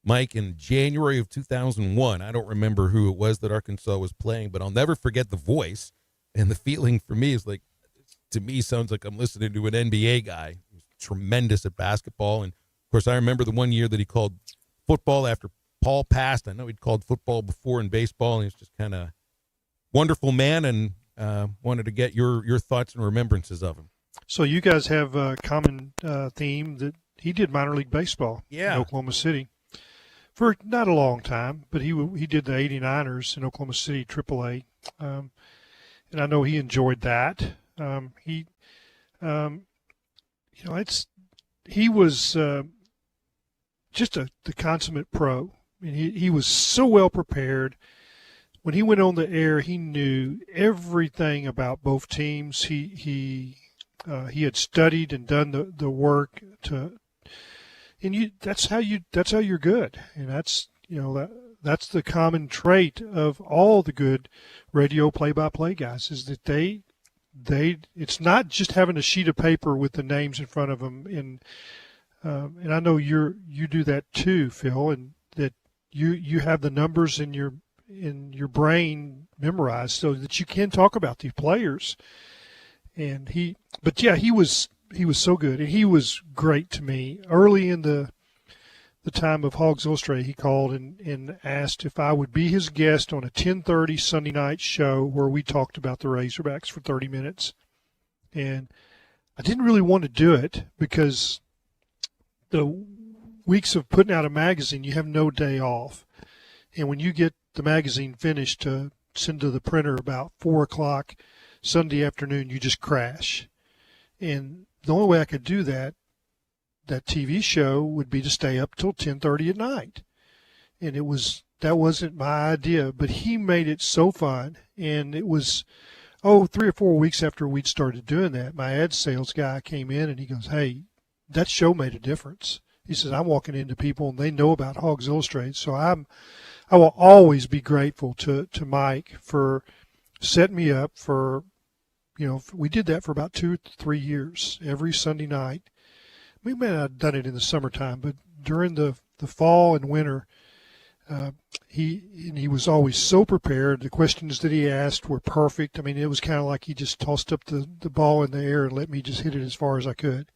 S9: Mike in January of 2001. I don't remember who it was that Arkansas was playing, but I'll never forget the voice. And the feeling for me is like, to me, sounds like I'm listening to an NBA guy. He was tremendous at basketball. And, of course, I remember the one year that he called football after Paul passed. I know he'd called football before in baseball, and he's just kind of wonderful man, and wanted to get your thoughts and remembrances of him.
S19: So you guys have a common theme that he did minor league baseball in Oklahoma City for not a long time, but he did the 89ers in Oklahoma City AAA. And I know he enjoyed that. He was just the consummate pro. I mean, he was so well prepared. When he went on the air, he knew everything about both teams. He had studied and done the work that's how you're good, and that's the common trait of all the good radio play-by-play guys, is that they it's not just having a sheet of paper with the names in front of them. And I know you do that too, Phil, and that you have the numbers in your brain memorized so that you can talk about these players. And he was so good, and he was great to me early in the time of Hogs Illustrated. He called and asked if I would be his guest on a 10:30 Sunday night show where we talked about the Razorbacks for 30 minutes. And I didn't really want to do it because the weeks of putting out a magazine, you have no day off. And when you get the magazine finished to send to the printer about 4 o'clock Sunday afternoon, you just crash. And the only way I could do that TV show would be to stay up till 10:30 at night. And that wasn't my idea, but he made it so fun. And it was, 3 or 4 weeks after we'd started doing that, my ad sales guy came in and he goes, "Hey, that show made a difference." He says, "I'm walking into people and they know about Hogs Illustrated." So I will always be grateful to Mike for setting me up for, we did that for about 2 or 3 years, every Sunday night. We may not have done it in the summertime, but during the fall and winter, he was always so prepared. The questions that he asked were perfect. I mean, it was kind of like he just tossed up the ball in the air and let me just hit it as far as I could.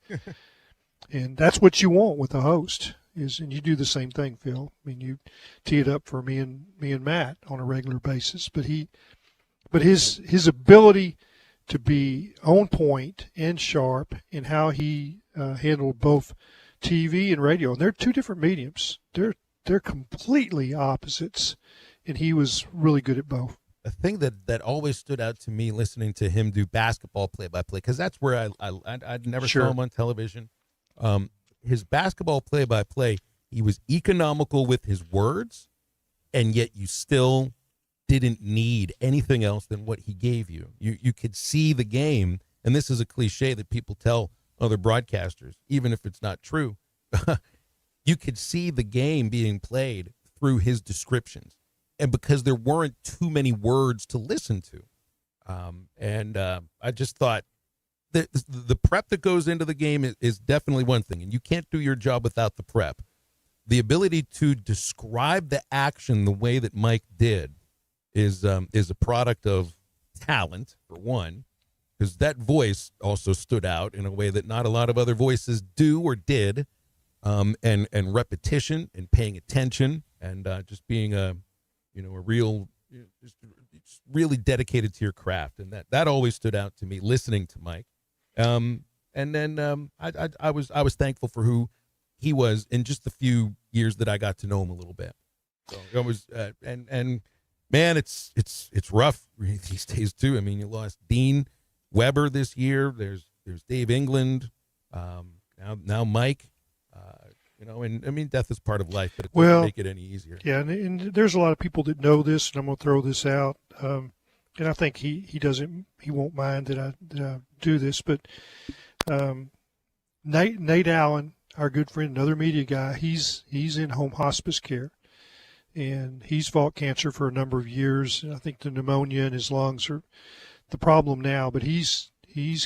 S19: And that's what you want with a host, and you do the same thing, Phil. I mean, you tee it up for me and Matt on a regular basis, but his ability to be on point and sharp in how he handled both TV and radio. And they're two different mediums. They're completely opposites, and he was really good at both.
S9: The thing that always stood out to me listening to him do basketball play-by-play, because that's where I'd never saw him on television. His basketball play-by-play, He was economical with his words, and yet you still didn't need anything else than what he gave you. You could see the game, and this is a cliche that people tell other broadcasters, even if it's not true. You could see the game being played through his descriptions, and because there weren't too many words to listen to. I just thought the prep that goes into the game is definitely one thing, and you can't do your job without the prep. The ability to describe the action the way that Mike did is a product of talent, for one, because that voice also stood out in a way that not a lot of other voices do or did, and repetition and paying attention and just being a real, just really dedicated to your craft, and that always stood out to me listening to Mike. And then I was thankful for who he was in just the few years that I got to know him a little bit. So it was and man, it's rough these days too. I mean, you lost Dean Weber this year. There's Dave England. Now Mike. And I mean, death is part of life, but it doesn't make it any easier.
S19: Yeah, and there's a lot of people that know this, and I'm going to throw this out. And I think he won't mind that I do this, but Nate Allen, our good friend, another media guy, he's in home hospice care, and he's fought cancer for a number of years. And I think the pneumonia in his lungs are the problem now, but he's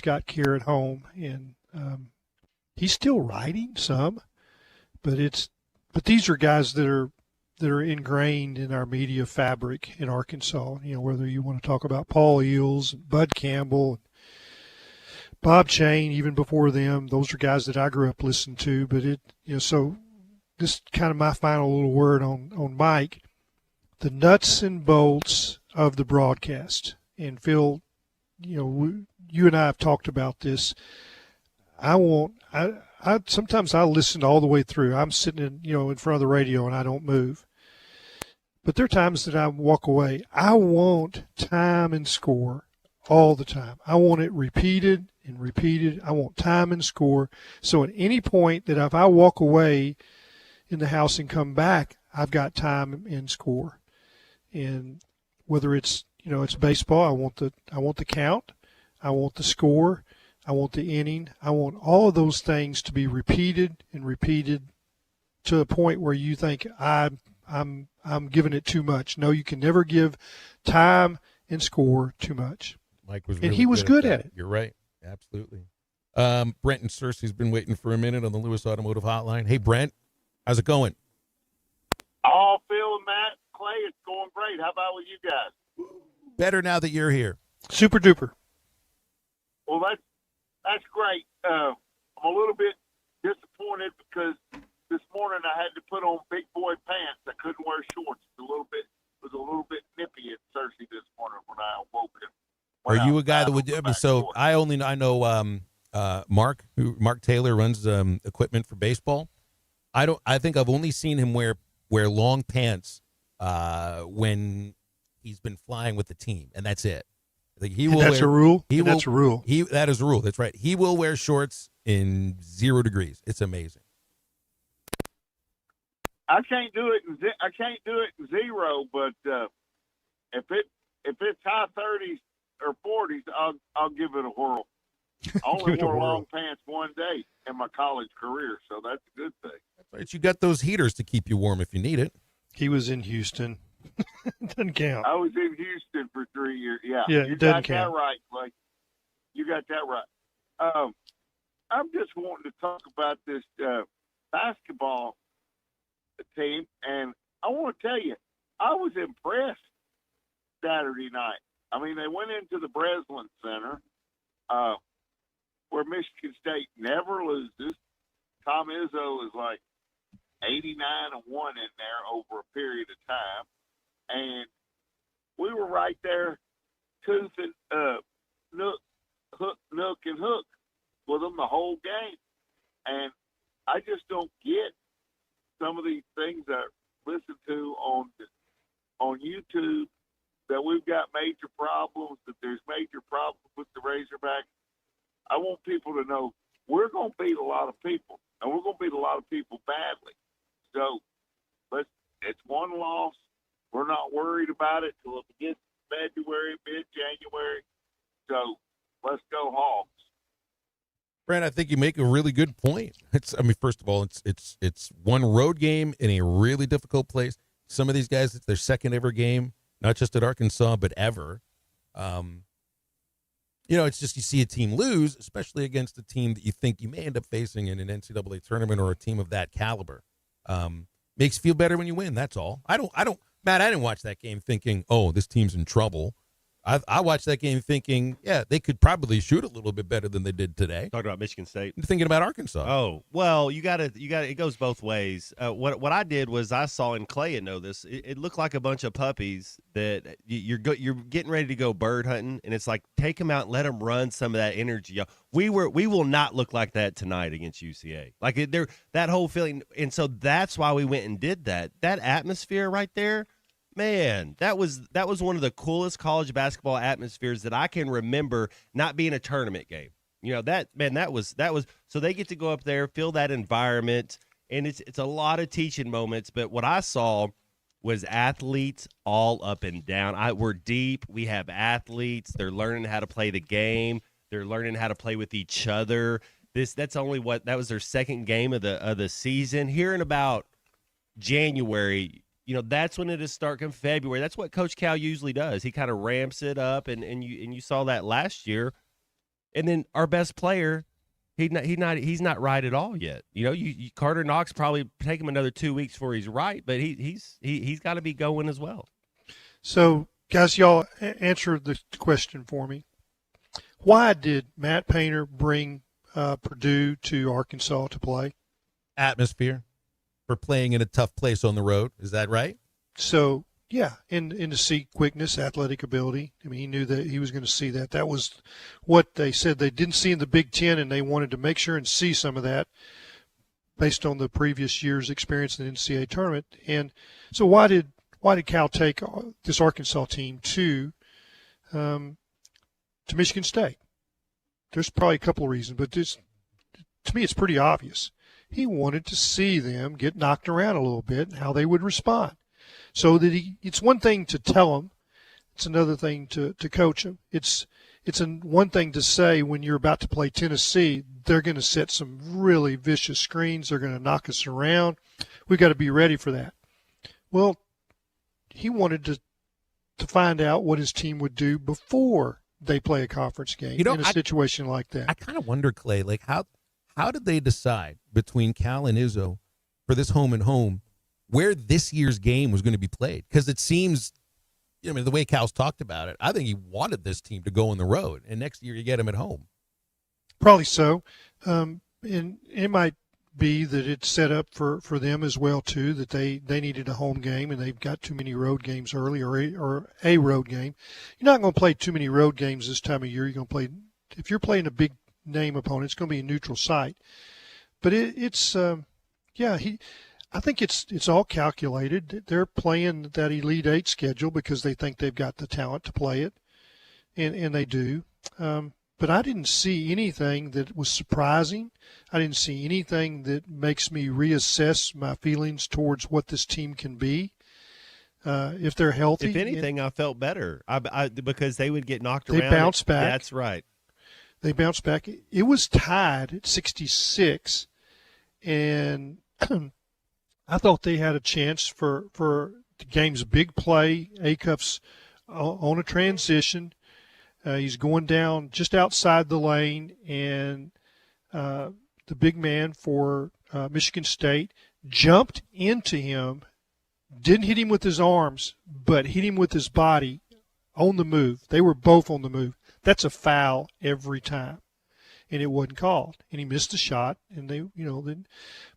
S19: got care at home, and he's still writing some, but these are guys that are ingrained in our media fabric in Arkansas. Whether you want to talk about Paul Eels, Bud Campbell, Bob Chain, even before them, those are guys that I grew up listening to. But so this is kind of my final little word on Mike, the nuts and bolts of the broadcast. And Phil, you and I have talked about this. Sometimes I listen all the way through. I'm sitting in front of the radio and I don't move. But there are times that I walk away. I want time and score all the time. I want it repeated and repeated. I want time and score. So at any point that if I walk away in the house and come back, I've got time and score. And whether it's it's baseball, I want the count, I want the score, I want the inning. I want all of those things to be repeated and repeated to a point where you think I'm giving it too much. No, you can never give time and score too much.
S9: Mike was,
S19: and he was good at it.
S9: You're right, absolutely. Brent and Cersei's been waiting for a minute on the Lewis Automotive Hotline. Hey, Brent, how's it going?
S3: All Phil and Matt, Clay, it's going great. How about with you guys?
S9: Better now that you're here.
S19: Super duper.
S3: Well, that's great. I'm a little bit disappointed because this morning I had to put on big boy pants. I couldn't wear shorts. It was a little bit nippy at Cersei this morning when I awoke him.
S9: Are you a guy that would? So I know Mark Taylor runs equipment for baseball. I think I've only seen him wear long pants when he's been flying with the team, and that's it. Like
S19: that's a rule. That's a rule.
S9: That is a rule. That's right. He will wear shorts in 0 degrees. It's amazing.
S3: I can't do it in 0, but if it's high 30s or 40s, I'll give it a whirl. I only wore long pants one day in my college career, so that's a good thing.
S9: That's right. You got those heaters to keep you warm if you need it.
S19: He was in Houston. Doesn't count.
S3: I was in Houston for 3 years. Yeah,
S19: it doesn't count.
S3: You got that right, Blake. You got that right. I'm just wanting to talk about this basketball team, and I want to tell you, I was impressed Saturday night. I mean, they went into the Breslin Center, where Michigan State never loses. Tom Izzo is like 89-1 in there over a period of time. And we were right there, tooth and nook and hook with them the whole game. And I just don't get some of these things that I listen to on YouTube, that we've got major problems, that there's major problems with the Razorbacks. I want people to know we're going to beat a lot of people, and we're going to beat a lot of people badly. So it's one loss. We're not worried about it till it gets February, mid-January. So let's go Hogs.
S9: Brent, I think you make a really good point. First of all, it's one road game in a really difficult place. Some of these guys, it's their second ever game, not just at Arkansas, but ever. It's just you see a team lose, especially against a team that you think you may end up facing in an NCAA tournament or a team of that caliber. Makes you feel better when you win. That's all. Matt, I didn't watch that game thinking, oh, this team's in trouble. I watched that game thinking, yeah, they could probably shoot a little bit better than they did today.
S4: Talking about Michigan State.
S9: Thinking about Arkansas.
S4: Oh, well, you got to. It goes both ways. What I did was I saw, and Clay know this. It looked like a bunch of puppies that you're getting ready to go bird hunting, and it's like take them out and let them run some of that energy. We will not look like that tonight against UCA. Like that whole feeling, and so that's why we went and did that. That atmosphere right there. Man, that was one of the coolest college basketball atmospheres that I can remember, not being a tournament game. That was so they get to go up there, feel that environment, and it's a lot of teaching moments. But what I saw was athletes all up and down. We're deep. We have athletes. They're learning how to play the game. They're learning how to play with each other. That was their second game of the season. Here in about January, that's when it'll start in February. That's what Coach Cal usually does. He kind of ramps it up, and you saw that last year. And then our best player, he's not right at all yet. Carter Knox probably take him another 2 weeks before he's right, but he's got to be going as well.
S19: So, guys, y'all answer the question for me. Why did Matt Painter bring Purdue to Arkansas to play?
S9: Atmosphere. For playing in a tough place on the road. Is that right?
S19: So, yeah, and to see quickness, athletic ability. He knew that he was going to see that. That was what they said they didn't see in the Big Ten, and they wanted to make sure and see some of that based on the previous year's experience in the NCAA tournament. And so why did Cal take this Arkansas team to Michigan State? There's probably a couple of reasons, but to me it's pretty obvious. He wanted to see them get knocked around a little bit and how they would respond. So that it's one thing to tell them, it's another thing to coach them. It's one thing to say when you're about to play Tennessee, they're going to set some really vicious screens. They're going to knock us around. We've got to be ready for that. Well, he wanted to find out what his team would do before they play a conference game in a situation like that.
S9: I kind of wonder, Clay, like how did they decide between Cal and Izzo for this home and home where this year's game was going to be played? Because it seems, the way Cal's talked about it, I think he wanted this team to go on the road, and next year you get them at home.
S19: Probably so. And it might be that it's set up for them as well, too, that they needed a home game, and they've got too many road games early or a road game. You're not going to play too many road games this time of year. You're going to play – if you're playing a big – name opponent, it's going to be a neutral site, but I think it's all calculated. They're playing that Elite Eight schedule because they think they've got the talent to play it, and they do. But I didn't see anything that was surprising. I didn't see anything that makes me reassess my feelings towards what this team can be if they're healthy.
S4: If anything, I felt better because they would get knocked around.
S19: They bounced back.
S4: That's right.
S19: They bounced back. It was tied at 66, and I thought they had a chance for the game's big play. Acuff's on a transition. He's going down just outside the lane, and the big man for Michigan State jumped into him, didn't hit him with his arms, but hit him with his body on the move. They were both on the move. That's a foul every time, and it wasn't called. And he missed a shot, and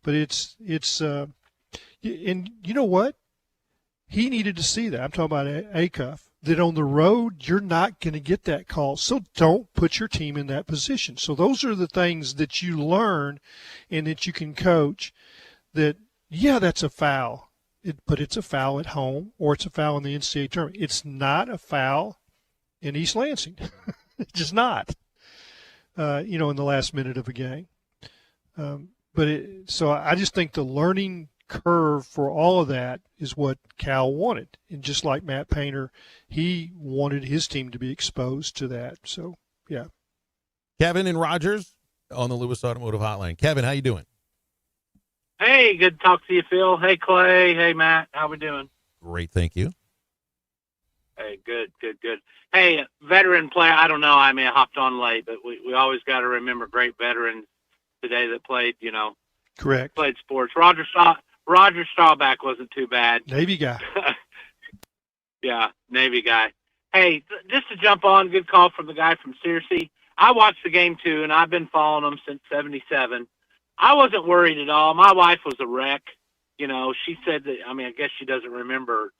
S19: but it's and you know what? He needed to see that. I'm talking about Acuff. That on the road you're not going to get that call, so don't put your team in that position. So those are the things that you learn, and that you can coach. That that's a foul, but it's a foul at home, or it's a foul in the NCAA tournament. It's not a foul in East Lansing. It's just not, in the last minute of a game. So I just think the learning curve for all of that is what Cal wanted. And just like Matt Painter, he wanted his team to be exposed to that. So, yeah.
S9: Kevin and Rogers on the Lewis Automotive Hotline. Kevin, how you doing?
S6: Hey, good to talk to you, Phil. Hey, Clay. Hey, Matt. How we doing?
S9: Great, thank you.
S6: Hey, good. Hey, veteran player, I don't know. I mean, I hopped on late, but we always got to remember great veterans today that played,
S19: Correct.
S6: Played sports. Roger Staubach wasn't too bad.
S19: Navy guy.
S6: Yeah, Navy guy. Hey, just to jump on, good call from the guy from Searcy. I watched the game too, and I've been following them since '77. I wasn't worried at all. My wife was a wreck. She said that, I guess she doesn't remember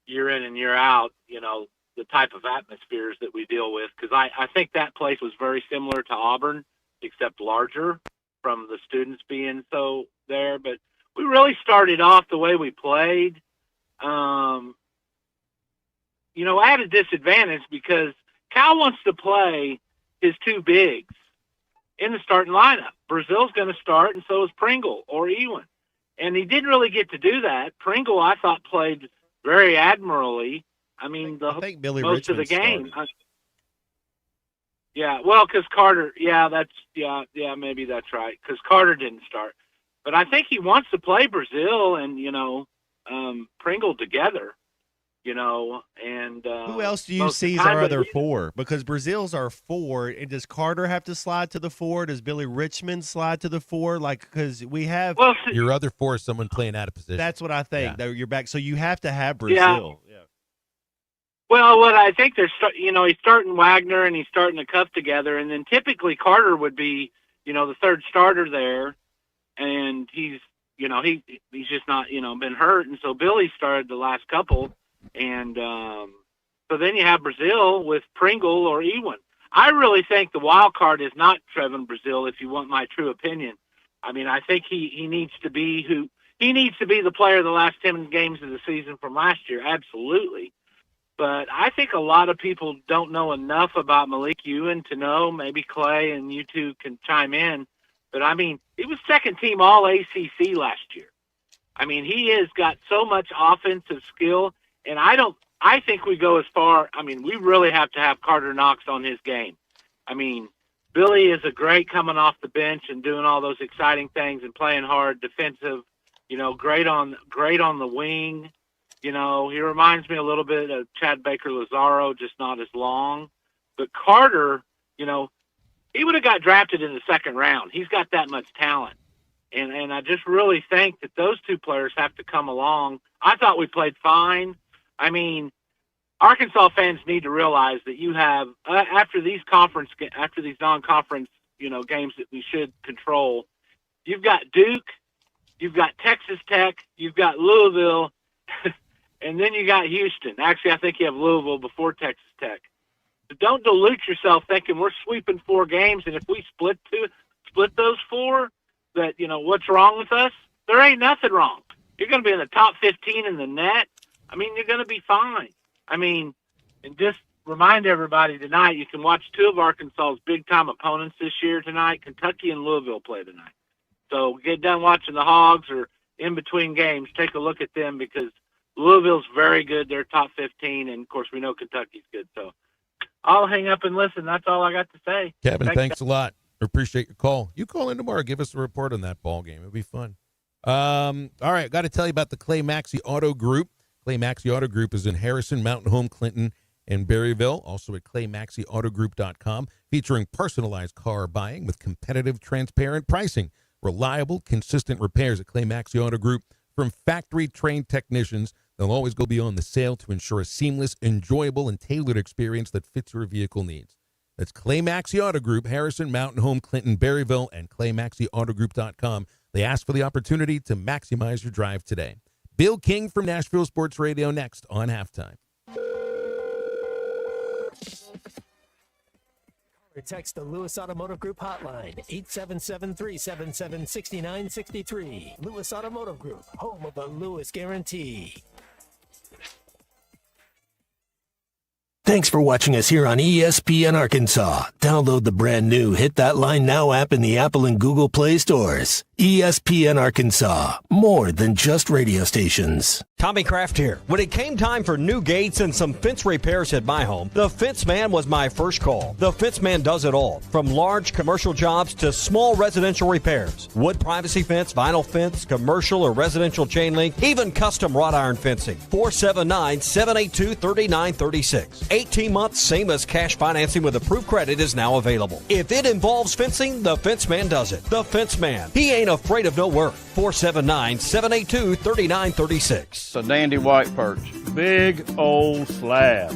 S6: year in and year out, the type of atmospheres that we deal with. Because I think that place was very similar to Auburn, except larger from the students being so there. But we really started off the way we played. At a disadvantage because Cal wants to play his two bigs in the starting lineup. Brazil's going to start, and so is Pringle or Ewan. And he didn't really get to do that. Pringle, I thought, played very admirably. I think
S4: Billy
S6: most
S4: Richmond
S6: of the game.
S4: started.
S6: Because Carter. Maybe that's right. Because Carter didn't start, but I think he wants to play Brazil and Pringle together. And
S4: Who else do you
S6: most of
S4: see
S6: the
S4: as
S6: time,
S4: our
S6: but
S4: other four? Because Brazil's our four, and does Carter have to slide to the four? Does Billy Richmond slide to the four? Because we have
S9: Your other four is someone playing out of position.
S4: That's what I think.
S9: Yeah.
S4: That you're back, so you have to have Brazil. Yeah.
S6: Well, what I think he's starting Wagner and he's starting the Cup together, and then typically Carter would be, the third starter there, and he's just not, been hurt, and so Billy started the last couple, and so then you have Brazil with Pringle or Ewan. I really think the wild card is not Trevin Brazil, if you want my true opinion. I think he needs to be the player of the last 10 games of the season from last year, absolutely. But I think a lot of people don't know enough about Malik Ewan to know. Maybe Clay and you two can chime in. But, he was second team all ACC last year. He has got so much offensive skill. And I think we go as far. We really have to have Carter Knox on his game. Billy is a great coming off the bench and doing all those exciting things and playing hard, defensive, great on the wing. He reminds me a little bit of Chad Baker Lazaro, just not as long. But Carter, he would have got drafted in the second round. He's got that much talent. And I just really think that those two players have to come along. I thought we played fine. Arkansas fans need to realize that you have, after these non-conference, games that we should control, you've got Duke, you've got Texas Tech, you've got Louisville, and then you got Houston. Actually, I think you have Louisville before Texas Tech. So don't dilute yourself thinking we're sweeping 4 games, and if we split those 4, that, what's wrong with us? There ain't nothing wrong. You're going to be in the top 15 in the net. You're going to be fine. And just remind everybody tonight, you can watch 2 of Arkansas's big-time opponents this year tonight. Kentucky and Louisville play tonight. So get done watching the Hogs or in between games, take a look at them because Louisville's very good. They're top 15, and, of course, we know Kentucky's good. So I'll hang up and listen. That's all I got to say.
S9: Kevin, thanks a lot. Appreciate your call. You call in tomorrow. Give us a report on that ball game. It'll be fun. All right, got to tell you about the Clay Maxey Auto Group. Clay Maxey Auto Group is in Harrison, Mountain Home, Clinton, and Berryville. Also at ClayMaxeyAutoGroup.com, featuring personalized car buying with competitive, transparent pricing. Reliable, consistent repairs at Clay Maxey Auto Group from factory-trained technicians. They'll always go beyond the sale to ensure a seamless, enjoyable, and tailored experience that fits your vehicle needs. That's Clay Maxey Auto Group, Harrison, Mountain Home, Clinton, Berryville, and ClayMaxeyAutoGroup.com. They ask for the opportunity to maximize your drive today. Bill King from Nashville Sports Radio next on Halftime.
S5: Or text the Lewis Automotive Group hotline, 877-377-6963. Lewis Automotive Group, home of the Lewis Guarantee. Thanks for watching us here on ESPN Arkansas. Download the brand new Hit That Line Now app in the Apple and Google Play stores. ESPN Arkansas, more than just radio stations.
S7: Tommy Kraft here. When it came time for new gates and some fence repairs at my home, the Fence Man was my first call. The Fence Man does it all, from large commercial jobs to small residential repairs. Wood privacy fence, vinyl fence, commercial or residential chain link, even custom wrought iron fencing. 479-782-3936. 18 months, same as cash financing with approved credit is now available. If it involves fencing, the Fence Man does it. The Fence Man. He ain't afraid of no work. 479-782-3936.
S8: It's a dandy white perch. Big old slab.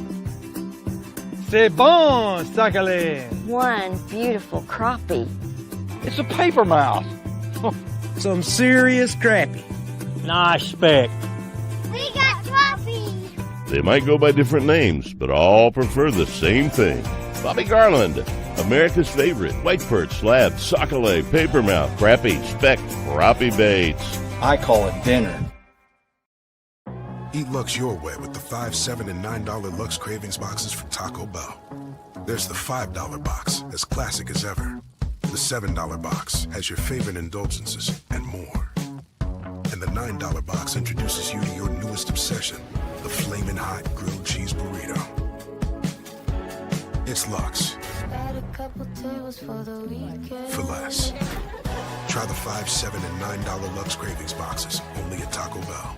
S8: C'est bon, sacale.
S10: One beautiful crappie.
S8: It's a paper mouse. Some serious crappie. Nice speck.
S10: We got crappie.
S13: They might go by different names, but all prefer the same thing. Bobby Garland, America's favorite white perch, slab, sockeye, papermouth, crappie, speck, crappie baits.
S8: I call it dinner.
S16: Eat Lux your way with the $5, $7, and $9 Lux Cravings boxes from Taco Bell. There's the $5 box, as classic as ever. The $7 box has your favorite indulgences and more. And the $9 box introduces you to your newest obsession, the Flamin' Hot Grilled Cheese Burrito. It's Lux. For less. Try the $5, $7, and $9 Lux Cravings boxes, only at Taco Bell.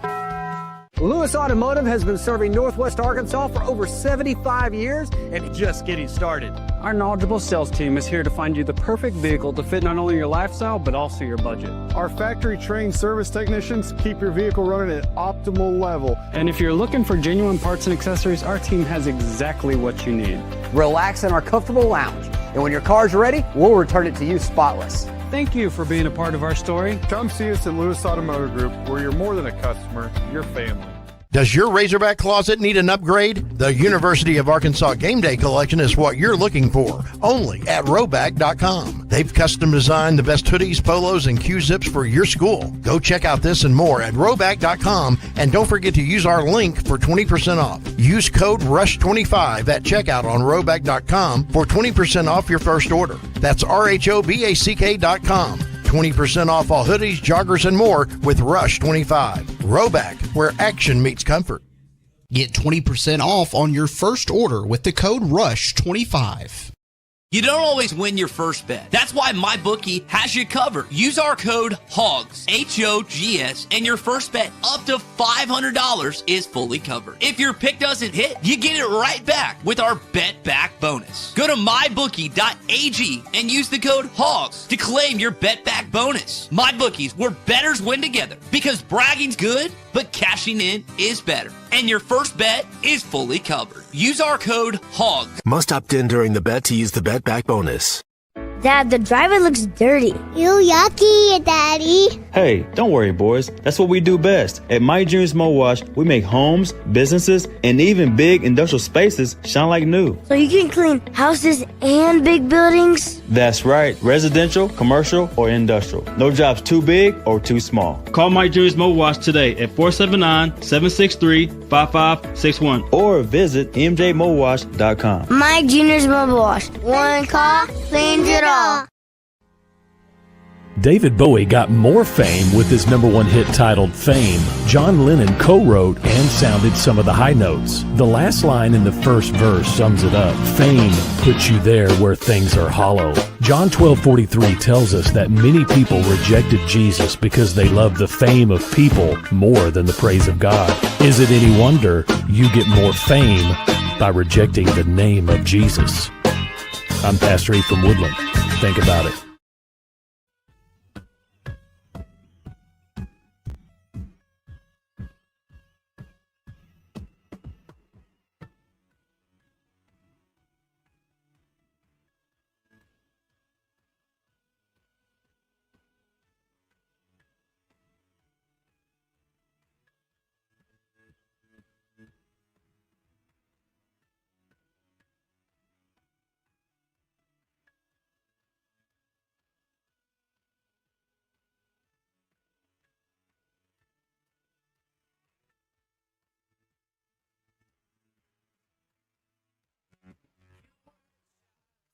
S17: Lewis Automotive has been serving Northwest Arkansas for over 75 years and just getting started.
S18: Our knowledgeable sales team is here to find you the perfect vehicle to fit not only your lifestyle, but also your budget.
S20: Our factory-trained service technicians keep your vehicle running at optimal level.
S18: And if you're looking for genuine parts and accessories, our team has exactly what you need.
S17: Relax in our comfortable lounge. And when your car's ready, we'll return it to you spotless.
S18: Thank you for being a part of our story.
S20: Come see us at Lewis Automotive Group, where you're more than a customer, you're family.
S29: Does your Razorback closet need an upgrade? The University of Arkansas Game Day Collection is what you're looking for, only at Roback.com. They've custom designed the best hoodies, polos, and Q-zips for your school. Go check out this and more at Roback.com, and don't forget to use our link for 20% off. Use code RUSH25 at checkout on Roback.com for 20% off your first order. That's RHOBACK.com. 20% off all hoodies, joggers, and more with Rush 25. Roback, where action meets comfort.
S11: Get 20% off on your first order with the code RUSH25.
S30: You don't always win your first bet. That's why MyBookie has you covered. Use our code HOGS, H-O-G-S, and your first bet up to $500 is fully covered. If your pick doesn't hit, you get it right back with our Bet Back bonus. Go to MyBookie.ag and use the code HOGS to claim your Bet Back bonus. MyBookie's, where bettors win together. Because bragging's good, but cashing in is better. And your first bet is fully covered. Use our code HOGS.
S5: Must opt in during the bet to use the Bet Back bonus.
S10: Dad, the driver looks dirty. You yucky, Daddy.
S31: Hey, don't worry, boys. That's what we do best. At My Dreams Mo Wash, we make homes, businesses, and even big industrial spaces shine like new.
S10: So you can clean houses and big buildings?
S31: That's right. Residential, commercial, or industrial. No job's too big or too small. Call My Dreams Mo Wash today at 479-763-5561 or visit mjmowash.com.
S10: My Junior's Mobile Wash. One call cleans it all.
S32: David Bowie got more fame with his #1 hit titled Fame. John Lennon co-wrote and sounded some of the high notes. The last line in the first verse sums it up. Fame puts you there where things are hollow. John 12:43 tells us that many people rejected Jesus because they loved the fame of people more than the praise of God. Is it any wonder you get more fame by rejecting the name of Jesus? I'm Pastor E. from Woodland. Think about it.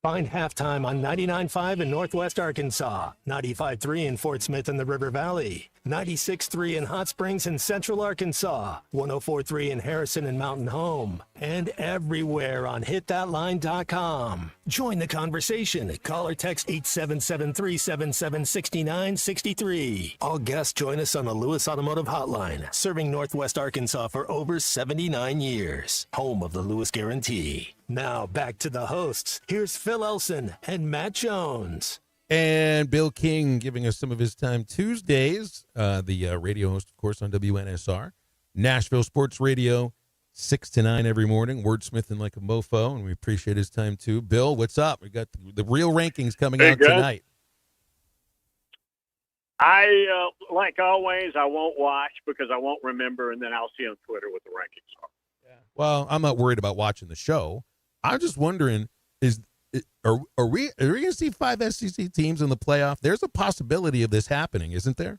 S5: Find Halftime on 99.5 in Northwest Arkansas, 95.3 in Fort Smith and the River Valley, 96.3 in Hot Springs and Central Arkansas, 104.3 in Harrison and Mountain Home, and everywhere on hitthatline.com. Join the conversation. Call or text 877-377-6963. All guests join us on the Lewis Automotive Hotline, serving Northwest Arkansas for over 79 years. Home of the Lewis Guarantee. Now back to the hosts. Here's Phil Elson and Matt Jones.
S9: And Bill King giving us some of his time Tuesdays, the radio host, of course, on WNSR. Nashville Sports Radio, 6 to 9 every morning, wordsmithing like a mofo, and we appreciate his time, too. Bill, what's up? We got the real rankings coming out tonight.
S1: I, like always, I won't watch because I won't remember, and then I'll see on Twitter what the rankings are.
S9: Well, I'm not worried about watching the show. I'm just wondering, are we going to see 5 SEC teams in the playoff? There's a possibility of this happening, isn't there?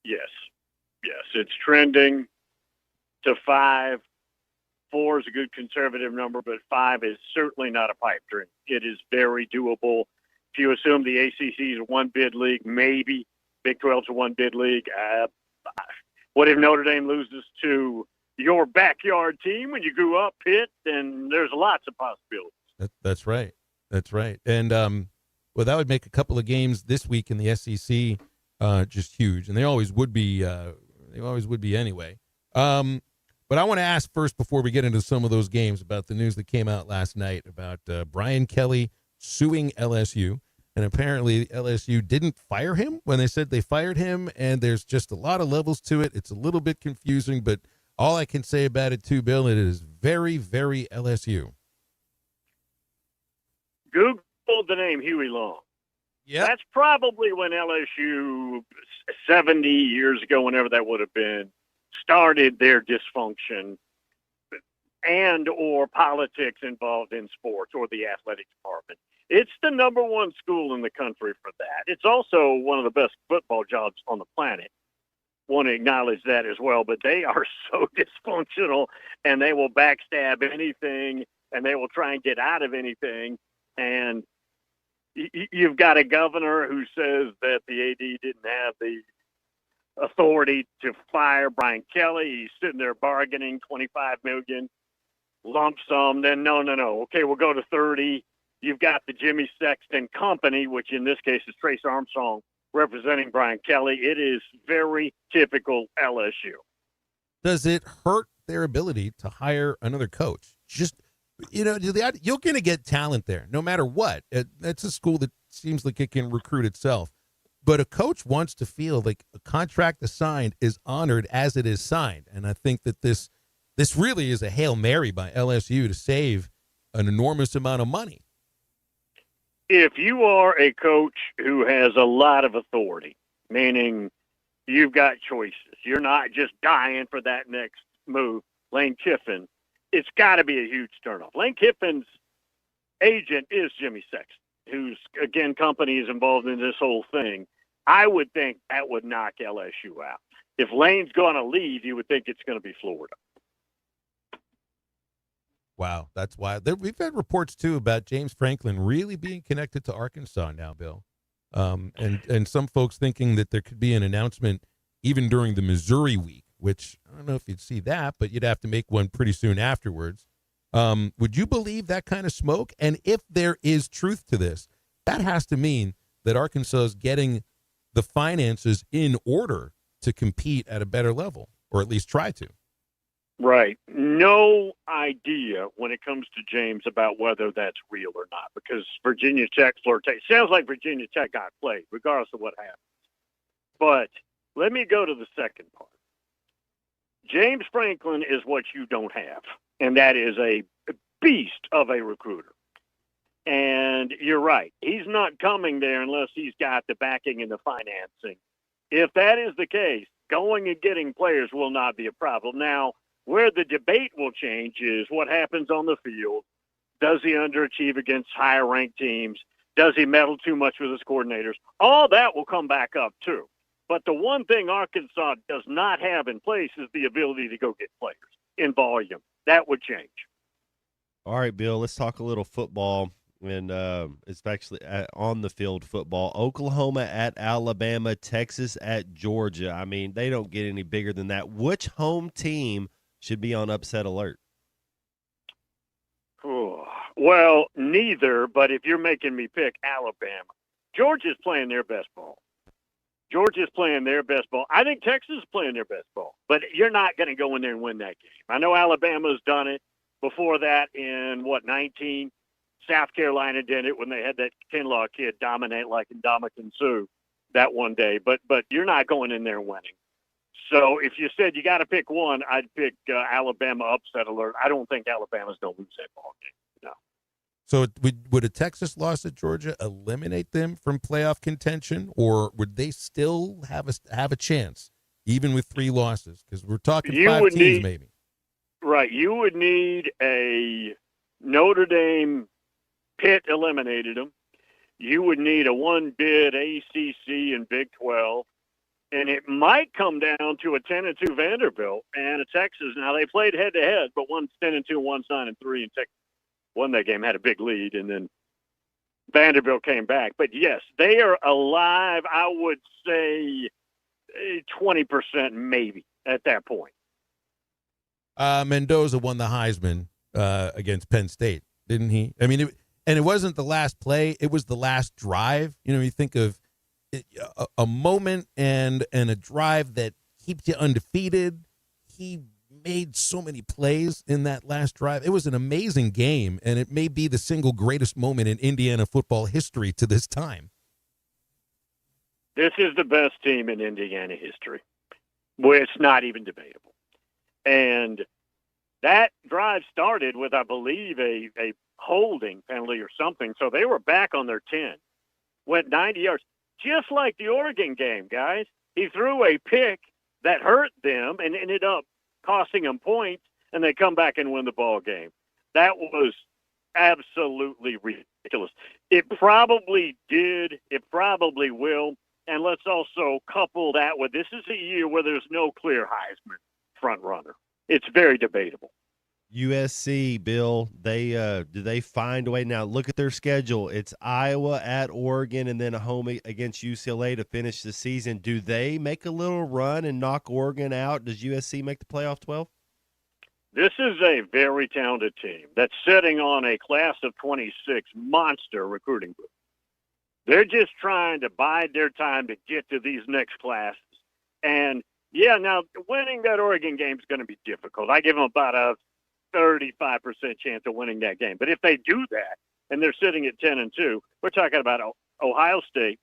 S1: Yes. It's trending to 5. 4 is a good conservative number, but 5 is certainly not a pipe dream. It is very doable. If you assume the ACC is a one-bid league, maybe Big 12's a one-bid league. What if Notre Dame loses to your backyard team when you grew up, Pitt? Then there's lots of possibilities.
S9: That's right. And well, that would make a couple of games this week in the SEC just huge, and they always would be. They always would be anyway. But I want to ask first, before we get into some of those games, about the news that came out last night about Brian Kelly suing LSU. And apparently LSU didn't fire him when they said they fired him, and there's just a lot of levels to it. It's a little bit confusing, but all I can say about it too, Bill, it is very, very LSU.
S1: Google the name Huey Long.
S9: Yeah,
S1: that's probably when LSU 70 years ago, whenever that would have been, started their dysfunction and or politics involved in sports or the athletic department. It's the number one school in the country for that. It's also one of the best football jobs on the planet. Want to acknowledge that as well, but they are so dysfunctional, and they will backstab anything, and they will try and get out of anything. And you've got a governor who says that the AD didn't have the authority to fire Brian Kelly. He's sitting there bargaining $25 million lump sum. Then no. Okay, we'll go to 30. You've got the Jimmy Sexton Company, which in this case is Trace Armstrong, representing Brian Kelly. It is very typical LSU.
S9: Does it hurt their ability to hire another coach? Just, you're going to get talent there no matter what. That's a school that seems like it can recruit itself. But a coach wants to feel like a contract assigned is honored as it is signed. And I think that this really is a Hail Mary by LSU to save an enormous amount of money.
S1: If you are a coach who has a lot of authority, meaning you've got choices, you're not just dying for that next move, Lane Kiffin, it's got to be a huge turnoff. Lane Kiffin's agent is Jimmy Sexton, whose, again, company is involved in this whole thing. I would think that would knock LSU out. If Lane's going to leave, you would think it's going to be Florida.
S9: Wow, that's why we've had reports too about James Franklin really being connected to Arkansas now, Bill, and some folks thinking that there could be an announcement even during the Missouri week, which I don't know if you'd see that, but you'd have to make one pretty soon afterwards. Would you believe that kind of smoke? And if there is truth to this, that has to mean that Arkansas is getting the finances in order to compete at a better level, or at least try to.
S1: Right. No idea when it comes to James about whether that's real or not, because Virginia Tech flirtation. Sounds like Virginia Tech got played, regardless of what happens. But let me go to the second part. James Franklin is what you don't have, and that is a beast of a recruiter. And you're right. He's not coming there unless he's got the backing and the financing. If that is the case, going and getting players will not be a problem. Now, where the debate will change is what happens on the field. Does he underachieve against higher-ranked teams? Does he meddle too much with his coordinators? All that will come back up, too. But the one thing Arkansas does not have in place is the ability to go get players in volume. That would change.
S4: All right, Bill, let's talk a little football. and it's actually on the field football. Oklahoma at Alabama, Texas at Georgia. I mean, they don't get any bigger than that. Which home team should be on upset alert?
S1: Oh, well, neither, but if you're making me pick Alabama, Georgia's playing their best ball. Georgia's playing their best ball. I think Texas is playing their best ball, but you're not going to go in there and win that game. I know Alabama's done it before that in, 19? South Carolina did it when they had that Kinlaw kid dominate like Ndamukong Suh that one day, but you're not going in there and winning. So if you said you got to pick one, I'd pick Alabama upset alert. I don't think Alabama's going to lose that ball game. No.
S9: So would a Texas loss at Georgia eliminate them from playoff contention, or would they still have a chance even with 3 losses? Because we're talking 5 teams, maybe. Right.
S1: You would need a Notre Dame. Pitt eliminated them. You would need a one-bid ACC and Big 12, and it might come down to a 10-2 Vanderbilt and a Texas. Now they played head-to-head, but one's 10-2, one's 9-3, and Texas won that game, had a big lead, and then Vanderbilt came back. But yes, they are alive. I would say 20% maybe at that point.
S9: Mendoza won the Heisman against Penn State, didn't he? I mean, and it wasn't the last play; it was the last drive. You know, you think of a moment and a drive that keeps you undefeated. He made so many plays in that last drive. It was an amazing game, and it may be the single greatest moment in Indiana football history to this time.
S1: This is the best team in Indiana history. Well, it's not even debatable. And that drive started with, I believe, a holding penalty or something. So they were back on their 10, went 90 yards, just like the Oregon game, guys. He threw a pick that hurt them and ended up costing them points, and they come back and win the ball game. That was absolutely ridiculous. It probably did. It probably will. And let's also couple that with this is a year where there's no clear Heisman front runner. It's very debatable.
S4: USC, Bill, do they find a way? Now look at their schedule. It's Iowa at Oregon and then a home against UCLA to finish the season. Do they make a little run and knock Oregon out? Does USC make the playoff 12?
S1: This is a very talented team that's sitting on a class of 26 monster recruiting group. They're just trying to bide their time to get to these next classes. And, yeah, now winning that Oregon game is going to be difficult. I give them about a 35% chance of winning that game. But if they do that and they're sitting at 10-2, we're talking about Ohio State,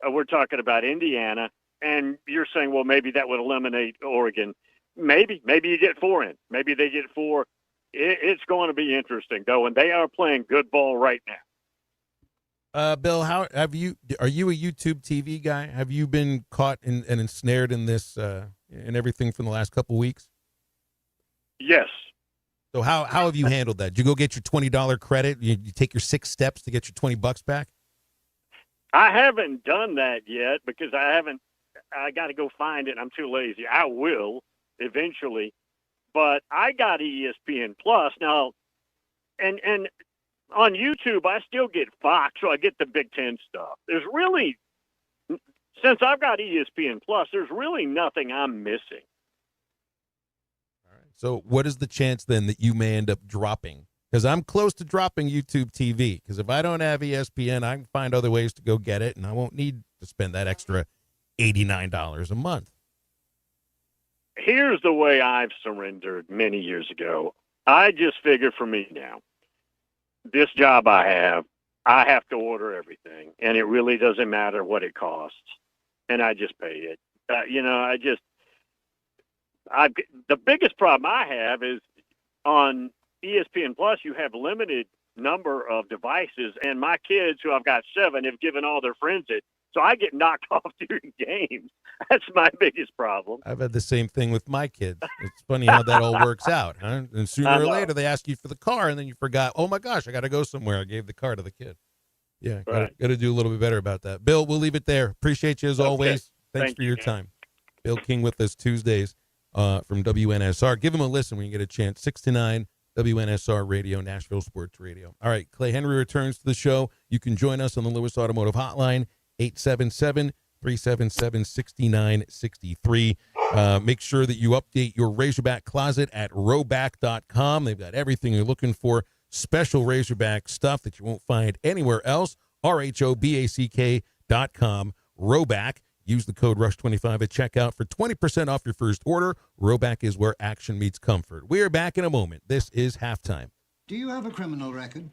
S1: we're talking about Indiana, and you're saying, well, maybe that would eliminate Oregon. Maybe you get 4 in. Maybe they get 4. It's going to be interesting, though, and they are playing good ball right now.
S9: Bill, are you a YouTube TV guy? Have you been caught and ensnared in this and everything from the last couple weeks?
S1: Yes.
S9: So how have you handled that? Did you go get your $20 credit? You take your 6 steps to get your $20 back?
S1: I haven't done that yet because I got to go find it. I'm too lazy. I will eventually, but I got ESPN Plus now, and on YouTube, I still get Fox, so I get the Big Ten stuff. There's really, since I've got ESPN Plus, there's really nothing I'm missing.
S9: All right. So what is the chance then that you may end up dropping? Because I'm close to dropping YouTube TV. Because if I don't have ESPN, I can find other ways to go get it, and I won't need to spend that extra $89 a month.
S1: Here's the way I've surrendered many years ago. I just figure for me now, this job I have to order everything, and it really doesn't matter what it costs, and I just pay it. The biggest problem I have is on ESPN Plus, you have limited number of devices, and my kids, who I've got 7, have given all their friends it, so I get knocked off during games. That's my biggest problem.
S9: I've had the same thing with my kids. It's funny how that all works out, huh? And sooner or later, they ask you for the car, and then you forgot, oh, my gosh, I got to go somewhere. I gave the car to the kid. Yeah,
S1: right.
S9: Got to do a little bit better about that. Bill, we'll leave it there. Appreciate you as always. Thanks for your time. Bill King with us Tuesdays from WNSR. Give him a listen when you get a chance. 6 to 9 WNSR Radio, Nashville Sports Radio. All right, Clay Henry returns to the show. You can join us on the Lewis Automotive Hotline, 877-377-6963. Make sure that you update your Razorback closet at Roback.com. They've got everything you're looking for, special Razorback stuff that you won't find anywhere else. RHOBACK.com, Roback. Use the code RUSH25 at checkout for 20% off your first order. Roback is where action meets comfort. We are back in a moment. This is Halftime.
S2: Do you have a criminal record?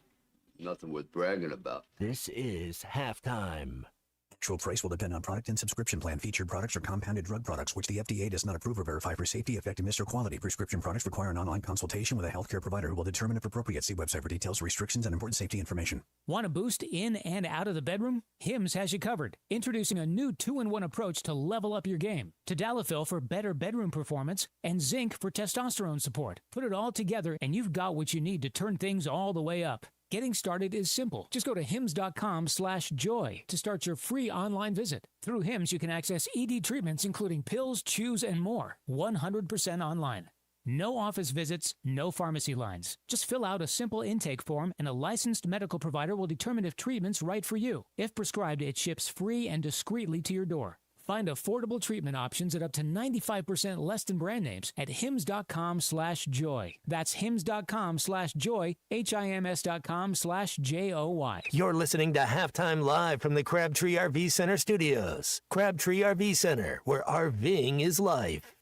S12: Nothing worth bragging about.
S5: This is Halftime.
S14: Actual price will depend on product and subscription plan. Featured products are compounded drug products, which the FDA does not approve or verify for safety, effectiveness, or quality. Prescription products require an online consultation with a healthcare provider who will determine if appropriate. See website for details, restrictions, and important safety information.
S15: Want a boost in and out of the bedroom? Hims has you covered. Introducing a new 2-in-1 approach to level up your game. Tadalafil for better bedroom performance and zinc for testosterone support. Put it all together and you've got what you need to turn things all the way up. Getting started is simple. Just go to hims.com/joy to start your free online visit. Through Hims, you can access ED treatments including pills, chews, and more. 100% online. No office visits, no pharmacy lines. Just fill out a simple intake form and a licensed medical provider will determine if treatment's right for you. If prescribed, it ships free and discreetly to your door. Find affordable treatment options at up to 95% less than brand names at hims.com/joy. That's hims.com/joy, HIMS.com/JOY.
S5: You're listening to Halftime Live from the Crabtree RV Center studios. Crabtree RV Center, where RVing is life.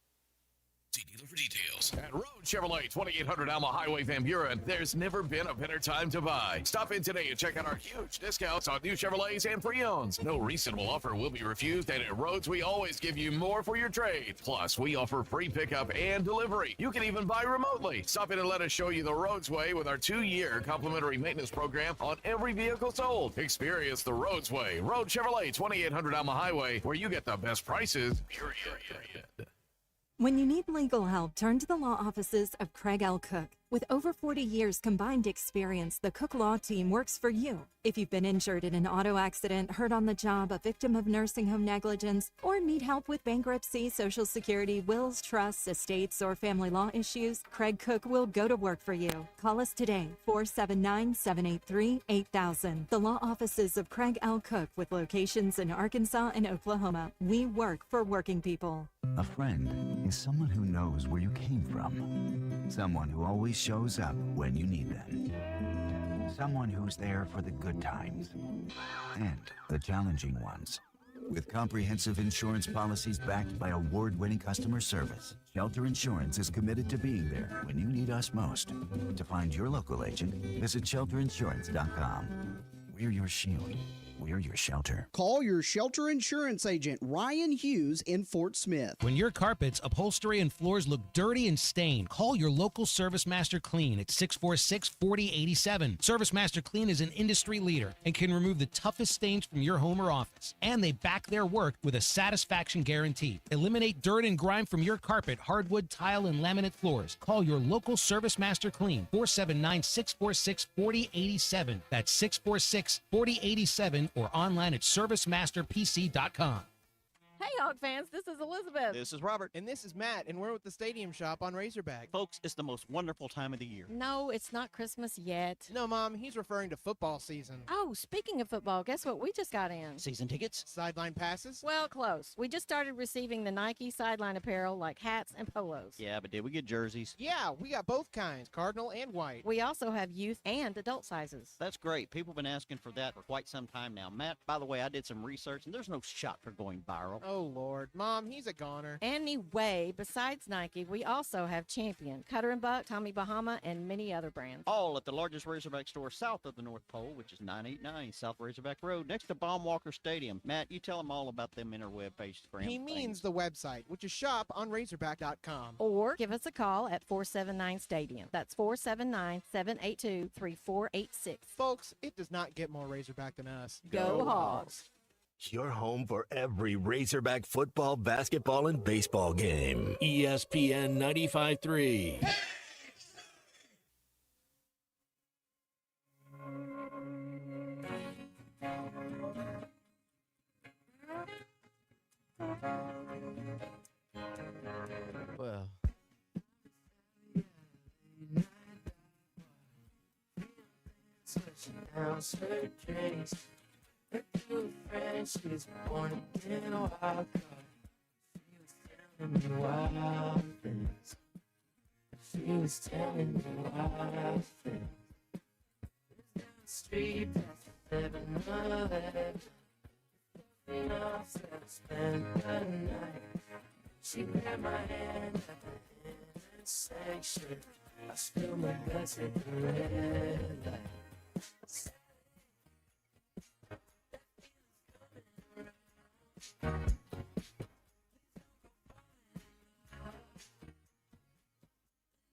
S21: See dealer for details. At Road Chevrolet, 2800 Alma Highway, Van Buren, there's never been a better time to buy. Stop in today and check out our huge discounts on new Chevrolets and pre-owns. No reasonable offer will be refused, and at Rhodes, we always give you more for your trade. Plus, we offer free pickup and delivery. You can even buy remotely. Stop in and let us show you the Rhodes way with our 2-year complimentary maintenance program on every vehicle sold. Experience the Rhodes way. Road Chevrolet, 2800 Alma Highway, where you get the best prices, period.
S22: When you need legal help, turn to the law offices of Craig L. Cook. With over 40 years combined experience, the Cook Law Team works for you. If you've been injured in an auto accident, hurt on the job, a victim of nursing home negligence, or need help with bankruptcy, Social Security, wills, trusts, estates, or family law issues, Craig Cook will go to work for you. Call us today, 479-783-8000. The law offices of Craig L. Cook with locations in Arkansas and Oklahoma. We work for working people.
S23: A friend is someone who knows where you came from. Someone who always shows up when you need them. Someone who's there for the good times and the challenging ones. With comprehensive insurance policies backed by award-winning customer service, Shelter Insurance is committed to being there when you need us most. To find your local agent, visit shelterinsurance.com. We're your shield. We're your shelter.
S11: Call your Shelter Insurance agent, Ryan Hughes, in Fort Smith.
S24: When your carpets, upholstery, and floors look dirty and stained, call your local Service Master Clean at 646-4087. Service Master Clean is an industry leader and can remove the toughest stains from your home or office. And they back their work with a satisfaction guarantee. Eliminate dirt and grime from your carpet, hardwood, tile, and laminate floors. Call your local Service Master Clean, 479-646-4087. That's 646-4087. Or online at ServiceMasterPC.com.
S25: Hey, Hawk fans, this is Elizabeth.
S26: This is Robert. And this is Matt, and we're with the Stadium Shop on Razorback.
S27: Folks, it's the most wonderful time of the year.
S25: No, it's not Christmas yet.
S26: No, Mom, he's referring to football season.
S25: Oh, speaking of football, guess what we just got in?
S27: Season tickets?
S26: Sideline passes?
S25: Well, close. We just started receiving the Nike sideline apparel like hats and polos.
S27: Yeah, but did we get jerseys?
S26: Yeah, we got both kinds, cardinal and white.
S25: We also have youth and adult sizes.
S27: That's great. People have been asking for that for quite some time now. Matt, by the way, I did some research, and there's no shot for going viral.
S26: Oh, Lord. Mom, he's a goner.
S25: Anyway, besides Nike, we also have Champion, Cutter & Buck, Tommy Bahama, and many other brands.
S27: All at the largest Razorback store south of the North Pole, which is 989 South Razorback Road, next to Baumwalker Stadium. Matt, you tell them all about them interweb-based brands.
S26: He means the website, which is shop on Razorback.com.
S25: Or give us a call at 479-STADIUM. That's 479-782-3486.
S26: Folks, it does not get more Razorback than us.
S25: Go Hogs!
S5: Your home for every Razorback football, basketball, and baseball game. ESPN 95.3.
S28: Well,
S3: announce her dreams. Her two friends, she's born in a wild card. She was telling me wild things. She was telling me wild things. Down the street past 7-Eleven. Nothing else that I spent the night. She grabbed my hand at the intersection. I spilled my guts at the red light.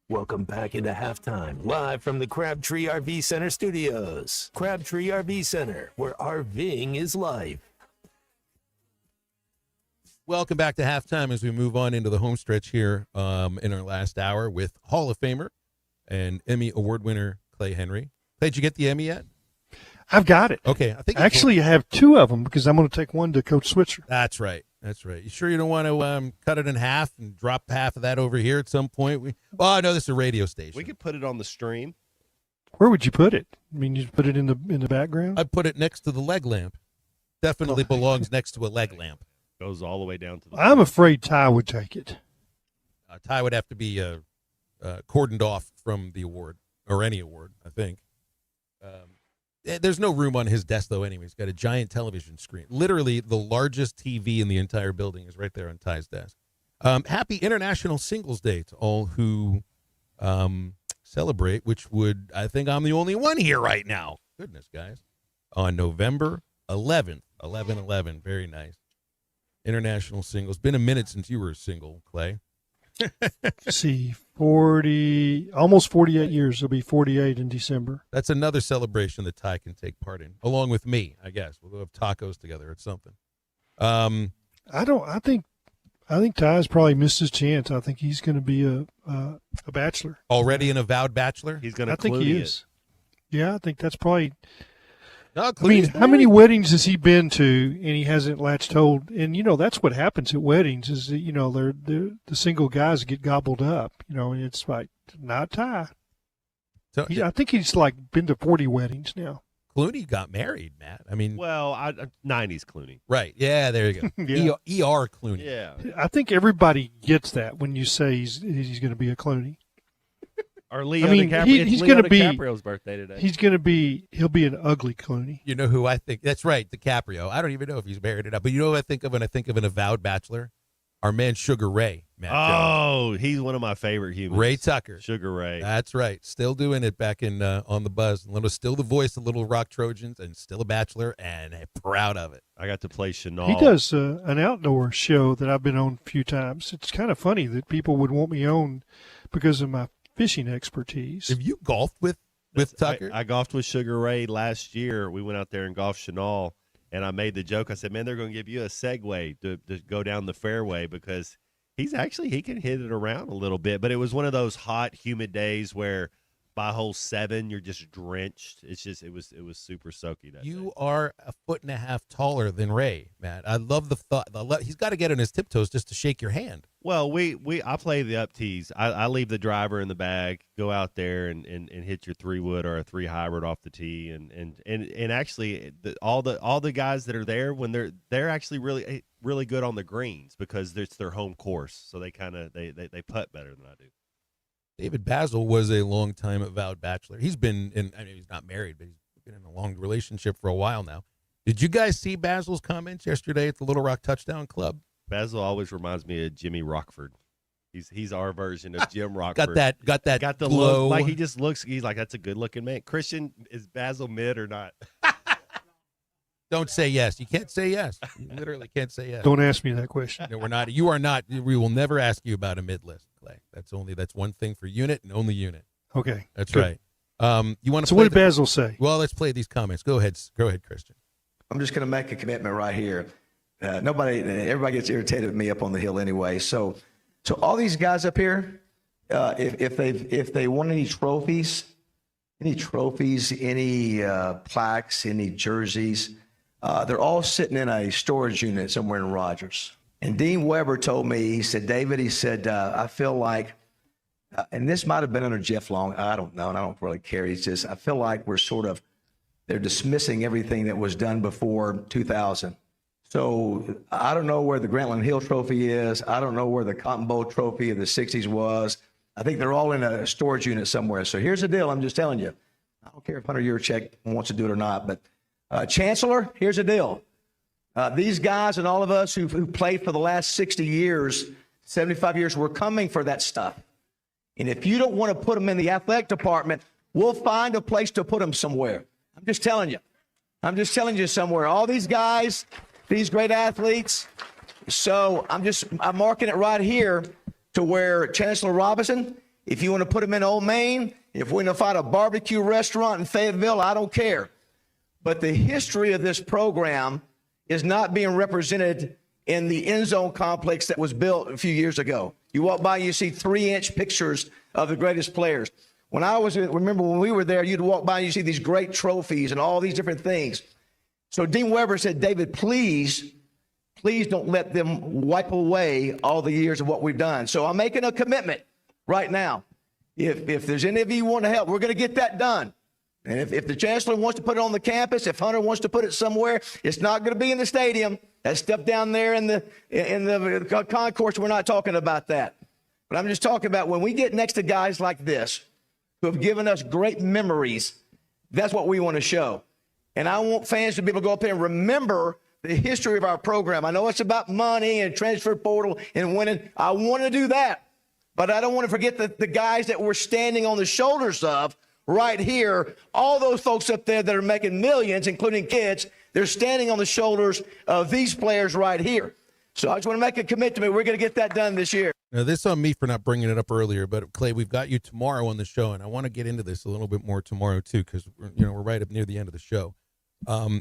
S5: Welcome back into halftime, live from the Crabtree RV Center studios. Crabtree RV Center, where RVing is life.
S9: Welcome back to halftime as we move on into the home stretch here in our last hour with Hall of Famer and Emmy Award winner Clay Henry. Clay, did you get the Emmy yet?
S6: I've got it.
S9: Okay. I think
S6: Actually, I have two of them because I'm going to take one to Coach Switzer.
S9: That's right. That's right. You sure you don't want to cut it in half and drop half of that over here at some point? Oh, no, this is a radio station.
S4: We could put it on the stream.
S6: Where would you put it? I mean, you put it in the background?
S9: I'd put it next to the leg lamp. Definitely belongs next to a leg lamp.
S4: Goes all the way down to the.
S6: I'm afraid Ty would take it.
S9: Ty would have to be cordoned off from the award or any award, I think. There's no room on his desk, though, anyway. He's got a giant television screen. Literally, the largest TV in the entire building is right there on Ty's desk. Happy International Singles Day to all who celebrate, which would, I think I'm the only one here right now. Goodness, guys. On November 11th, 11/11. Very nice. International Singles. Been a minute since you were single, Clay.
S6: See, almost 48 years. It'll be 48 in December.
S9: That's another celebration that Ty can take part in, along with me, I guess. We'll have tacos together or something.
S6: I think Ty's probably missed his chance. I think he's going to be a bachelor.
S9: Already an avowed bachelor?
S4: He's going to.
S6: I think he is. Yeah, I think that's probably.
S9: No,
S6: I mean, how many weddings has he been to, and he hasn't latched hold? And that's what happens at weddings is that the single guys get gobbled up. And it's like not Ty.
S9: So
S6: I think he's like been to 40 weddings now.
S9: Clooney got married, Matt. I mean,
S4: well, 90s Clooney.
S9: Right? Yeah, there you go.
S6: Yeah.
S9: ER Clooney.
S4: Yeah.
S6: I think everybody gets that when you say he's going to be a Clooney.
S4: Or Leo DiCaprio.
S6: He's going to be
S4: DiCaprio's birthday today.
S6: He'll be an ugly Clooney.
S9: You know who I think? That's right, DiCaprio. I don't even know if he's married or not. But you know what I think of when I think of an avowed bachelor? Our man Sugar Ray, Matt Jones.
S4: He's one of my favorite humans.
S9: Ray Tucker.
S4: Sugar Ray.
S9: That's right. Still doing it back in on the Buzz. Still the voice of Little Rock Trojans and still a bachelor and proud of it.
S4: I got to play Chanel.
S6: He does an outdoor show that I've been on a few times. It's kind of funny that people would want me on because of my fishing expertise.
S9: Have you golfed with Tucker?
S4: I golfed with Sugar Ray last year. We went out there and golfed Chanel, and I made the joke. I said, man, they're going to give you a Segway to go down the fairway because he can hit it around a little bit. But it was one of those hot, humid days where by hole 7 you're just drenched. It was super soaky that
S9: You
S4: day.
S9: are 1.5 feet taller than Ray, Matt. I love the thought. He's got to get on his tiptoes just to shake your hand.
S4: Well, I play the up tees. I leave the driver in the bag, go out there and hit your 3-wood or a 3 hybrid off the tee, and actually all the guys that are there when they're actually really good on the greens because it's their home course, so they they putt better than I do.
S9: David Basil was a long-time avowed bachelor. He's been he's not married, but he's been in a long relationship for a while now. Did you guys see Basil's comments yesterday at the Little Rock Touchdown Club?
S4: Basil always reminds me of Jimmy Rockford. He's our version of Jim Rockford.
S9: got the
S4: glow. Look, like he just looks. He's like, that's a good looking man. Christian, is Basil mid or not?
S9: Don't say yes. You can't say yes. You literally can't say yes.
S6: Don't ask me that question.
S9: No, we're not. You are not. We will never ask you about a mid list, Clay. That's one thing for unit and only unit.
S6: Okay,
S9: that's
S6: good.
S9: Right. You want to?
S6: So what did Basil say?
S9: Well, let's play these comments. Go ahead, Christian.
S7: I'm just going to make a commitment right here. Everybody gets irritated with me up on the hill anyway. So all these guys up here, if they want any trophies, any plaques, any jerseys, they're all sitting in a storage unit somewhere in Rogers. And Dean Weber told me, he said, David, I feel like, and this might have been under Jeff Long, I don't know, and I don't really care. He says, I feel like we're sort of They're dismissing everything that was done before 2000. So I don't know where the Grantland Hill Trophy is. I don't know where the Cotton Bowl Trophy of the 60s was. I think they're all in a storage unit somewhere. So here's the deal. I'm just telling you. I don't care if Hunter Yurchek wants to do it or not, but Chancellor, here's the deal. These guys and all of us who played for the last 60 years, 75 years, we're coming for that stuff. And if you don't want to put them in the athletic department, we'll find a place to put them somewhere. I'm just telling you. I'm just telling you somewhere. All these guys, these great athletes. So I'm marking it right here to where Chancellor Robinson, if you want to put him in Old Main, if we're going to find a barbecue restaurant in Fayetteville, I don't care. But the history of this program is not being represented in the end zone complex that was built a few years ago. You walk by, you see 3-inch pictures of the greatest players. Remember when we were there, you'd walk by and you see these great trophies and all these different things. So Dean Weber said, David, please don't let them wipe away all the years of what we've done. So I'm making a commitment right now. If there's any of you who want to help, we're going to get that done. And if the chancellor wants to put it on the campus, if Hunter wants to put it somewhere, it's not going to be in the stadium. That stuff down there in the concourse, we're not talking about that. But I'm just talking about when we get next to guys like this who have given us great memories, that's what we want to show. And I want fans to be able to go up there and remember the history of our program. I know it's about money and transfer portal and winning. I want to do that. But I don't want to forget the guys that we're standing on the shoulders of right here. All those folks up there that are making millions, including kids, they're standing on the shoulders of these players right here. So I just want to make a commitment. We're going to get that done this year.
S9: Now, this on me for not bringing it up earlier, but Clay, we've got you tomorrow on the show, and I want to get into this a little bit more tomorrow too, because we're right up near the end of the show.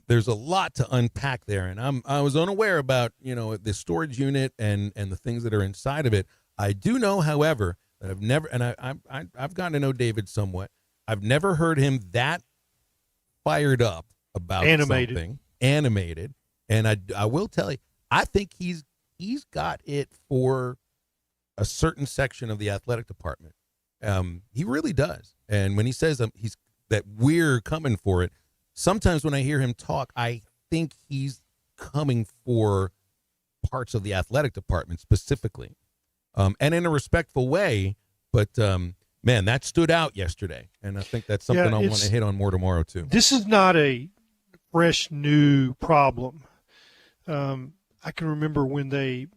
S9: There's a lot to unpack there, and I was unaware about the storage unit and the things that are inside of it. I do know, however, that I've never, and I've gotten to know David somewhat. I've never heard him that fired up about something animated, and I will tell you, I think he's got it for a certain section of the athletic department. He really does, and when he says that we're coming for it, sometimes when I hear him talk, I think he's coming for parts of the athletic department specifically, and in a respectful way. But man, that stood out yesterday, and I think that's something I want to hit on more tomorrow too.
S6: This is not a fresh, new problem. I can remember when they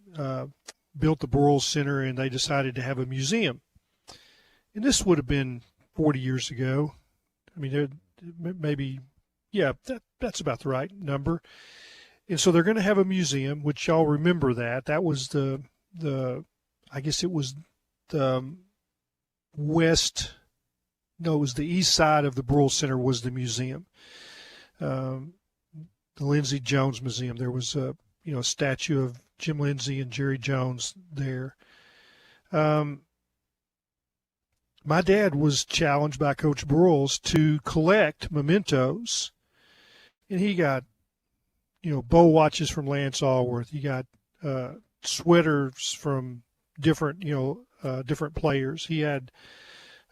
S6: built the Burrell Center and they decided to have a museum, and this would have been 40 years ago. I mean, maybe. Yeah, that's about the right number. And so they're going to have a museum, which y'all remember that. That was I guess it was the it was the east side of the Burrell Center was the museum. The Lindsey Jones Museum. There was a statue of Jim Lindsey and Jerry Jones there. My dad was challenged by Coach Broyles to collect mementos. And he got, bow watches from Lance Allworth. He got sweaters from different players. He had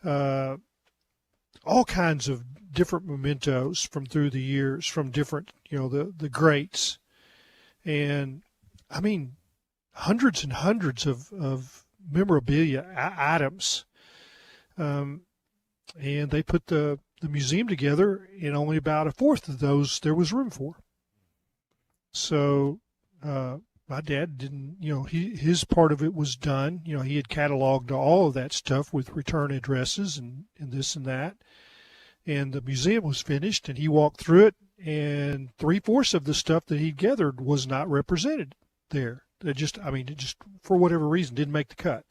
S6: all kinds of different mementos from through the years from different, the greats. And, I mean, hundreds and hundreds of memorabilia items. And they put the museum together, and only about a fourth of those there was room for. So my dad didn't, his part of it was done. He had cataloged all of that stuff with return addresses and this and that. And the museum was finished, and he walked through it, and 3/4 of the stuff that he gathered was not represented there. It just for whatever reason didn't make the cut.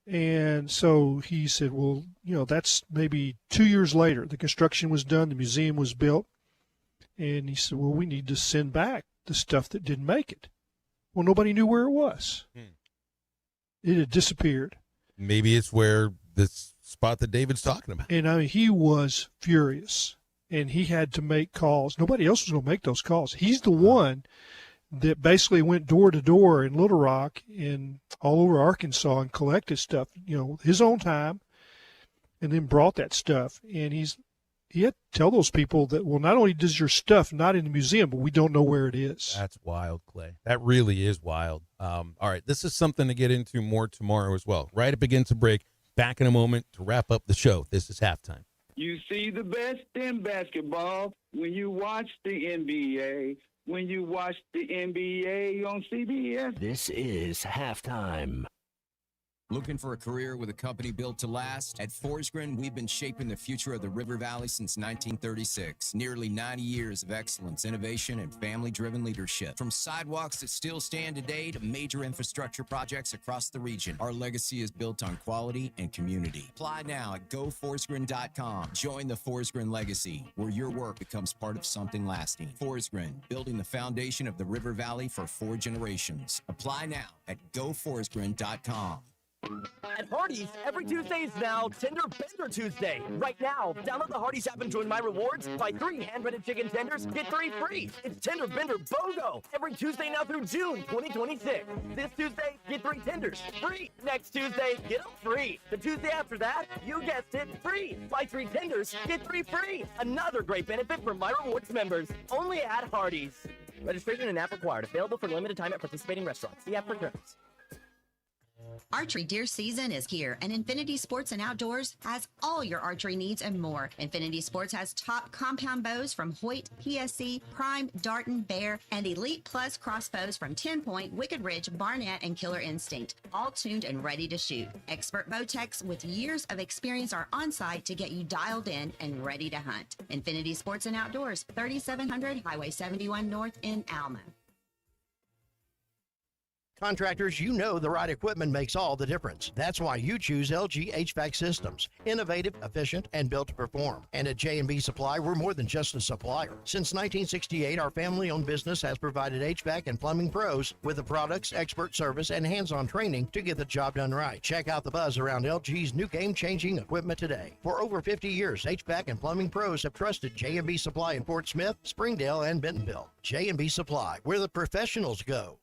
S6: And so he said, well, that's maybe 2 years later. The construction was done. The museum was built. And he said, well, we need to send back the stuff that didn't make it. Well, nobody knew where it was. It had disappeared.
S9: Maybe it's where this spot that David's talking about.
S6: And he was furious. And he had to make calls. Nobody else was going to make those calls. He's the one that basically went door to door in Little Rock and all over Arkansas and collected stuff, his own time, and then brought that stuff. And you have to tell those people that, well, not only does your stuff not in the museum, but we don't know where it is.
S9: That's wild, Clay. That really is wild. All right, this is something to get into more tomorrow as well. Right up against a break. Back in a moment to wrap up the show. This is Halftime.
S8: You see the best in basketball when you watch the NBA. When you watch the NBA on CBS.
S10: This is Halftime.
S13: Looking for a career with a company built to last? At Forsgren, we've been shaping the future of the River Valley since 1936. Nearly 90 years of excellence, innovation, and family-driven leadership. From sidewalks that still stand today to major infrastructure projects across the region, our legacy is built on quality and community. Apply now at goforsgren.com. Join the Forsgren legacy, where your work becomes part of something lasting. Forsgren, building the foundation of the River Valley for 4 generations. Apply now at goforsgren.com.
S16: At Hardee's, every Tuesday is now Tender Bender Tuesday. Right now, download the Hardee's app and join My Rewards. Buy 3 hand-breaded chicken tenders, get 3 free. It's Tender Bender BOGO every Tuesday now through June 2026. This Tuesday, get 3 tenders free. Next Tuesday, get them free. The Tuesday after that, you guessed it, free. Buy 3 tenders, get 3 free. Another great benefit for My Rewards members. Only at Hardee's. Registration and app required. Available for limited time at participating restaurants. See app for terms.
S17: Archery deer season is here, and Infinity Sports and Outdoors has all your archery needs and more. Infinity Sports has top compound bows from Hoyt, PSC, Prime, Darton, Bear, and Elite Plus crossbows from 10 Point, Wicked Ridge, Barnett, and Killer Instinct, all tuned and ready to shoot. Expert bow techs with years of experience are on site to get you dialed in and ready to hunt. Infinity Sports and Outdoors, 3700 Highway 71 North in Alma.
S18: Contractors, you know the right equipment makes all the difference. That's why you choose LG HVAC Systems. Innovative, efficient, and built to perform. And at J&B Supply, we're more than just a supplier. Since 1968, our family-owned business has provided HVAC and plumbing pros with the products, expert service, and hands-on training to get the job done right. Check out the buzz around LG's new game-changing equipment today. For over 50 years, HVAC and plumbing pros have trusted J&B Supply in Fort Smith, Springdale, and Bentonville. J&B Supply, where the professionals go.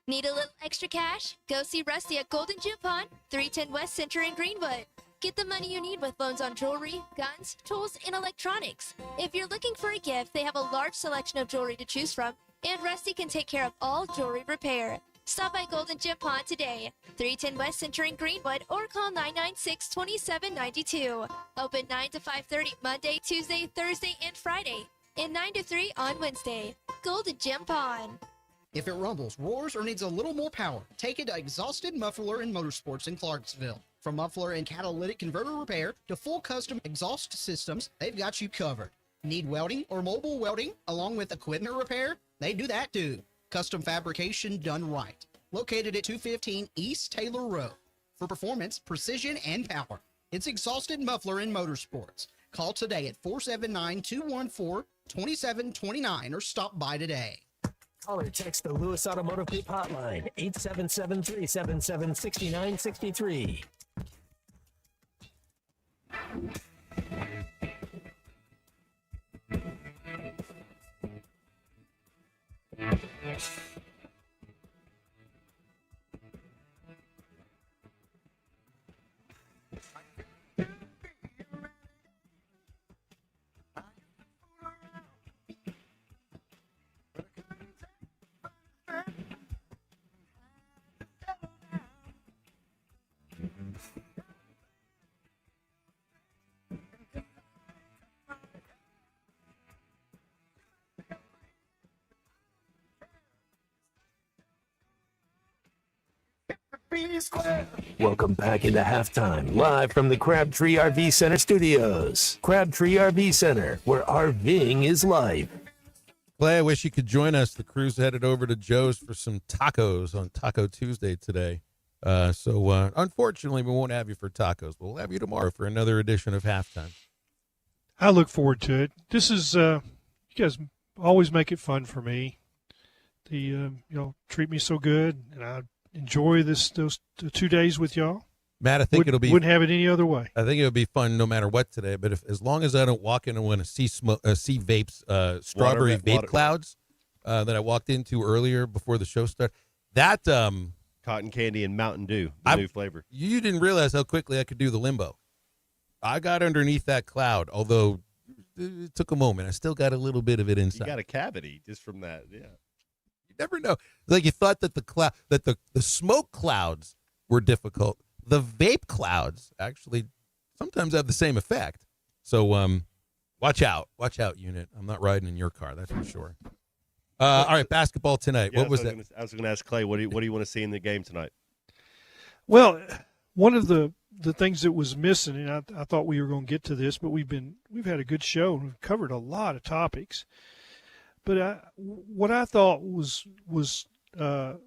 S19: Need a little extra cash? Go see Rusty at Golden Gym Pond, 310 West Center in Greenwood. Get the money you need with loans on jewelry, guns, tools, and electronics. If you're looking for a gift, they have a large selection of jewelry to choose from, and Rusty can take care of all jewelry repair. Stop by Golden Gym Pond today, 310 West Center in Greenwood, or call 996-2792. Open 9 to 5:30 Monday, Tuesday, Thursday, and Friday, and 9 to 3 on Wednesday. Golden Gym Pond.
S11: If it rumbles, roars, or needs a little more power, take it to Exhausted Muffler and Motorsports in Clarksville. From muffler and catalytic converter repair to full custom exhaust systems, they've got you covered. Need welding or mobile welding along with equipment repair? They do that too. Custom fabrication done right. Located at 215 East Taylor Road. For performance, precision, and power, it's Exhausted Muffler and Motorsports. Call today at 479-214-2729 or stop by today.
S24: Call or text the Lewis Automotive Group hotline, 877-377-6963.
S5: Welcome back into Halftime, live from the Crabtree RV Center studios. Crabtree RV Center, where RVing is life.
S9: Clay, I wish you could join us. The crew's headed over to Joe's for some tacos on Taco Tuesday today. So unfortunately, we won't have you for tacos. We'll have you tomorrow for another edition of Halftime.
S6: I look forward to it. This is, you guys always make it fun for me. Treat me so good, and I enjoy those 2 days with y'all.
S9: Matt, I think
S6: wouldn't have it any other way.
S9: I think it would be fun no matter what today. But as long as I don't walk in and want to see vapes, strawberry vape clouds that I walked into earlier before the show started, that
S4: cotton candy and Mountain Dew, new flavor.
S9: You didn't realize how quickly I could do the limbo. I got underneath that cloud, although it took a moment. I still got a little bit of it
S4: You
S9: inside.
S4: got a cavity just from that. Yeah.
S9: You never know. Like you thought that the smoke clouds were difficult. The vape clouds actually sometimes have the same effect. So watch out, unit. I'm not riding in your car, that's for sure. All right, basketball tonight.
S4: Yeah,
S9: What was that?
S4: I was going to ask Clay, what do you want to see in the game tonight?
S6: Well, one of the things that was missing, and I thought we were going to get to this, but we've had a good show and we've covered a lot of topics. But what I thought was going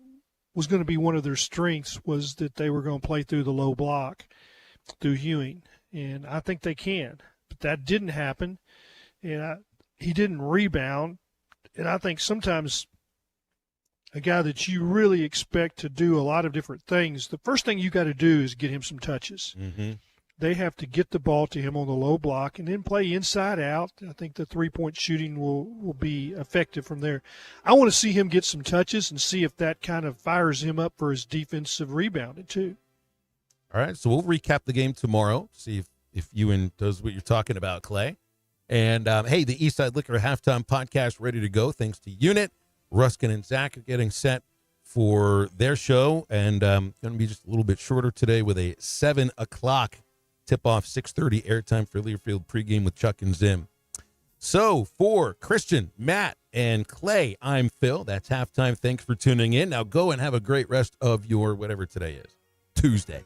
S6: to be one of their strengths was that they were going to play through the low block through Ewing, and I think they can. But that didn't happen, and he didn't rebound. And I think sometimes a guy that you really expect to do a lot of different things, the first thing you got to do is get him some touches.
S9: Mm-hmm.
S6: They have to get the ball to him on the low block and then play inside out. I think the three-point shooting will be effective from there. I want to see him get some touches and see if that kind of fires him up for his defensive rebounding too.
S9: All right, so we'll recap the game tomorrow, see if Ewan does what you're talking about, Clay. And, hey, the Eastside Liquor Halftime Podcast ready to go thanks to Unit. Ruskin and Zach are getting set for their show, and going to be just a little bit shorter today with a 7 o'clock tip-off, 6:30 airtime for Learfield pregame with Chuck and Zim. So for Christian, Matt, and Clay, I'm Phil. That's halftime. Thanks for tuning in. Now go and have a great rest of your whatever today is, Tuesday.